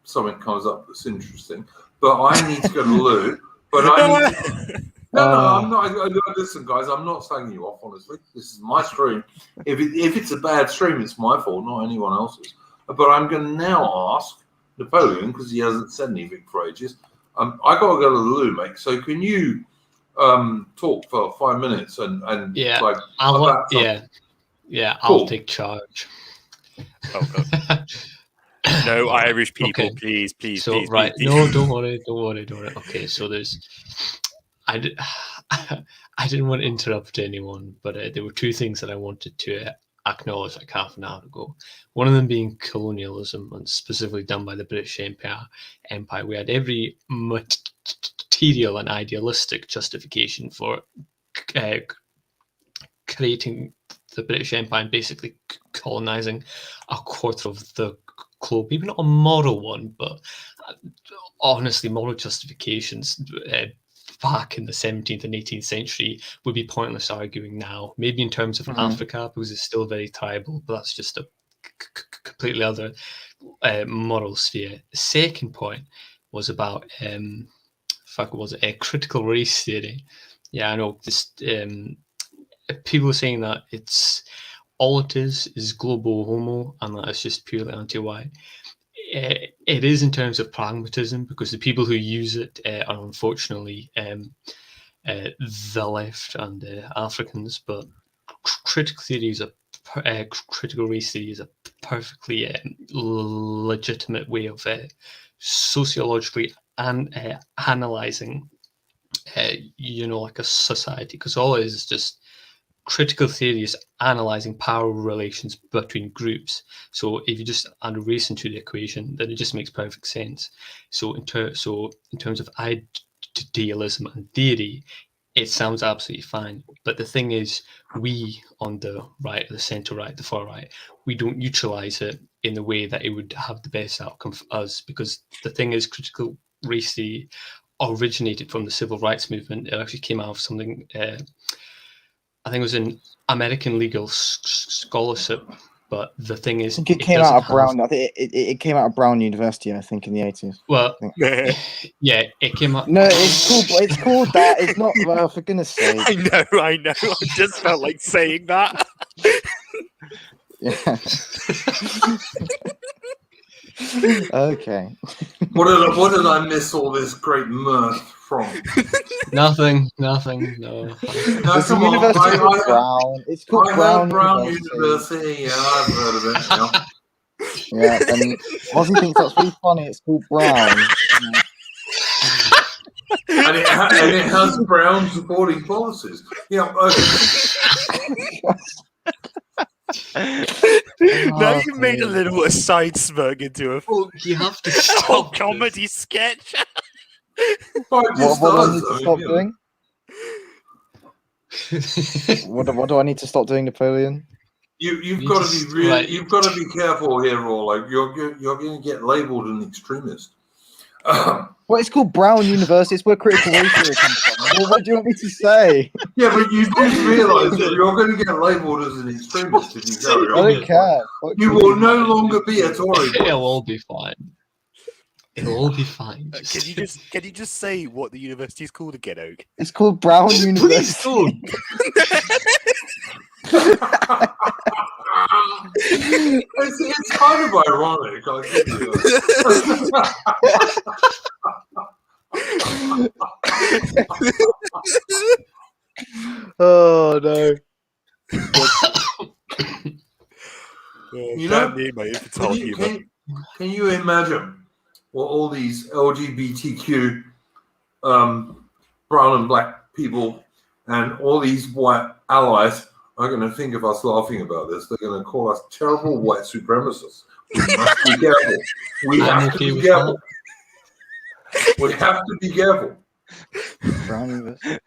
something comes up that's interesting. But I need to go to the loo. But I need to... No, I'm not. Listen, guys, I'm not slagging you off. Honestly, this is my stream. If it's a bad stream, it's my fault, not anyone else's. But I'm going to now ask Napoleon, because he hasn't said anything for ages. I got to go to the loo, mate. So can you talk for 5 minutes and Yeah, like I'll Cool. take charge. Oh, God. No Irish people, Okay. please. So please, right, please. no, don't worry. Okay, so I didn't want to interrupt anyone, but there were two things that I wanted to acknowledge like half an hour ago. One of them being colonialism, and specifically done by the British Empire. We had every material and idealistic justification for creating the British Empire and basically colonizing a quarter of the globe. Maybe not a moral one, but honestly, moral justifications back in the 17th and 18th century would be pointless arguing now. Maybe in terms of Africa, because it's still very tribal, but that's just a completely other moral sphere. The second point was about critical race theory. Yeah, I know this. People are saying that it's all it is global homo, and that it's just purely anti-white. It is in terms of pragmatism, because the people who use it are unfortunately the left and Africans. But critical race theory is a perfectly legitimate way of sociologically analyzing, like a society, because all it is just critical theory is analyzing power relations between groups. So if you just add race into the equation, then it just makes perfect sense. So in terms of idealism and theory, it sounds absolutely fine. But the thing is, we on the right, the centre right, the far right, we don't neutralise it in the way that it would have the best outcome for us. Because the thing is, critical race theory originated from the civil rights movement. It actually came out of something... I think it was an American legal scholarship, but the thing is, I think it came out of Brown. I think it came out of Brown University, I think, in the 80s. Well, yeah, it came out. No, it's called that. It's not. Well, for goodness sake. I know. I just felt like saying that. Yeah. Okay. What did I miss all this great mirth from? Nothing. No. No, There's a come on. university called Brown. It's called I Brown heard Brown University. University. Yeah, I've heard of it. Yeah. Yeah, and Ozzy thinks that's really funny. It's called Brown. And it has Brown supporting policies. Yeah. Now you've made a little aside smirk into a Oh, you have to whole stop. comedy sketch. What do I need to stop doing? What do I need to stop doing, Napoleon? You've You got to just, be really. like- You've got to be careful here, or like you're going to get labelled an extremist. Well, it's called Brown University. It's where critical race theory comes from. Well, what do you want me to say? Yeah, but you do realise that you're going to get labelled as an extremist if you carry I on. don't care. Fuck You will no longer be a Tory. It'll all be fine. It'll all be fine. Can you just say what the university is called again, Oak? It's called Brown Please University. don't. It's kind of ironic. I give you that. Oh no. You know, can you imagine what all these LGBTQ brown and black people and all these white allies are going to think of us laughing about this? They're going to call us terrible white supremacists. We must be careful. We have to be careful. We have to be careful. Brown University.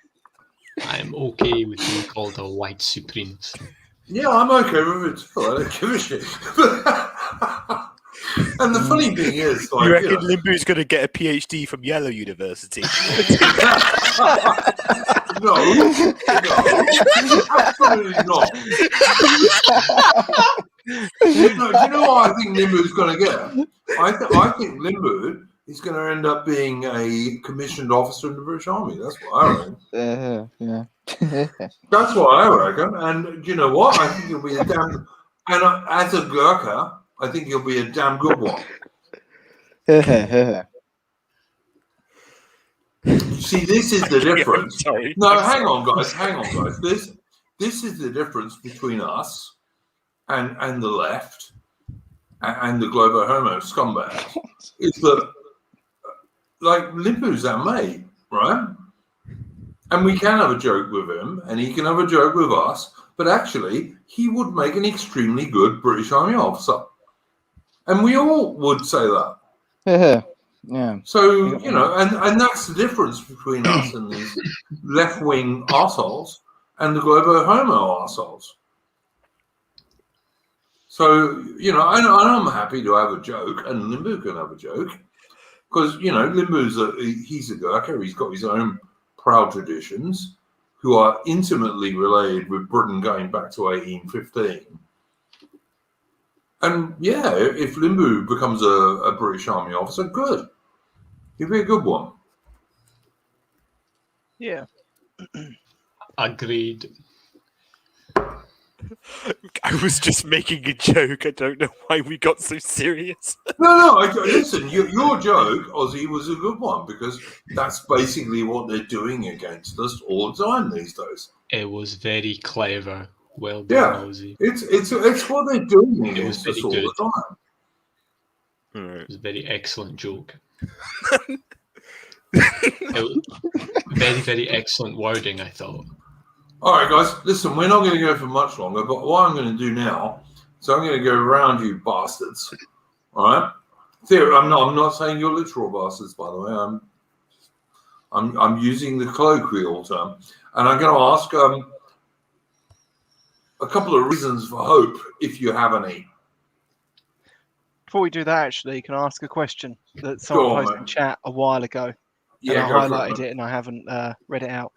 I'm okay with being called a white supremacist. Yeah, I'm okay with it too. I don't give a shit. And the funny thing is, like, You reckon Limbu's going to get a PhD from Yellow University? No, absolutely not. No, do you know what I think Limbu's going to get? I think Limbu is going to end up being a commissioned officer in the British Army. That's what I reckon. Yeah. That's what I reckon. And you know what? I think he'll be a damn. And as a Gurkha, I think he'll be a damn good one. See, this is the difference. Sorry. No, hang on, guys. This is the difference between us and the left and the global homo scumbag. Is that, like, Limbu's our mate, right? And we can have a joke with him, and he can have a joke with us, but actually, he would make an extremely good British Army officer. And we all would say that. Yeah. So, you know, and that's the difference between us and these left-wing arseholes and the global homo arseholes. So, you know, and I'm happy to have a joke, and Limbu can have a joke, because, you know, he's a Gurkha, he's got his own proud traditions, who are intimately related with Britain going back to 1815. And yeah, if Limbu becomes a British Army officer, good. He'd be a good one. Yeah. Agreed. I was just making a joke. I don't know why we got so serious. No, listen, your joke, Ozzy, was a good one, because that's basically what they're doing against us all the time these days. It was very clever. Well Yeah. done, Ozzy. It's what they're doing It was against us very all good. the time. It was a very excellent joke. It was very, very excellent wording, I thought. All right, guys, listen, we're not going to go for much longer, but what I'm going to do now is I'm going to go around you bastards. All right? I'm not saying you're literal bastards, by the way. I'm using the colloquial term. And I'm going to ask a couple of reasons for hope, if you have any. Before we do that, actually, can I ask a question that someone posted in chat a while ago? Yeah, and I highlighted it and I haven't read it out.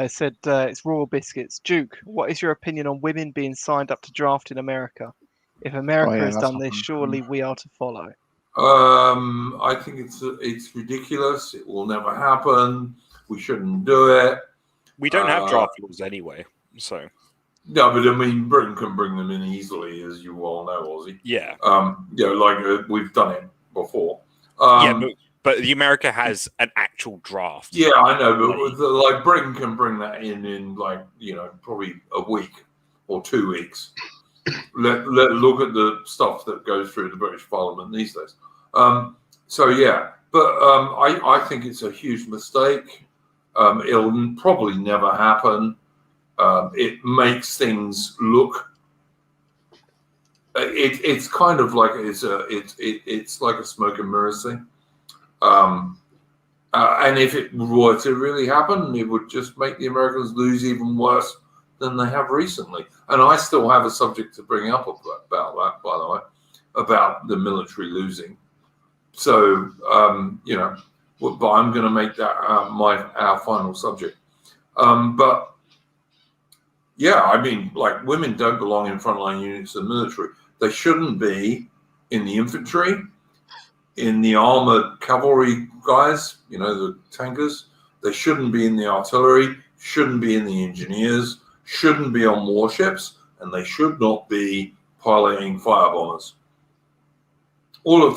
Said it's Raw Biscuits. Duke, what is your opinion on women being signed up to draft in America? If America has done this, surely we are to follow. I think it's ridiculous. It will never happen. We shouldn't do it. We don't have draft laws anyway, so. No, but I mean, Britain can bring them in easily, as you all know, Ozzy. Yeah. Like we've done it before. Yeah, but But the America has an actual draft. Yeah, I know, but like Britain can bring that in like probably a week or 2 weeks. Let look at the stuff that goes through the British Parliament these days. So yeah, but I think it's a huge mistake. It'll probably never happen. It makes things look. It's kind of like it's like a smoke and mirrors thing. And if it were to really happen, it would just make the Americans lose even worse than they have recently. And I still have a subject to bring up about that, by the way, about the military losing. So, but I'm going to make that our final subject. But yeah, I mean, like women don't belong in frontline units of the military. They shouldn't be in the infantry, in the armored cavalry guys, the tankers. They shouldn't be in the artillery, shouldn't be in the engineers, shouldn't be on warships, and they should not be piloting firebombers. All of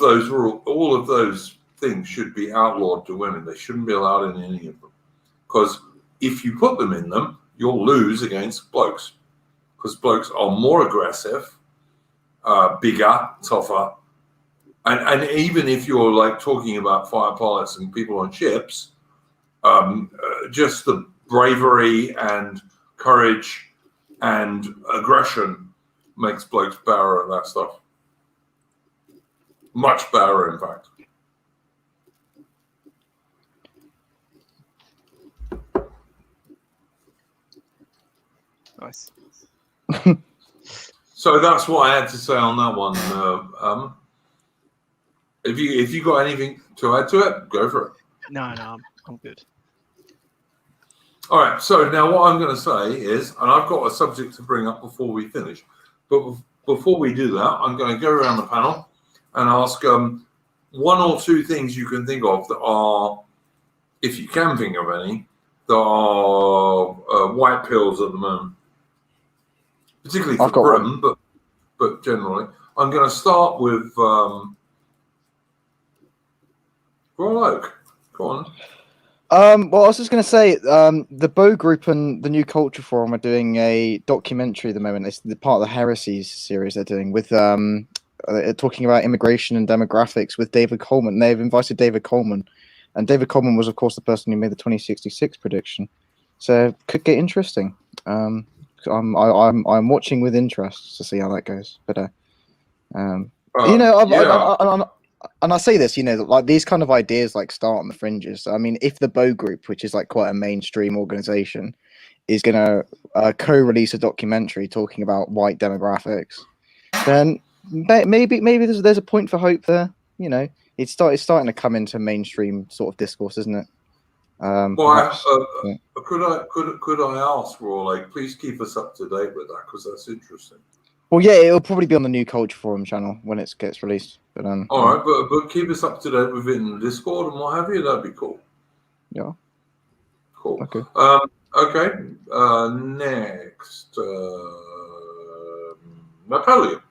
those things should be outlawed to women. They shouldn't be allowed in any of them. Because if you put them in them, you'll lose against blokes. Because blokes are more aggressive, bigger, tougher. And even if you're like talking about fire pilots and people on ships, just the bravery and courage and aggression makes blokes better at that stuff. Much better, in fact. Nice. So that's what I had to say on that one. If you got anything to add to it, go for it. No, I'm good. All right. So now what I'm going to say is, and I've got a subject to bring up before we finish, but before we do that, I'm going to go around the panel and ask one or two things you can think of that are, if you can think of any, that are white pills at the moment, particularly for Britain, but generally. I'm going to start with Royal Oak. Go on. Well, I was just going to say, the Bow Group and the New Culture Forum are doing a documentary at the moment. It's the part of the Heresies series they're doing with talking about immigration and demographics with David Coleman. They've invited David Coleman, and David Coleman was, of course, the person who made the 2066 prediction. So it could get interesting. I'm watching with interest to see how that goes. But and I say this, like these kind of ideas like start on the fringes. I mean, if the Bow Group, which is like quite a mainstream organization, is going to co-release a documentary talking about white demographics, then maybe there's a point for hope there. It's starting to come into mainstream sort of discourse, isn't it? Could I ask, Roy, please keep us up to date with that, because that's interesting. Well, yeah, it'll probably be on the New Culture Forum channel when it gets released. But all right, but keep us up to date with it in Discord and what have you. That'd be cool. Yeah. Cool. Okay. Okay. Next, Napoleon.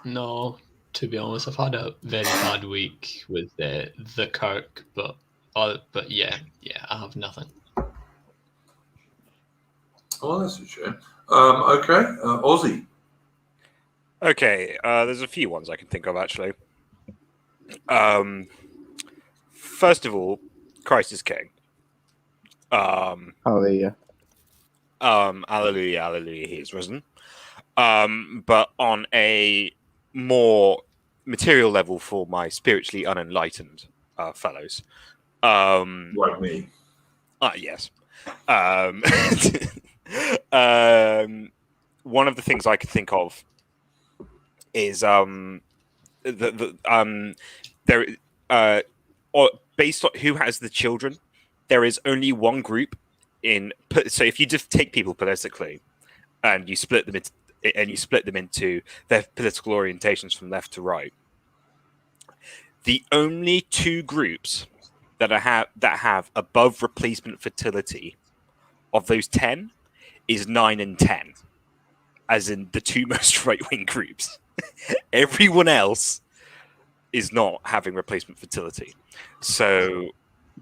No, to be honest, I've had a very bad week with the Kirk, but yeah, I have nothing. Oh, that's a shame. Okay, Aussie. Okay, there's a few ones I can think of, actually. First of all, Christ is King. Hallelujah. Alleluia, alleluia, he is risen. But on a more material level for my spiritually unenlightened fellows. Like me. Yes. One of the things I could think of is based on who has the children, there is only one group so if you just take people politically and you split them into their political orientations from left to right, the only two groups that have above replacement fertility of those 10 is 9 and 10, as in the two most right-wing groups. Everyone else is not having replacement fertility. So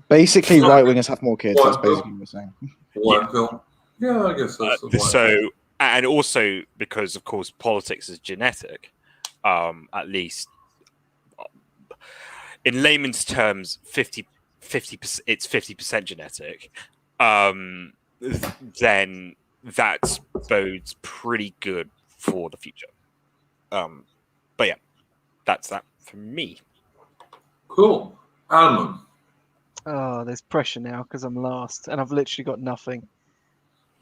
Basically, right wingers have more kids. That's White basically what we're saying. White pill. Yeah, I guess that's the white pill. so and also because of course politics is genetic, at least in layman's terms 50% it's 50% genetic, then that bodes pretty good for the future. But yeah, that's that for me. Cool. Alan. Oh, there's pressure now because I'm last and I've literally got nothing.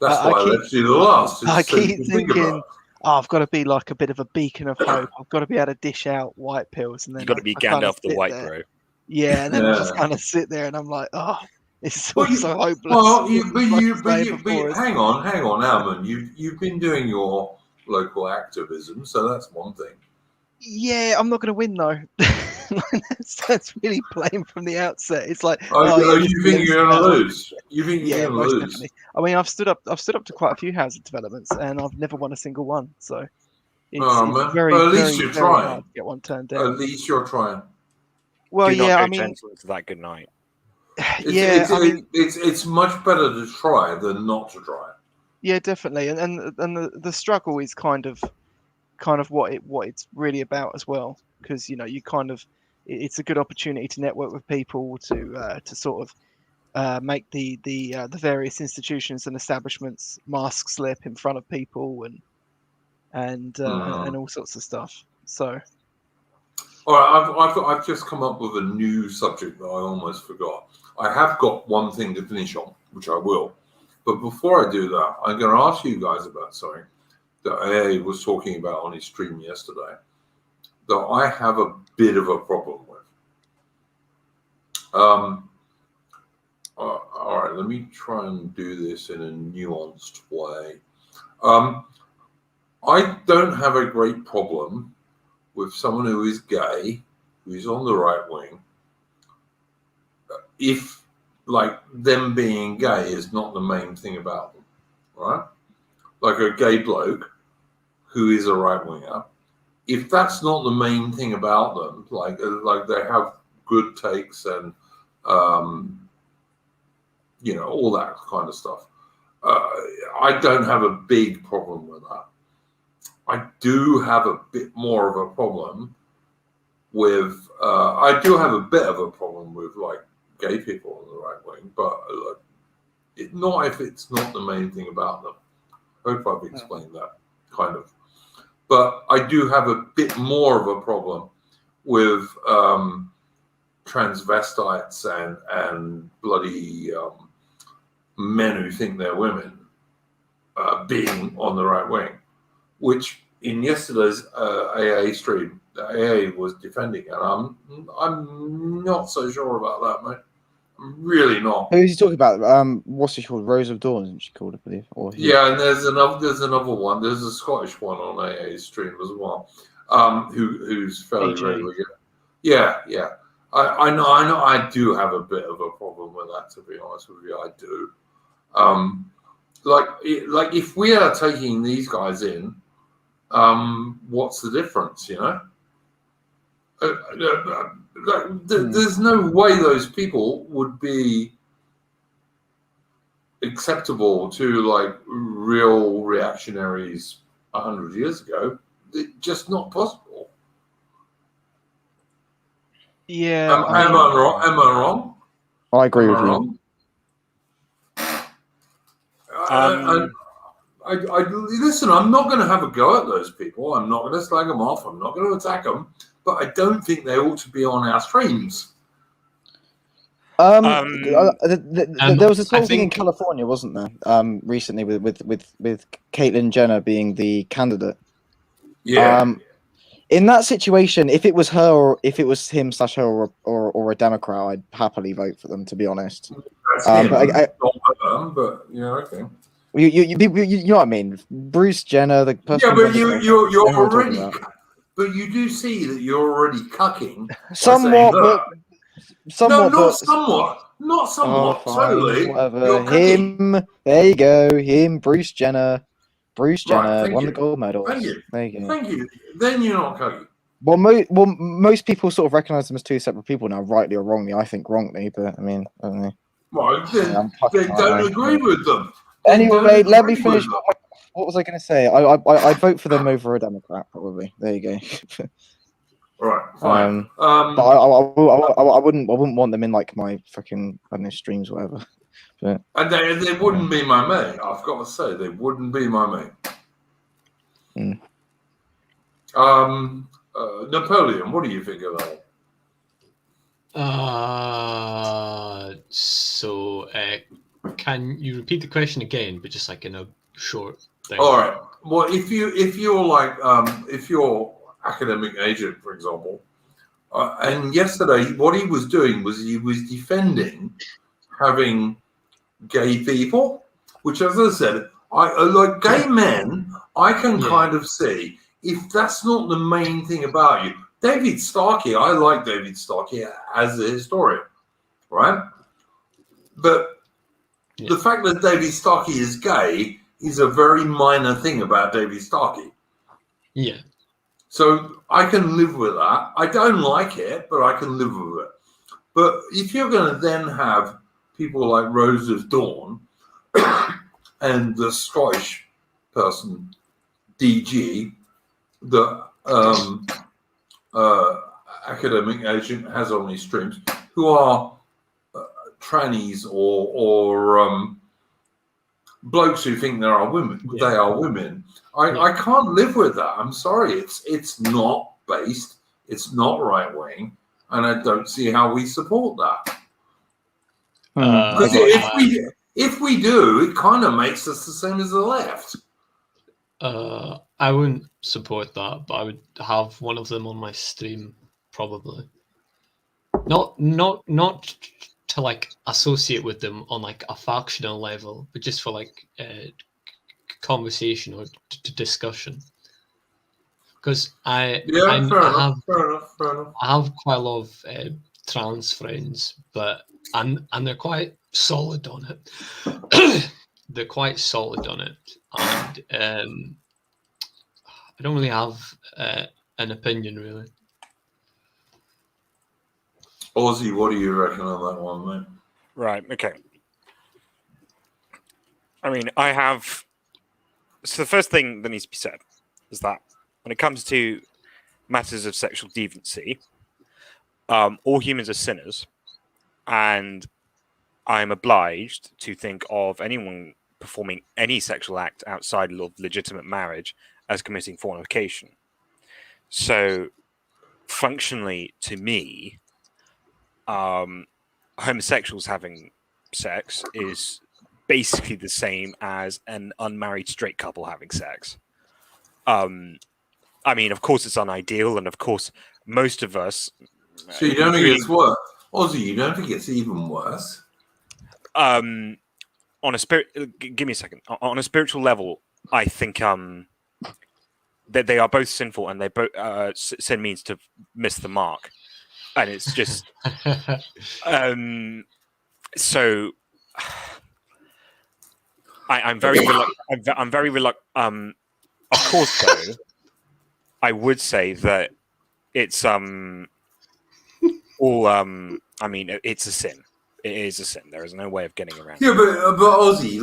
That's I why I keep- left you the last. I so you keep can think thinking, about it. I've got to be like a bit of a beacon of hope. I've got to be able to dish out white pills, and then You got to be I kinda Gandalf the sit White, there. bro. Yeah, and then I just Yeah. kind of sit there, and I'm like, oh, it's Well, all you- so hopeless. Well, What was I saying before? hang on, Alman. You've been doing your local activism, so that's one thing. Yeah, I'm not going to win though. that's really plain from the outset. It's like, You think you're going to lose? You think you're Yeah, going to most lose? definitely. I mean, I've stood up to quite a few housing developments, and I've never won a single one. So it's, man. it's very, But at least very, you're very trying. hard to get one turned At down. least you're trying. Well, Do not yeah, go I mean, gentle into that good night. It's much better to try than not to try. Yeah, definitely, and the struggle is kind of what it's really about as well, because you kind of it's a good opportunity to network with people to sort of make the various institutions and establishments mask slip in front of people and all sorts of stuff. So All right, I've just come up with a new subject that I almost forgot. I have got one thing to finish on, which I will. But before I do that, I'm going to ask you guys about something that AA was talking about on his stream yesterday that I have a bit of a problem with. All right, let me try and do this in a nuanced way. I don't have a great problem with someone who is gay, who's on the right wing, if like them being gay is not the main thing about them, right? Like a gay bloke who is a right winger, if that's not the main thing about them, like they have good takes and all that kind of stuff, I don't have a big problem with that. I do have a bit more of a problem with like gay people on the right wing, but not if it's not the main thing about them. I hope I've explained that kind of. But I do have a bit more of a problem with transvestites and bloody men who think they're women being on the right wing, which in yesterday's AA stream, the AA was defending, and I'm not so sure about that, mate. I'm really not. Who is he talking about? What's she called? Rose of Dawn, isn't she called? I believe. Or Yeah, and there's another one. There's a Scottish one on AA stream as well, who's fairly AJ. regular. Yeah. I know. I do have a bit of a problem with that, to be honest with you. I do. Like if we are taking these guys in, what's the difference? There's no way those people would be acceptable to like real reactionaries 100 years ago. It's just not possible. yeah, Am I wrong? Am I wrong? I agree Am with I you. wrong? I listen. I'm not going to have a go at those people. I'm not going to slag them off. I'm not going to attack them. But I don't think they ought to be on our streams. There was this I whole thing in think- California, wasn't there? Recently with Caitlyn Jenner being the candidate. Yeah. In that situation, if it was her or if it was him/her or a Democrat, I'd happily vote for them. To be honest, That's him. but But yeah, okay. you know what I mean? Bruce Jenner, the person. Yeah, but you're everyone talking already. about. But you do see that you're already cucking. Somewhat, but No, not but somewhat. Not somewhat. fine, Totally. whatever. You're cooking. Him, there you go. Him, Bruce Jenner, Bruce Right, Jenner thank won you. the gold medals. Thank you. There you go. Thank you. Then you're not cocky. Well, most people sort of recognize them as two separate people now, rightly or wrongly. I think wrongly, but I mean, I don't know. Well, Yeah, I'm then fucking don't right. agree with them. Then Anyway, don't let me agree finish. with them. What was I going to say? I'd vote for them over a Democrat, probably. There you go. Right, fine. But I wouldn't want them in like my fucking, I don't know, streams or whatever. But And they wouldn't be my mate. I've got to say, they wouldn't be my mate. Napoleon, what do you think of that? So can you repeat the question again, but just like in a short thing? All right. Well, if you're like if you're academic agent, for example, and yesterday what he was doing was he was defending having gay people, which, as I said, I like gay men. I can kind of see if that's not the main thing about you. David Starkey, I like David Starkey as a historian, right? But the fact that David Starkey is gay is a very minor thing about David Starkey. Yeah. So I can live with that. I don't like it, but I can live with it. But if you're going to then have people like Rose of Dawn and the Scottish person, DG, the academic agent has on his streams, who are trannies or blokes who think they are women. They are women. I can't live with that. I'm sorry. It's not based. It's not right wing, and I don't see how we support that. Because if we do, it kind of makes us the same as the left. I wouldn't support that, but I would have one of them on my stream probably. Not to like associate with them on like a factional level, but just for like conversation or discussion. Because I have quite a lot of trans friends, but and they're quite solid on it. They're quite solid on it, and I don't really have an opinion really. Ozzy, what do you reckon on that one, mate? Right, okay. I mean, I have... So the first thing that needs to be said is that when it comes to matters of sexual deviancy, all humans are sinners, and I'm obliged to think of anyone performing any sexual act outside of legitimate marriage as committing fornication. So, functionally, to me, homosexuals having sex is basically the same as an unmarried straight couple having sex. I mean, of course, it's unideal, and of course, most of us. So you don't think it's worse, Ozzy? You don't think it's even worse? On a give me a second. On a spiritual level, I think that they are both sinful, and they both sin means to miss the mark, and it's just so. I'm very reluctant. I'm very reluctant. Of course, though, I would say that it's all. I mean, it's a sin. It is a sin. There is no way of getting around. Yeah, but Ozzy,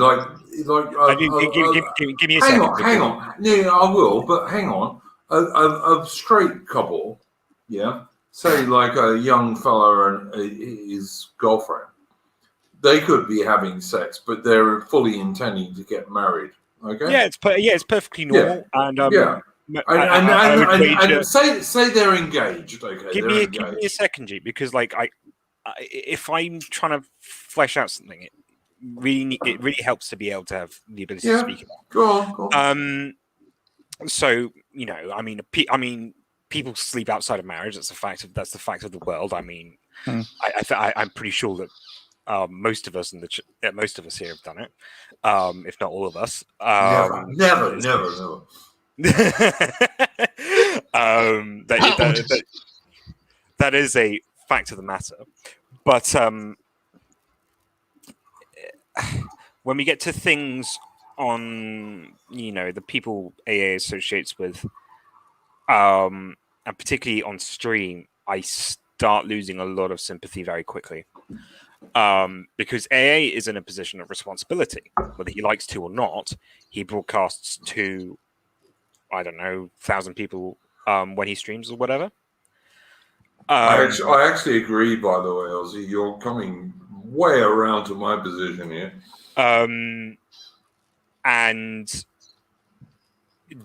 give me a second. Hang on. No, I will, but hang on. A straight couple, yeah, say like a young fella and his girlfriend, they could be having sex, but they're fully intending to get married. Okay. Yeah, it's perfectly normal, and and say they're engaged. Okay. Give me a second, G, because like if I'm trying to flesh out something, it really helps to be able to have the ability to speak about. Go on. So I mean, people sleep outside of marriage. That's the fact of the world. I mean, I'm pretty sure that most of us most of us here have done it, if not all of us. Never. That is a fact of the matter, but when we get to things on the people AA associates with, and particularly on stream, I start losing a lot of sympathy very quickly. Because AA is in a position of responsibility, whether he likes to or not. He broadcasts to, I don't know, 1,000 people when he streams or whatever. I actually agree, by the way, Ozzy. You're coming way around to my position here. And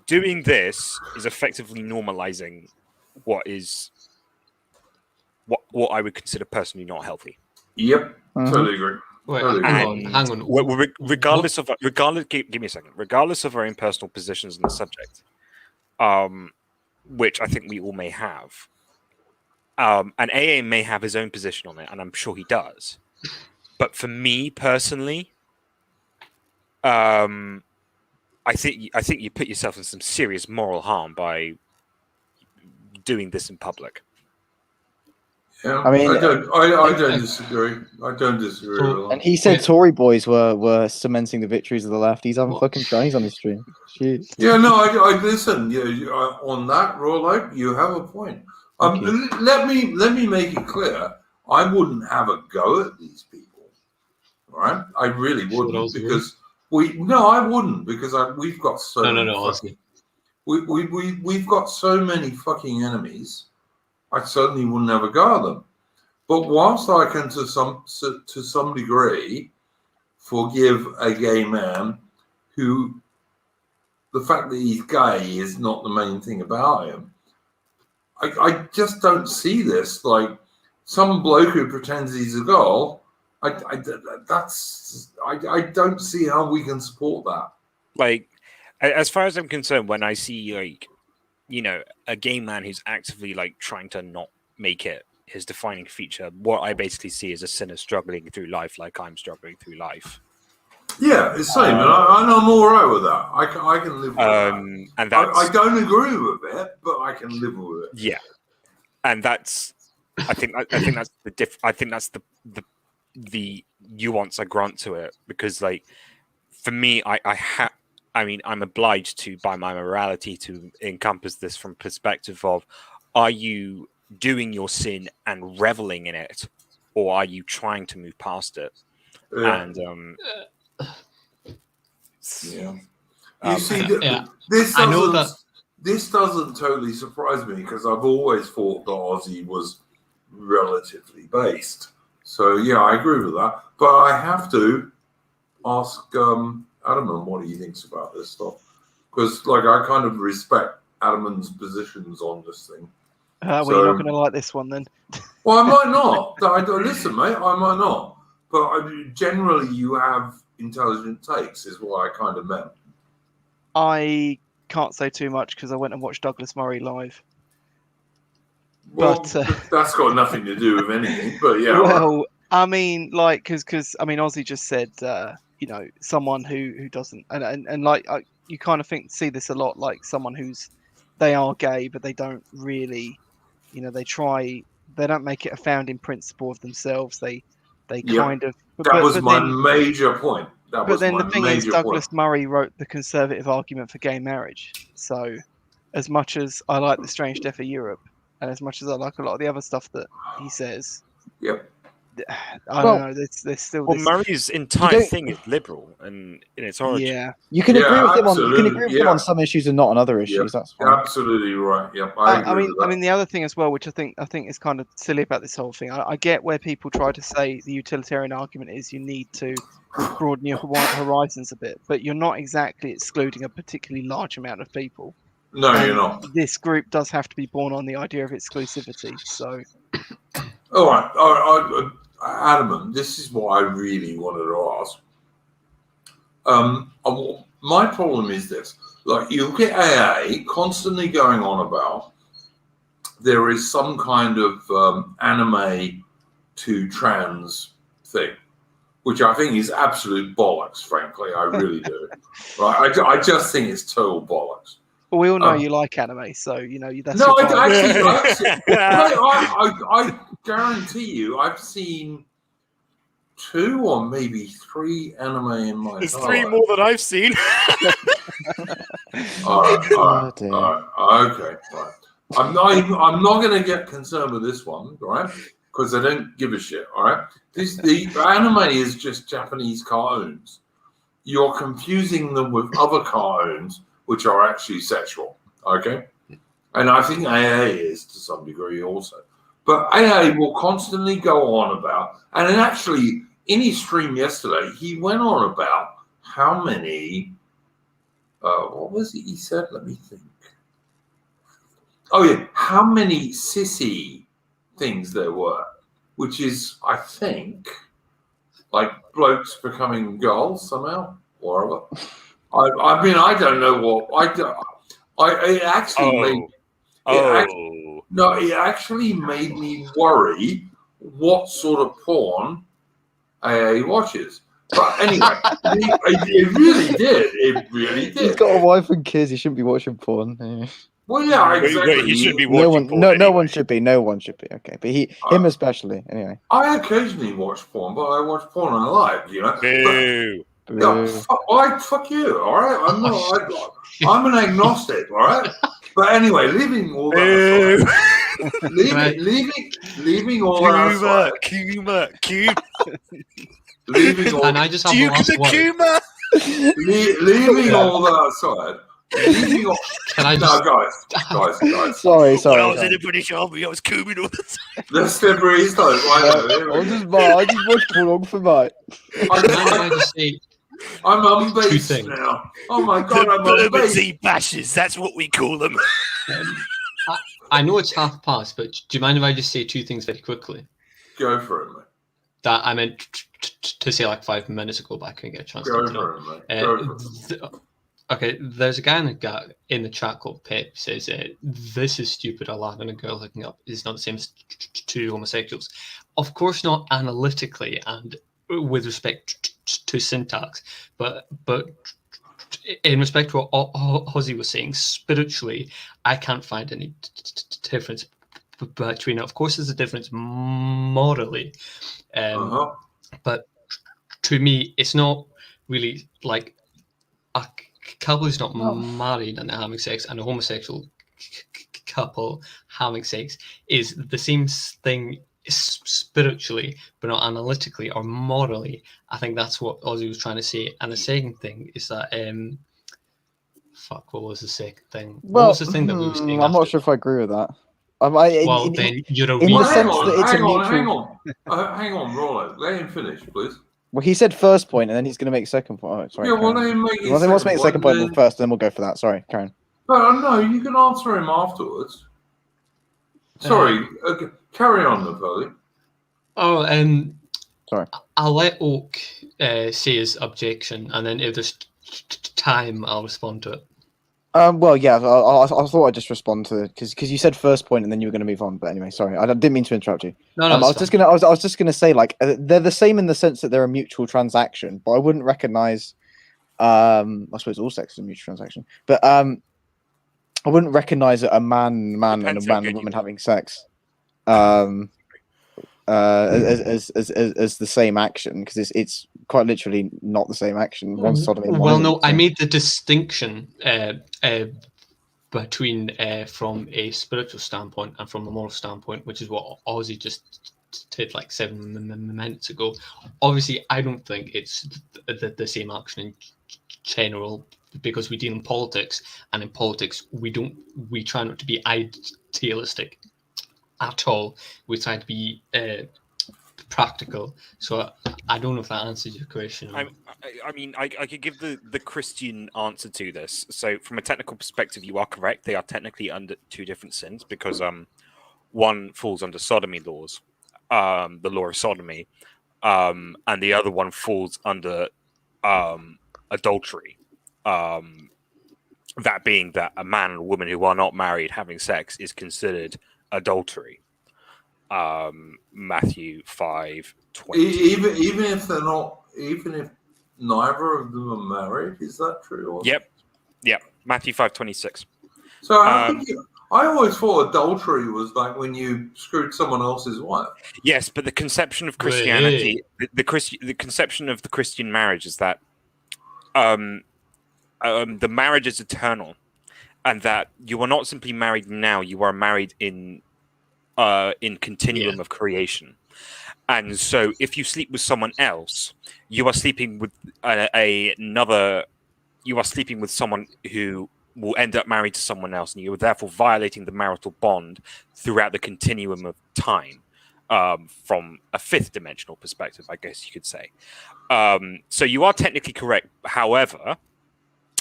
doing this is effectively normalizing what I would consider personally not healthy. Yep, totally agree. Wait, Totally hang on. Regardless, give me a second. Regardless of our own personal positions on the subject, which I think we all may have, and AA may have his own position on it, and I'm sure he does. But for me personally, I think you put yourself in some serious moral harm by doing this in public. Yeah, I mean, I don't disagree. I don't disagree at all. And he said Tory boys were cementing the victories of the left. He's having fucking fun. He's on the stream. Shit. Yeah, no, I listen. On that, Rollo, you have a point. Let me make it clear. I wouldn't have a go at these people. All right, I really wouldn't because I wouldn't because we've got so we've got so many fucking enemies. I certainly wouldn't have a go at them. But whilst I can, to some degree, forgive a gay man who the fact that he's gay is not the main thing about him, I just don't see this. Like some bloke who pretends he's a girl, I don't see how we can support that. Like, as far as I'm concerned, when I see a gay man who's actively trying to not make it his defining feature, what I basically see is a sinner struggling through life like I'm struggling through life. Yeah, it's the same, and I'm all right with that. I can live with that. And I don't agree with it, but I can live with it. Yeah, and that's I think that's the nuance I grant to it, because for me, I'm obliged to, by my morality, to encompass this from perspective of, are you doing your sin and reveling in it, or are you trying to move past it? Yeah. And you see, this doesn't totally surprise me because I've always thought that Aussie was relatively based. So yeah, I agree with that. But I have to ask Adam what he thinks about this stuff, because I kind of respect Adam's positions on this thing. Well, you're not going to like this one then. Well, I might not. Listen, mate, I might not. But generally, you have intelligent takes, is what I kind of meant. I can't say too much because I went and watched Douglas Murray live. Well, But that's got nothing to do with anything. But yeah. Well, I mean, because Ozzy just said, someone who doesn't, and you kind of see this a lot, like someone they are gay, but they don't really, they don't make it a founding principle of themselves. They kind of. That was my major point. But then the thing is, Douglas Murray wrote the conservative argument for gay marriage. So, as much as I like The Strange Death of Europe, and as much as I like a lot of the other stuff that he says, I don't know. There's still. Well, Murray's entire thing is liberal, and in its origin. Yeah, you can agree with him on. You can agree with him on some issues and not on other issues. That's fine. Absolutely right. Yep, I mean, the other thing as well, which I think is kind of silly about this whole thing. I get where people try to say the utilitarian argument is you need to broaden your horizons a bit, but you're not exactly excluding a particularly large amount of people. No, you're not. This group does have to be born on the idea of exclusivity. So, all right. Adam, this is what I really wanted to ask. My problem is this: you get AA constantly going on about there is some kind of anime to trans thing, which I think is absolute bollocks. Frankly, I really do. Right? I just think it's total bollocks. Well, we all know you like anime, so that's. No, I guarantee you, I've seen 2 or maybe 3 anime in my There's entire 3 life. more than I've seen. All right, dear. okay, right. I'm not going to get concerned with this one, right? Because I don't give a shit. All right, the anime is just Japanese cartoons. You're confusing them with other cartoons, which are actually sexual. Okay, and I think AA is to some degree also. But AA will constantly go on about, and then actually in his stream yesterday, he went on about how many. What was it he said? Let me think. Oh yeah, how many sissy things there were, which is, I think, like blokes becoming girls somehow, or whatever. I mean, I don't know what it actually made. It actually made me worry what sort of porn AA watches. But anyway, it really did. It really did. He's got a wife and kids. He shouldn't be watching porn. Yeah. Well, yeah, exactly. Wait, he should be watching porn. No one should be. No one should be. Okay, but him especially. Anyway. I occasionally watch porn, but I watch porn on live. You know. Boo. No, fuck you. All right, I'm not. I'm an agnostic. All right. But anyway, leaving all that aside, leaving all that aside, leaving all. And I just have the last word. Leaving all that aside. Can I just... Guys. Sorry. When I was in the British Army, I was cooming all the time. Let's get breeze though. I just watch pornography, mate. I just say I'm unbased now. Oh my god, I'm unbased. Bashes, that's what we call them. I know it's 1:30, but do you mind if I just say 2 things very quickly? Go for it, mate. That I meant to say like 5 minutes ago, but I couldn't get a chance Go to. for it, mate. Go for it. Okay, there's a guy in the chat called Pep says, this is stupid, a lad and a girl hooking up is not the same as 2 homosexuals. Of course not analytically and with respect to syntax, but in respect to what Ozzy was saying, spiritually, I can't find any difference between it. Of course there's a difference morally, but to me, it's not really like a couple who's not married and they're having sex and a homosexual couple having sex is the same thing spiritually, but not analytically or morally. I think that's what Ozzy was trying to say. And the second thing is that what was the second thing? Well, what was the thing that we were saying? I'm not sure if I agree with that. Then you're a in the weird. sense that it's a mutual. Hang on, Rollo. Let him finish, please. Well, he said first point, and then he's going to make second point. Oh, sorry. Yeah, well, let him make his let's make second point then... first, and then we'll go for that. Sorry, Karen. No, you can answer him afterwards. Sorry, carry on, Napoleon. Sorry. I'll let Oak say his objection, and then if there's time, I'll respond to it. Well, yeah, I thought I'd just respond to it because you said first point and then you were going to move on. But anyway, sorry, I didn't mean to interrupt you. No, I was just gonna say like they're the same in the sense that they're a mutual transaction, but I wouldn't recognize. I suppose all sex is a mutual transaction, but I wouldn't recognize a man and a woman having sex as the same action because it's quite literally not the same action. One's sodomy. I made the distinction between from a spiritual standpoint and from a moral standpoint, which is what Ozzy just did like 7 minutes ago. Obviously, I don't think it's the same action in general because we deal in politics, and in politics we try not to be idealistic at all. We try to be practical. So I don't know if that answers your question. I mean, I could give the Christian answer to this. So from a technical perspective, you are correct. They are technically under 2 different sins because one falls under sodomy laws, the law of sodomy, and the other one falls under adultery. That being that a man and a woman who are not married having sex is considered adultery. Matthew 5:20. Even if they're not, even if neither of them are married, is that true? Yep. Matthew 5:26. So I always thought adultery was like when you screwed someone else's wife. Yes, but the conception of Christianity, the conception of the Christian marriage is that the marriage is eternal, and that you are not simply married now; you are married in continuum of creation. And so, if you sleep with someone else, you are sleeping with another. You are sleeping with someone who will end up married to someone else, and you are therefore violating the marital bond throughout the continuum of time, from a fifth dimensional perspective, I guess you could say. So you are technically correct. However,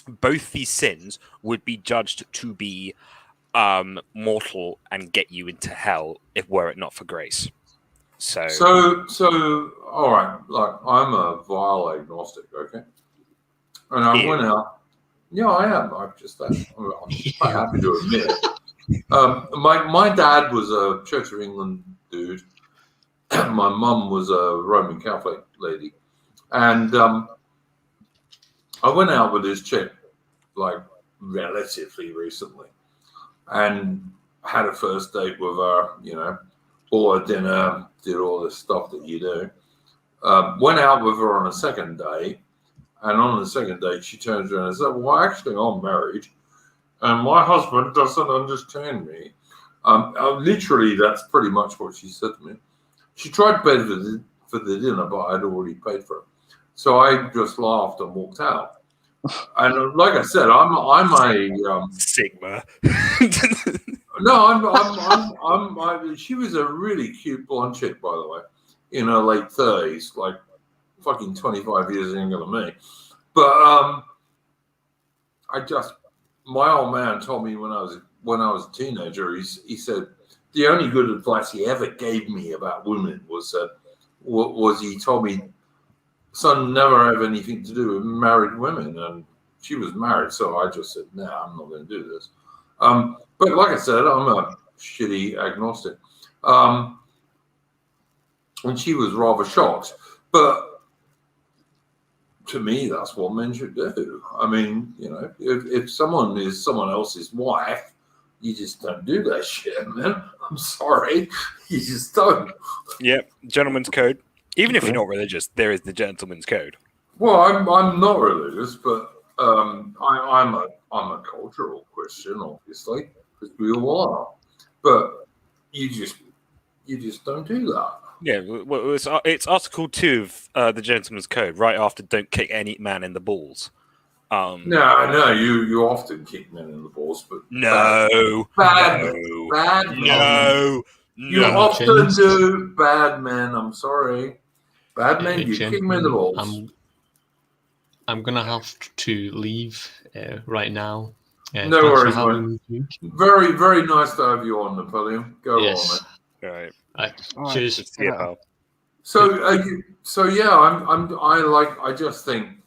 both these sins would be judged to be mortal and get you into hell if were it not for grace. So All right. Like, I'm a vile agnostic, okay, and I went out. Yeah, I am. I'm quite happy to admit. My dad was a Church of England dude. My mum was a Roman Catholic lady, and I went out with this chick like relatively recently, and had a first date with her. You know, bought her dinner, did all this stuff that you do. Went out with her on a second date, and on the second date, she turns around and said, "Well, actually, I'm married, and my husband doesn't understand me." Literally, that's pretty much what she said to me. She tried to pay for the dinner, but I'd already paid for it. So I just laughed and walked out. And like I said, I'm a Sigma. No, she was a really cute blonde chick, by the way, in her late 30s, like fucking 25 years younger than me. But my old man told me when I was a teenager, he said the only good advice he ever gave me about women was he told me, "Son, never have anything to do with married women." And she was married, so I just said, "Nah, I'm not going to do this." But like I said, I'm a shitty agnostic. And she was rather shocked. But to me, that's what men should do. I mean, you know, if someone is someone else's wife, you just don't do that shit, man. I'm sorry. You just don't. Yep, gentleman's code. Even if you're not religious, there is the gentleman's code. Well, I'm not religious, but I'm a cultural Christian, obviously, because we all are. But you just don't do that. Yeah, well, it's Article 2 of the Gentleman's Code, right after "Don't kick any man in the balls." No, you often kick men in the balls, but bad men. You often do, bad men. I'm sorry, bad men. You kick men in the balls. I'm gonna have to leave right now. No worries, mate. Very, very nice to have you on, Napoleon. Go on, mate. All right. Cheers. Yeah. So yeah, I just think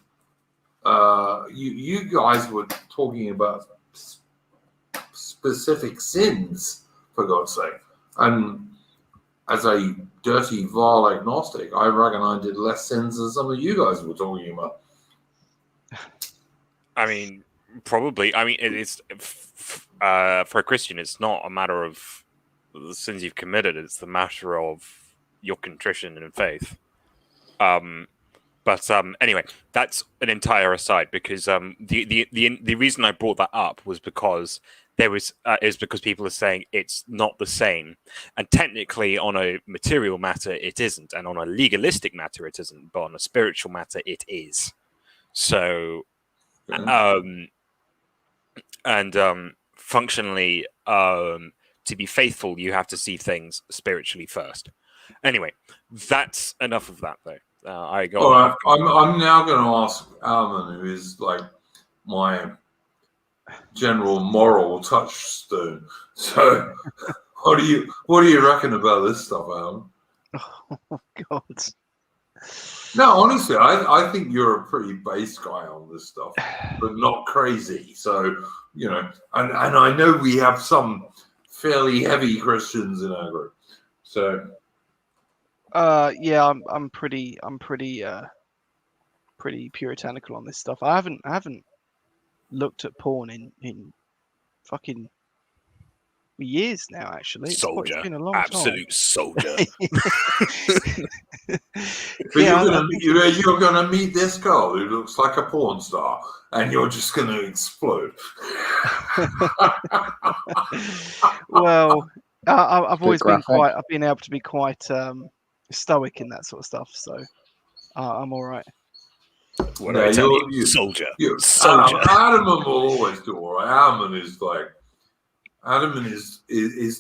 you guys were talking about specific sins, for God's sake, and as a dirty, vile agnostic, I reckon I did less sins than some of you guys were talking about. I mean, probably. I mean, it's for a Christian, it's not a matter of the sins you've committed; it's the matter of your contrition and faith. But anyway, that's an entire aside, because the reason I brought that up was because is because people are saying it's not the same, and technically on a material matter it isn't, and on a legalistic matter it isn't, but on a spiritual matter it is. So, functionally, to be faithful, you have to see things spiritually first. Anyway, that's enough of that, though. All right, I'm now going to ask Alman, who is like my general moral touchstone. So, what do you reckon about this stuff, Alman? Oh God. No, honestly, I think you're a pretty base guy on this stuff, but not crazy. So, you know, and I know we have some fairly heavy Christians in our group. So, yeah, I'm pretty puritanical on this stuff. I haven't looked at porn in fucking years now. Actually, it's Soldier, been a long absolute soldier. time. But Yeah, you're gonna meet this girl who looks like a porn star, and you're just gonna explode. well, I've always been graphic. I've been able to be quite stoic in that sort of stuff, so I'm all right. What do I tell you? Soldier. Soldier. Adam will always do all right. Adam is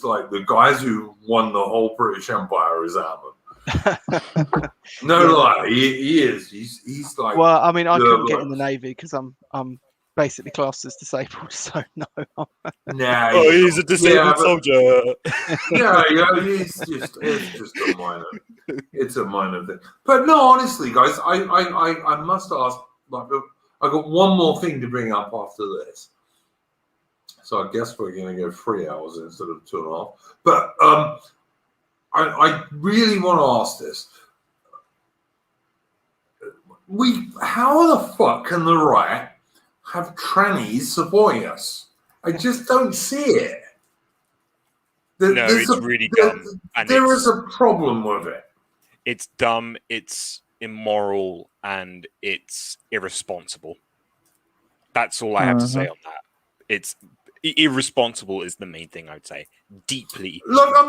like the guys who won the whole British Empire is Adam. No lie, he is. He's like. Well, I mean, I couldn't get in the Navy because I'm basically classed as disabled. So no. Nah, Oh, he's a disabled soldier. Yeah, it's just a minor. It's a minor thing. But no, honestly, guys, I must ask. Like, I got one more thing to bring up after this. So I guess we're going to go 3 hours instead of 2.5. But I really want to ask this. How the fuck can the right have trannies supporting us? I just don't see it. It's really dumb. And there is a problem with it. It's dumb, it's immoral, and it's irresponsible. That's all I have to say on that. It's irresponsible is the main thing I would say. Deeply. Look, I'm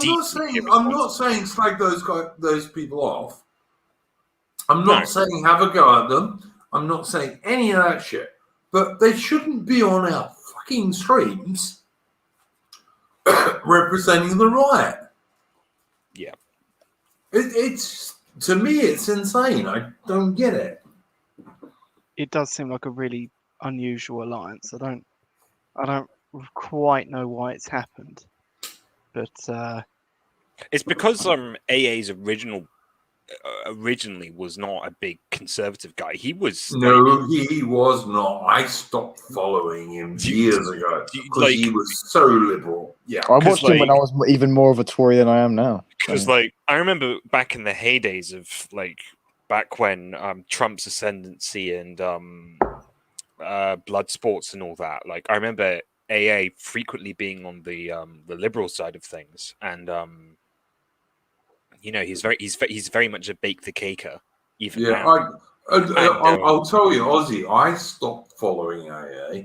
not saying slag those people off. I'm not saying have a go at them. I'm not saying any of that shit. But they shouldn't be on our fucking streams representing the right. Yeah. It's to me, it's insane. I don't get it. It does seem like a really unusual alliance. I don't quite know why it's happened, but it's because AA's originally was not a big conservative guy. He was he was not. I stopped following him years ago because he was so liberal. Yeah, I watched him when I was even more of a Tory than I am now. Because I remember back in the heydays of back when Trump's ascendancy and blood sports and all that. Like I remember AA frequently being on the liberal side of things, and he's very much a bake the caker. Even now. I'll tell you, Ozzy, I stopped following AA.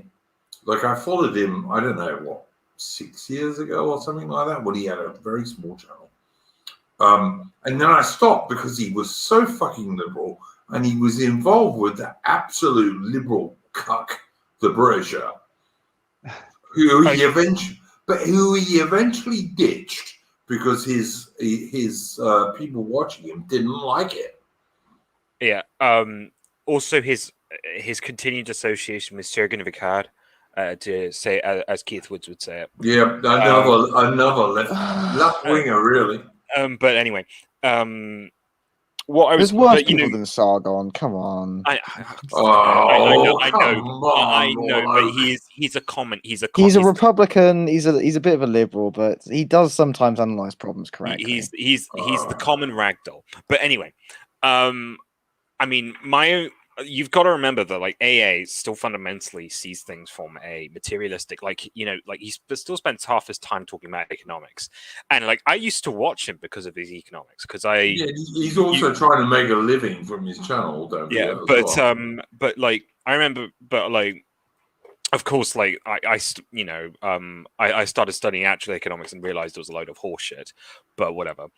Like I followed him, I don't know 6 years ago or something like that, when he had a very small channel. And then I stopped because he was so fucking liberal, and he was involved with the absolute liberal cuck, the Britisher, who he eventually ditched because his people watching him didn't like it. Yeah. Also, his continued association with Sergen Vicard, to say as Keith Woods would say it. Yeah, another left winger, really. But anyway, there's worse people than Sargon. Come on. I know, but he's a Republican. He's a bit of a liberal, but he does sometimes analyze problems correctly. He's the common ragdoll. But anyway, you've got to remember that AA still fundamentally sees things from a materialistic, he still spends half his time talking about economics, and I used to watch him because of his economics, because he's also trying to make a living from his channel, don't yeah, I remember, of course, I started studying actual economics and realized it was a load of horseshit, but whatever.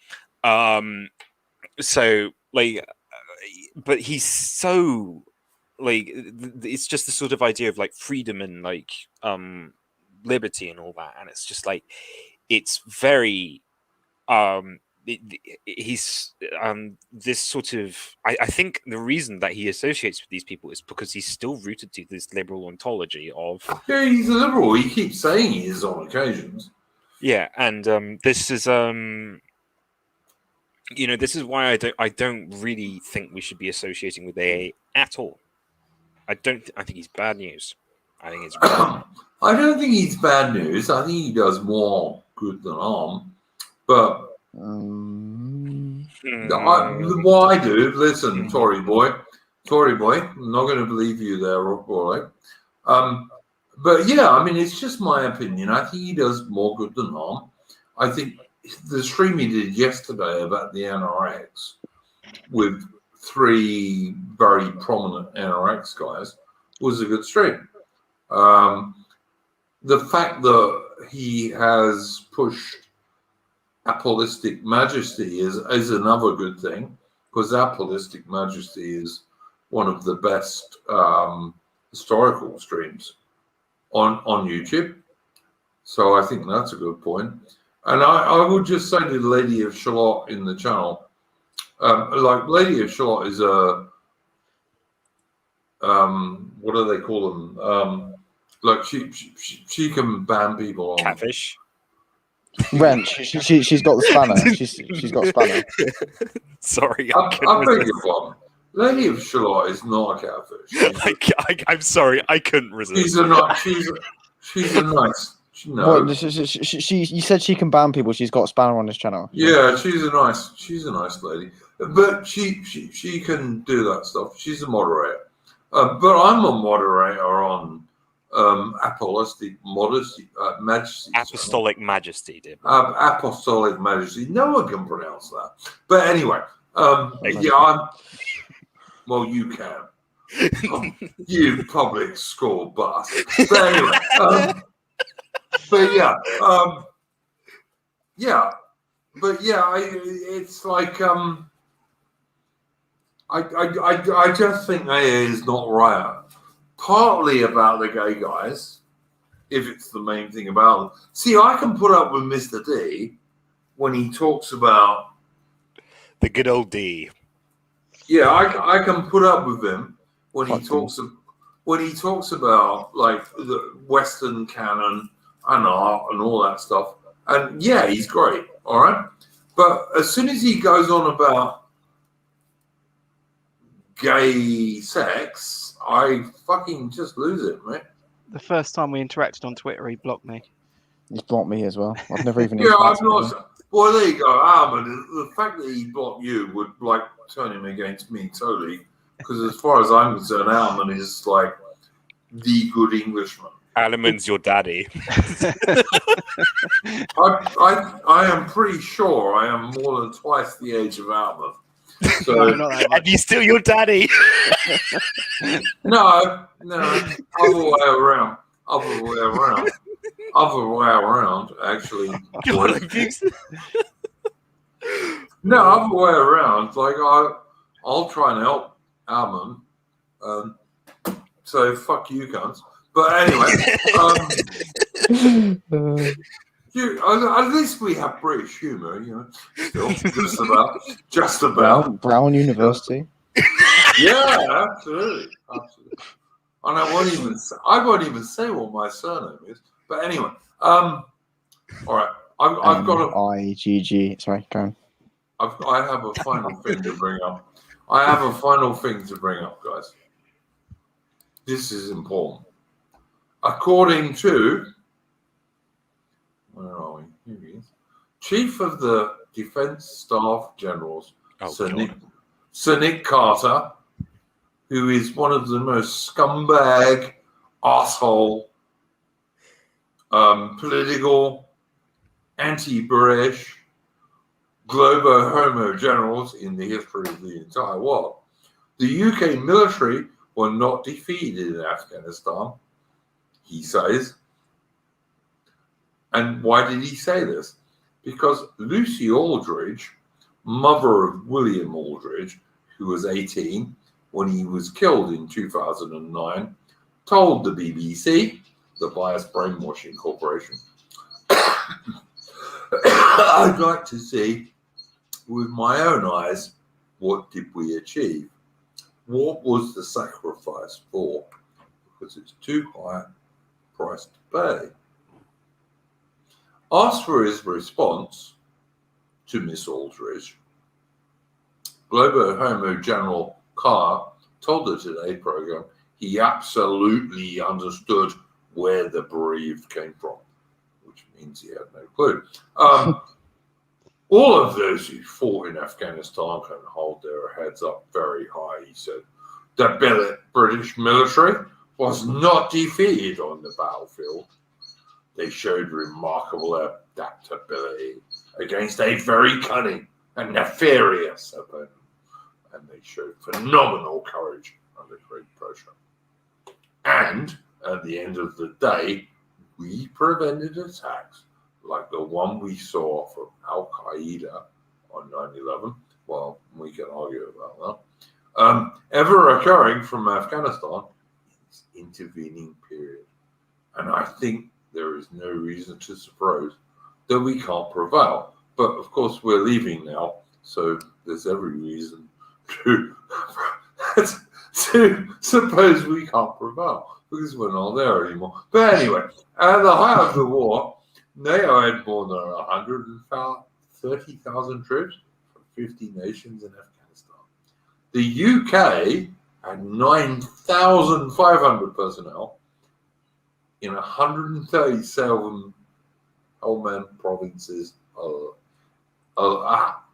But he's so it's just the sort of idea of freedom and liberty and all that, and it's just it's very he's this sort of I think the reason that he associates with these people is because he's still rooted to this liberal ontology of he's a liberal. He keeps saying he is on occasions. Yeah, and this is this is why I don't really think we should be associating with AA at all. I think he's bad news. I think it's I don't think he's bad news. I think he does more good than harm. But what I do, listen, Tory boy, I'm not going to believe you there, Roy. But yeah, I mean, it's just my opinion. I think he does more good than harm. I think the stream he did yesterday about the NRX with 3 very prominent NRX guys was a good stream. The fact that he has pushed apostolic majesty is another good thing, because apostolic majesty is one of the best historical streams on YouTube. So I think that's a good point. And I would just say to the Lady of Shalott in the channel, like Lady of Shalott is a what do they call them? Like she can ban people on Catfish. Wrench. She's got the spanner. She's got a spanner. Sorry, I beg your pardon. Lady of Shalott is not a catfish. I'm sorry, I couldn't resist. She's a nice. No. What, you said she can ban people. She's got a spanner on this channel. Yeah, she's a nice lady, but she can do that stuff. She's a moderator, but I'm a moderator on apostolic majesty. Apostolic majesty, dear. Apostolic majesty. No one can pronounce that. But anyway, yeah, well, you can. You public school bastard. But anyway. But yeah, it's like I just think AA is not right. Partly about the gay guys, if it's the main thing about them. See, I can put up with Mr. D when he talks about the good old D. Yeah, I can put up with him when he talks about like the Western canon and art and all that stuff. And yeah, he's great, all right? But as soon as he goes on about gay sex, I fucking just lose it, mate. The first time we interacted on Twitter, he blocked me. He's blocked me as well. I've never even. Yeah, I'm not. Well, there you go. But the fact that he blocked you would like turn him against me totally. Because as far as I'm concerned, Alman is like the good Englishman. Alaman's your daddy. I am pretty sure I am more than twice the age of Alman. So, and he's still your daddy. No, other way around. Actually. No, other way around. Like I'll try and help Alman. So fuck you, cunts. But anyway, at least we have British humour, you know. Still, just about. Brown University. Yeah, absolutely. And I won't even say what my surname is. But anyway, all right. I've got a IGG. Sorry, go on. I have a final thing to bring up. Guys. This is important. According to, where are we? Here he is. Chief of the Defense Staff Generals, Sir Nick Carter, who is one of the most scumbag, asshole, political, anti-British, globo homo generals in the history of the entire world. The UK military were not defeated in Afghanistan, he says. And why did he say this? Because Lucy Aldridge, mother of William Aldridge, who was 18 when he was killed in 2009, told the BBC, the Biased Brainwashing Corporation, I'd like to see with my own eyes what did we achieve? What was the sacrifice for? Because it's too high a price to pay. Asked for his response to Miss Aldridge, Globo Homo General Carr told the Today programme he absolutely understood where the bereaved came from, which means he had no clue. All of those who fought in Afghanistan can hold their heads up very high, he said. The British military was not defeated on the battlefield. They showed remarkable adaptability against a very cunning and nefarious opponent, and they showed phenomenal courage under great pressure. And at the end of the day, we prevented attacks like the one we saw from Al Qaeda on 9/11. Well, we can argue about that. Ever occurring from Afghanistan in this intervening period. And I think there is no reason to suppose that we can't prevail. But of course, we're leaving now, so there's every reason to suppose we can't prevail because we're not there anymore. But anyway, at the height of the war, NATO had more than 130,000 troops from 50 nations in Afghanistan. The UK had 9,500 personnel in 137 Helmand provinces,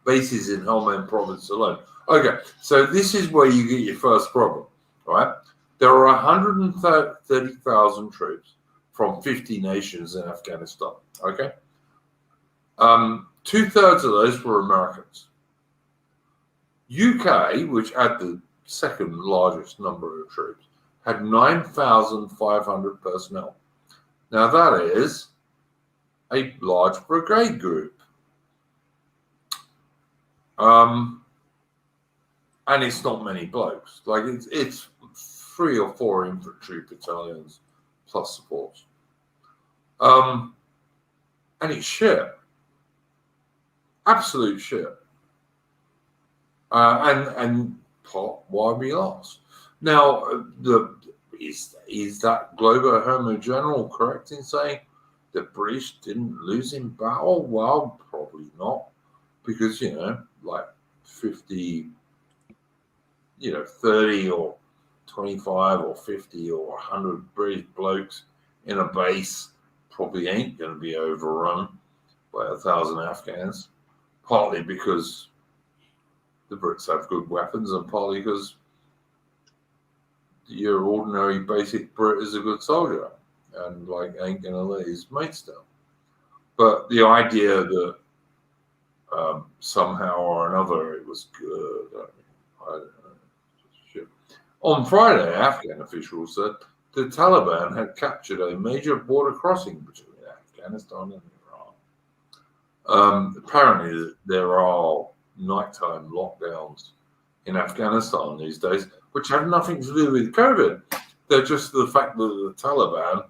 bases in Helmand province alone. Okay, so this is where you get your first problem, right? There are 130,000 troops from 50 nations in Afghanistan, okay? 2/3 of those were Americans. UK, which had the second largest number of troops, had 9,500 personnel. Now that is a large brigade group. And it's not many blokes. Like it's 3 or 4 infantry battalions plus supports. And it's shit. Absolute shit. And why we lost. Now, is that Glover Homo General correct in saying the British didn't lose in battle? Well, probably not. Because, like 50, 30 or 25 or 50 or 100 British blokes in a base probably ain't going to be overrun by 1,000 Afghans. Partly because the Brits have good weapons and partly because your ordinary basic Brit is a good soldier and ain't going to let his mates down. But the idea that somehow or another it was good, I don't know. Shit. On Friday, Afghan officials said the Taliban had captured a major border crossing between Afghanistan and Iran. Apparently, there are nighttime lockdowns in Afghanistan these days, which have nothing to do with COVID. They're just the fact that the Taliban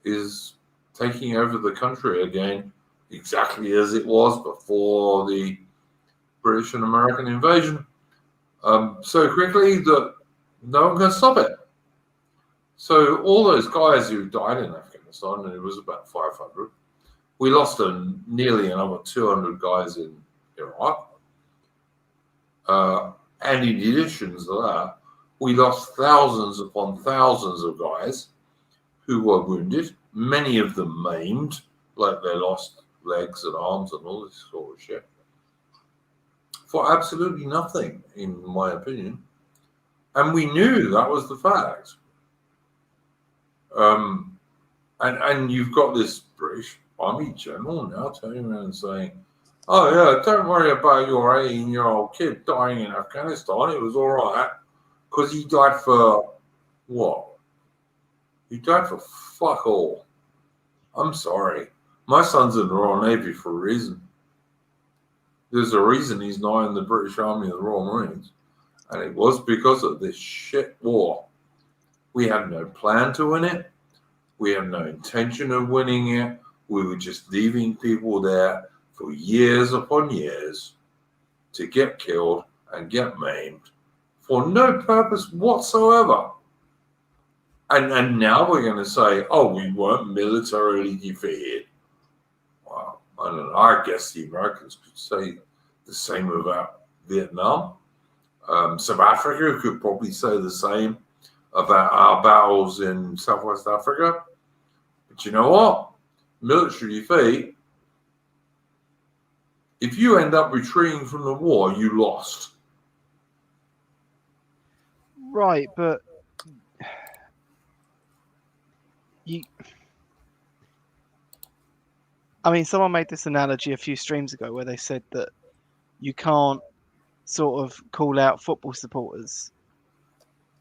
is taking over the country again, exactly as it was before the British and American invasion, so quickly that no one can stop it. So all those guys who died in Afghanistan, and it was about 500, we lost nearly another 200 guys in Iraq. And in addition to that, we lost thousands upon thousands of guys who were wounded, many of them maimed, like they lost legs and arms and all this sort of shit, for absolutely nothing, in my opinion. And we knew that was the fact. And you've got this British Army general now turning around and saying, oh, yeah, don't worry about your 18-year-old kid dying in Afghanistan. It was all right because he died for what? He died for fuck all. I'm sorry. My son's in the Royal Navy for a reason. There's a reason he's not in the British Army and the Royal Marines. And it was because of this shit war. We had no plan to win it. We had no intention of winning it. We were just leaving people there for years upon years to get killed and get maimed for no purpose whatsoever. And now we're going to say, oh, we weren't militarily defeated. Well, I don't know. I guess the Americans could say the same about Vietnam. South Africa could probably say the same about our battles in Southwest Africa. But you know what? Military defeat, if you end up retreating from the war, you lost. Right, but I mean, someone made this analogy a few streams ago where they said that you can't sort of call out football supporters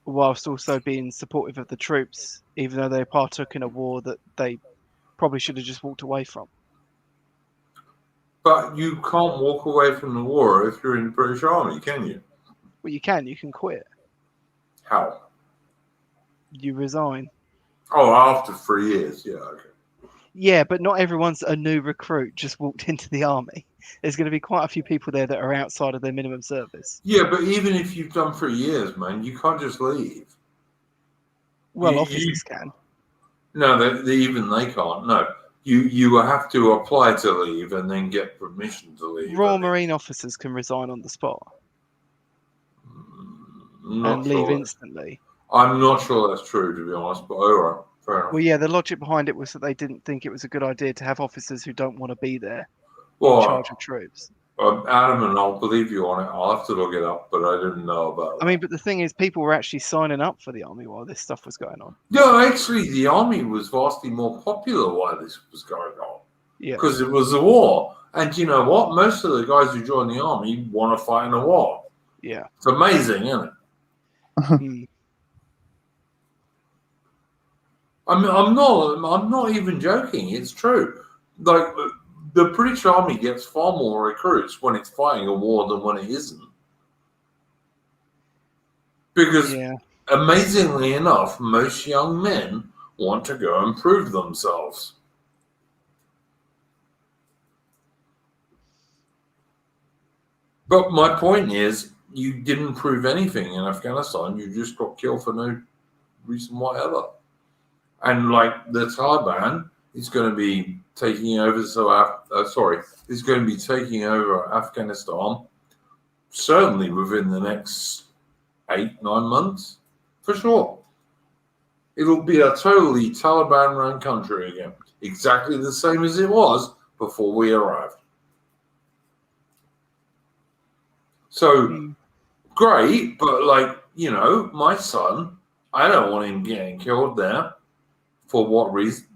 whilst also being supportive of the troops, even though they partook in a war that they probably should have just walked away from. But you can't walk away from the war if you're in the British Army, can you? Well, you can quit. How? You resign. Oh, after 3 years, yeah, okay. Yeah, but not everyone's a new recruit just walked into the army. There's going to be quite a few people there that are outside of their minimum service. Yeah, but even if you've done 3 years, man, you can't just leave. Well, officers can. No, even they can't. No, you have to apply to leave and then get permission to leave. Royal Marine officers can resign on the spot and leave instantly. I'm not sure that's true, to be honest, but all right, fair enough. Well, yeah, the logic behind it was that they didn't think it was a good idea to have officers who don't want to be there in charge of troops. Adam, and I'll believe you on it. I'll have to look it up, but I didn't know about it. I mean, but the thing is, people were actually signing up for the army while this stuff was going on. No, actually, the army was vastly more popular while this was going on. Yeah. Because it was a war. And you know what? Most of the guys who join the army want to fight in a war. Yeah. It's amazing, isn't it? I'm not even joking. It's true. Like, the British Army gets far more recruits when it's fighting a war than when it isn't. Because, amazingly enough, most young men want to go and prove themselves. But my point is, you didn't prove anything in Afghanistan. You just got killed for no reason whatever. And like the Taliban is going to be taking over. Is going to be taking over Afghanistan certainly within the next 8-9 months, for sure. It'll be a totally Taliban-run country again, exactly the same as it was before we arrived. So great, but like, you know, my son, I don't want him getting killed there. For what reason?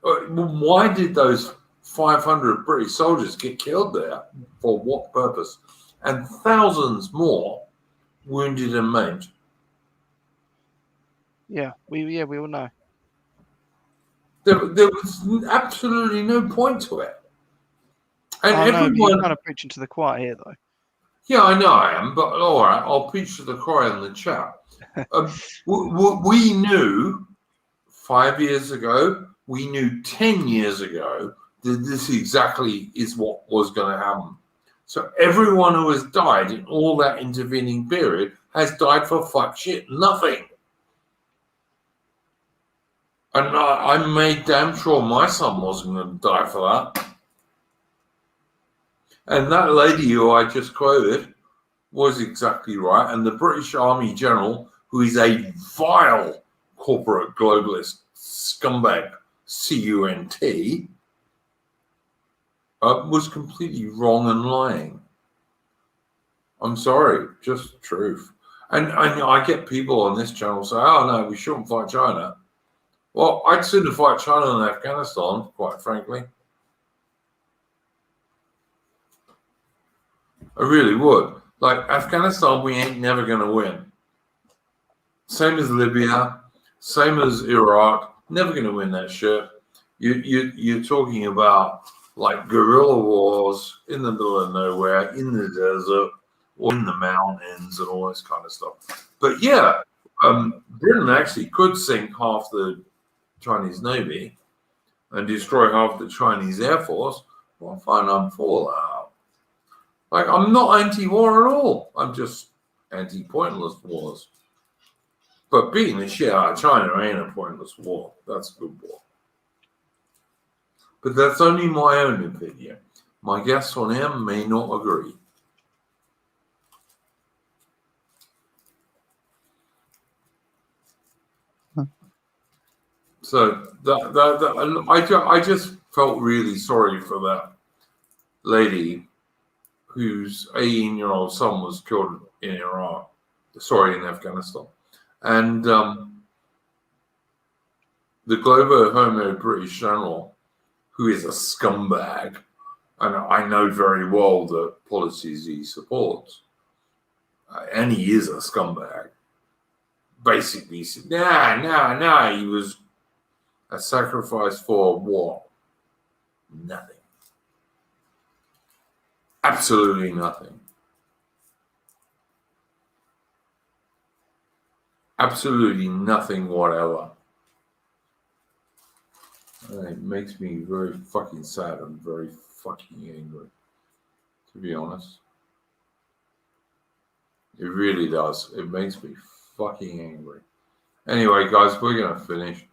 Why did those 500 British soldiers get killed there? For what purpose? And thousands more wounded and maimed. Yeah, we all know. There was absolutely no point to it. And everyone, you're kind of preaching to the choir here, though. Yeah, I know I am, but all right, I'll preach to the choir in the chat. We knew 5 years ago, we knew 10 years ago that this exactly is what was going to happen. So everyone who has died in all that intervening period has died for fuck shit, nothing. And I made damn sure my son wasn't going to die for that. And that lady who I just quoted was exactly right. And the British Army General, who is a vile corporate globalist scumbag, CUNT, was completely wrong and lying. I'm sorry, just the truth. And I get people on this channel say, oh no, we shouldn't fight China. Well, I'd sooner fight China than Afghanistan, quite frankly. I really would. Like, Afghanistan, we ain't never going to win. Same as Libya, same as Iraq, never going to win that shit. You're talking about, like, guerrilla wars in the middle of nowhere, in the desert, or in the mountains and all this kind of stuff. But yeah, Britain actually could sink half the Chinese Navy and destroy half the Chinese Air Force. Well, fine, I'm for that. Like, I'm not anti-war at all. I'm just anti-pointless wars. But beating the shit out of China ain't a pointless war. That's a good war. But that's only my own opinion. My guests on here may not agree. So I just felt really sorry for that lady whose 18-year-old son was killed in Iraq, in Afghanistan. And the Globo Homo British General, who is a scumbag, and I know very well the policies he supports, and he is a scumbag, basically said, nah, he was a sacrifice for what? Nothing. Absolutely nothing. Absolutely nothing whatever. And it makes me very fucking sad and very fucking angry, to be honest. It really does. It makes me fucking angry. Anyway, guys, we're going to finish.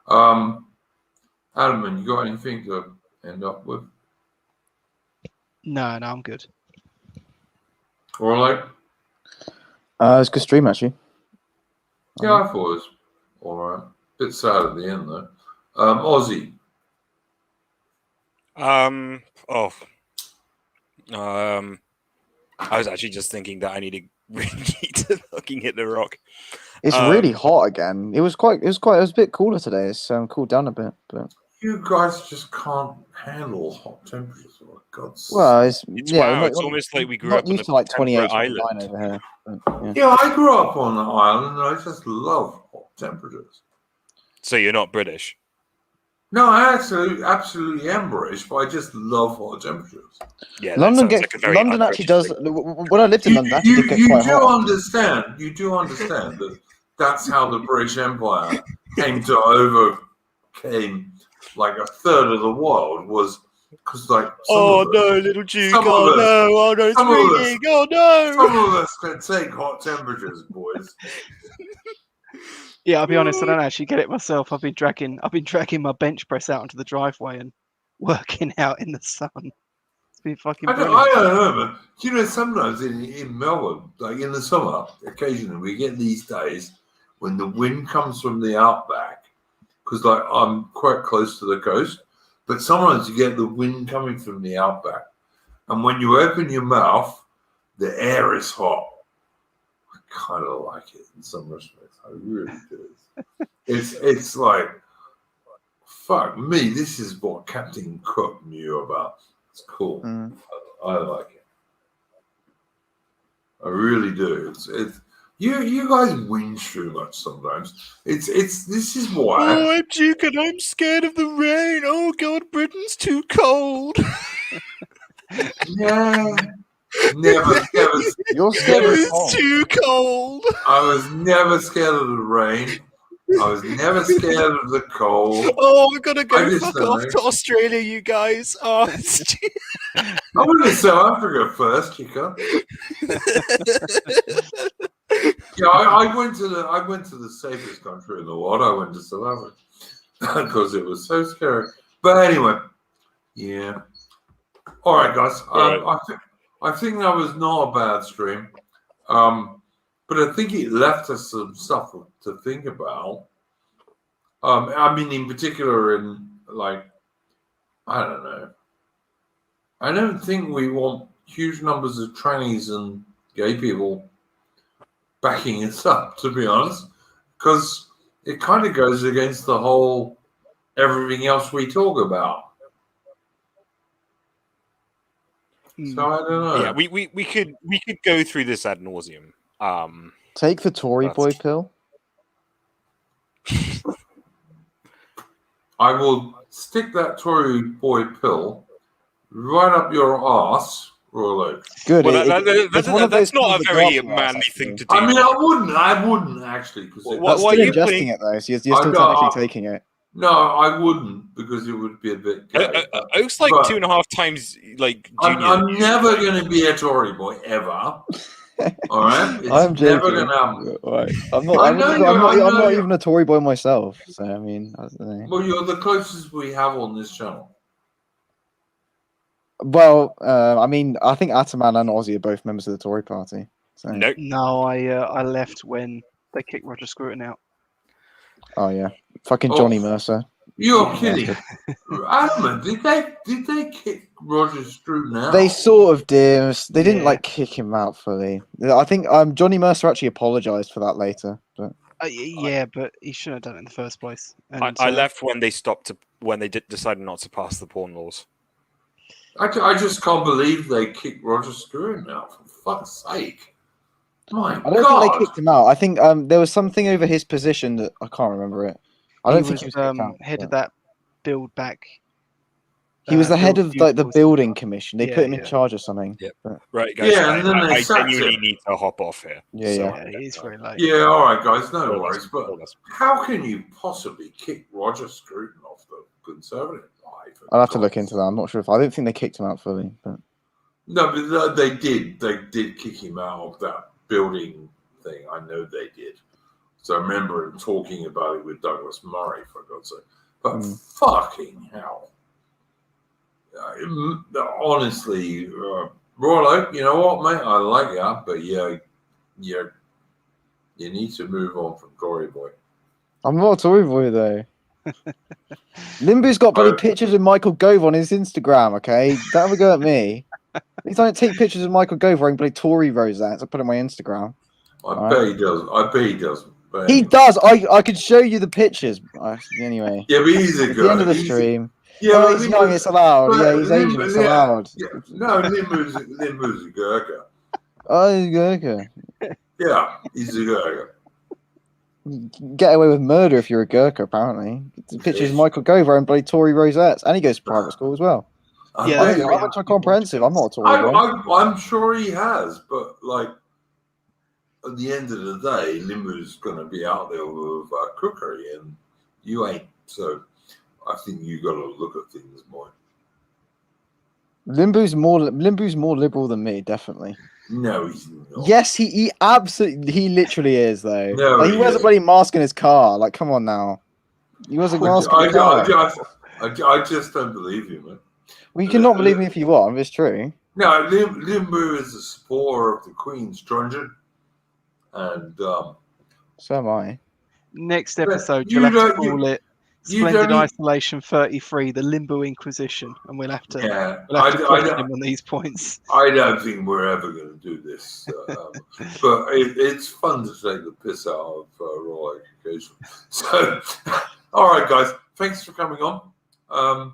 Adam, you got anything to end up with? No, I'm good. All right. It's a good stream, actually. Yeah, I thought it was all right. Bit sad at the end, though. Aussie. I was actually just thinking that I need to fucking hit the rock. It's really hot again. It was a bit cooler today. It's cooled down a bit, but You guys just can't handle hot temperatures. Oh, God's sake. well, It's almost like we grew not up on used a to like temperate 28 island. over here. But, yeah. Yeah, I grew up on an island and I just love hot temperatures. So you're not British? No, I absolutely am British, but I just love hot temperatures. Yeah, that London sounds like a very London actually un-British does. thing. When I lived in London, it actually did get You quite do hot. understand. You do understand that that's how the British Empire overcame like a third of the world was because like. Little Duke! some Oh of us- no! Oh no! It's some of us- raining! Oh no! Some of us can take hot temperatures, boys. Yeah, I'll be honest. I don't actually get it myself. I've been dragging my bench press out onto the driveway and working out in the sun. It's been fucking I brilliant. don't know, man. You know, sometimes in Melbourne, like in the summer, occasionally we get these days when the wind comes from the outback, because like I'm quite close to the coast, but sometimes you get the wind coming from the outback, and when you open your mouth, the air is hot. I kind of like it in some respects. I really do. It's like, fuck me. This is what Captain Cook knew about. It's cool. I like it. I really do. It's you guys whinge too much sometimes. This is why. Oh, I'm Duke and I'm scared of the rain. Oh God, Britain's too cold. Yeah. Never. You're scared of It's cold. too cold. I was never scared of the rain. I was never scared of the cold. Oh, we're gonna I go just fuck don't off know. to Australia, you guys. Oh, it's I went to South Africa first, Chica. Yeah, I went to the safest country in the world. I went to South Africa because it was so scary. But anyway, yeah. All right, guys. I think that was not a bad stream, but I think it left us some stuff to think about. I mean, in particular, in like, I don't know. I don't think we want huge numbers of trannies and gay people backing us up, to be honest, because it kind of goes against the whole everything else we talk about. So I don't know. yeah. We could go through this ad nauseum. Take the Tory boy pill. I will stick that Tory boy pill right up your arse, Royal Oak. Good. Well, It's one of those that's not pills a that very go up your arse, manly actually. thing to do. I mean, I wouldn't actually, because Well, That's why still are you ingesting putting- it though, so you're I still know, technically taking it. no, I wouldn't, because it would be a bit gay. Oak's like but- 2.5 times like junior. I'm never going to be a Tory boy ever. All right, it's I'm joking. never going to happen. Right. I'm not. I I'm know not you- even a Tory boy myself. So I mean, I don't know. Well, you're the closest we have on this channel. Well, I mean, I think Ataman and Ozzy are both members of the Tory party. So. No, No, I left when they kicked Roger Scruton out. Oh yeah, fucking Oh. Johnny Mercer. You're Yeah. kidding. Adam, did they kick Roger Scruton out? They sort of did. They didn't Yeah. like kick him out fully. I think Johnny Mercer actually apologized for that later. But Yeah, but he shouldn't have done it in the first place. And I left when they decided not to pass the porn laws. I just can't believe they kicked Roger Scruton out, for fuck's sake. My I don't God. think they kicked him out. I think there was something over his position that I can't remember it. I don't think he was kicked out. head of but- that build back. He was the head build of like the futures. building commission. They Yeah, put him in yeah. charge of something. Yep. But, Right, guys. Yeah, and then they I sacked genuinely him. need to hop off here. yeah, So, yeah. Yeah, it's very late. Yeah, all right, guys, no All worries. us, But all us. how can you possibly kick Roger Scruton off the Conservative Party? I'll have to look into that. I'm not sure if I don't think they kicked him out fully. But No, but they did. They did kick him out of that building thing. I know they did. So I remember him talking about it with Douglas Murray, for God's sake. But fucking hell. Honestly, Rollo, you know what, mate? I like you, but you need to move on from Tory boy. I'm not a Tory boy though. Limbu's got bloody pictures of Michael Gove on his Instagram. Okay, don't have a go at me. Please don't take pictures of Michael Gove wearing bloody Tory rosettes. I put it on my Instagram. I bet he does. I bet he does. But He anyway. does. I could show you the pictures. Anyway, Yeah, but he's a at the good. end of the stream. Yeah, Oh, but he's young. It's allowed. but Yeah, he's Asian. It's allowed. Yeah, no, Limbu's a Gurkha. Oh, he's Gurkha. Yeah, he's a Gurkha. Get away with murder if you're a Gurkha, apparently. The pictures of Michael Gove wearing bloody Tory rosettes. And he goes to private school as well. Yeah, I went to a comprehensive. I'm not a Tory boy. I'm sure he has, but like at the end of the day, Limbu's going to be out there with cookery, and you ain't. So I think you got to look at things more. Limbu's more liberal than me, definitely. No, he's not. Yes, he literally is though. No, Like, he he wears a isn't. bloody mask in his car. Like, come on now. He wears a mask in his car. I just don't believe you, man. Well, you cannot believe me if you want. It's true. No, Limbu is a supporter of the Queen's truncheon, and So am I. Next episode, you you'll have to don't- you- call it you Splendid don't need- Isolation 33, the Limbo Inquisition, and we'll have to yeah, question him on these points. I don't think we're ever going to do this, but it's fun to take the piss out of Royal Education. So, all right, guys, thanks for coming on. And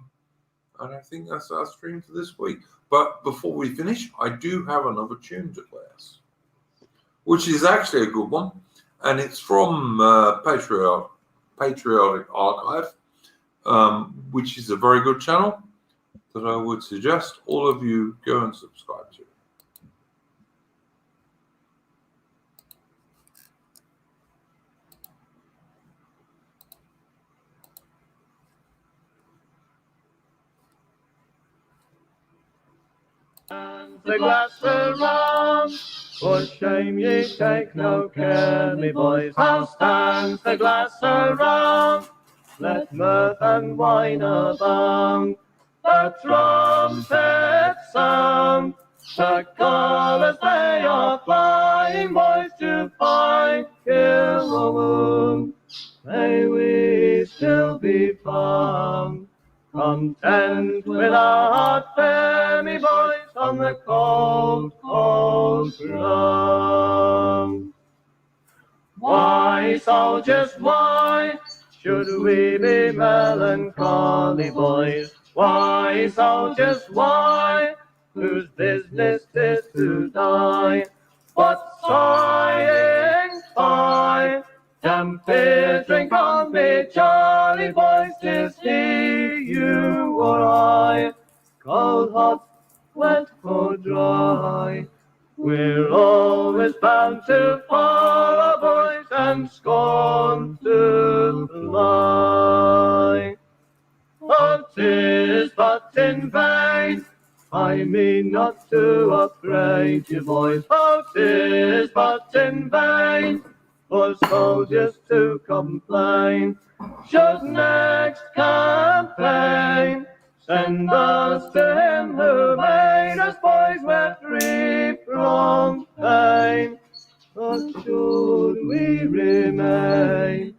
I think that's our stream for this week. But before we finish, I do have another tune to play us, which is actually a good one, and it's from Patriotic Archive, which is a very good channel that I would suggest all of you go and subscribe to. The glass of rum, for shame ye take no care, me boys. How stands the glass of rum? Let mirth and wine abound. The trumpets sound, the colours they are flying, boys, to fight, kill or wound. May we still be found, content with our heart fair, me boys, on the cold, cold ground. Why, soldiers, why should we be melancholy, boys? Why, soldiers, why, whose business is to die? What sighing, sigh, damn fear, drink on me, jolly boys, 'tis he, you or I, cold, hot, wet or dry. We're always bound to follow, boys, and scorn to lie. Oh, 'tis but in vain, I mean not to upbraid you, boys. Oh, 'tis but in vain for soldiers to complain. Should next campaign send us to him who made us, boys, we're free from pain. But should we remain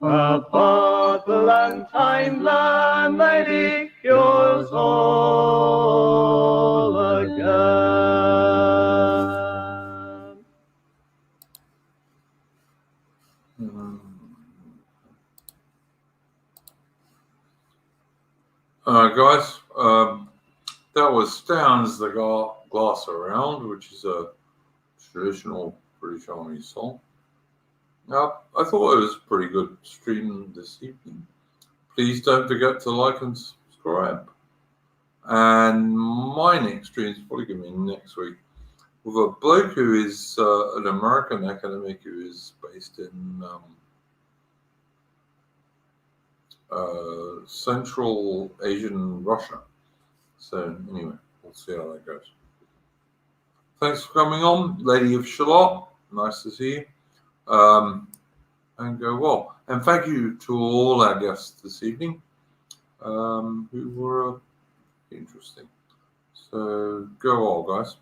a bottle and time landlady cures all again. Guys, that was Stands the Glass Around, which is a traditional British Army song. Now, I thought it was a pretty good stream this evening. Please don't forget to like and subscribe. And my next stream is probably going to be next week with a bloke who is an American academic who is based in Central Asian Russia. So anyway, we'll see how that goes. Thanks for coming on, Lady of Shalott. Nice to see you. And go well. And thank you to all our guests this evening who were interesting. So go well, guys.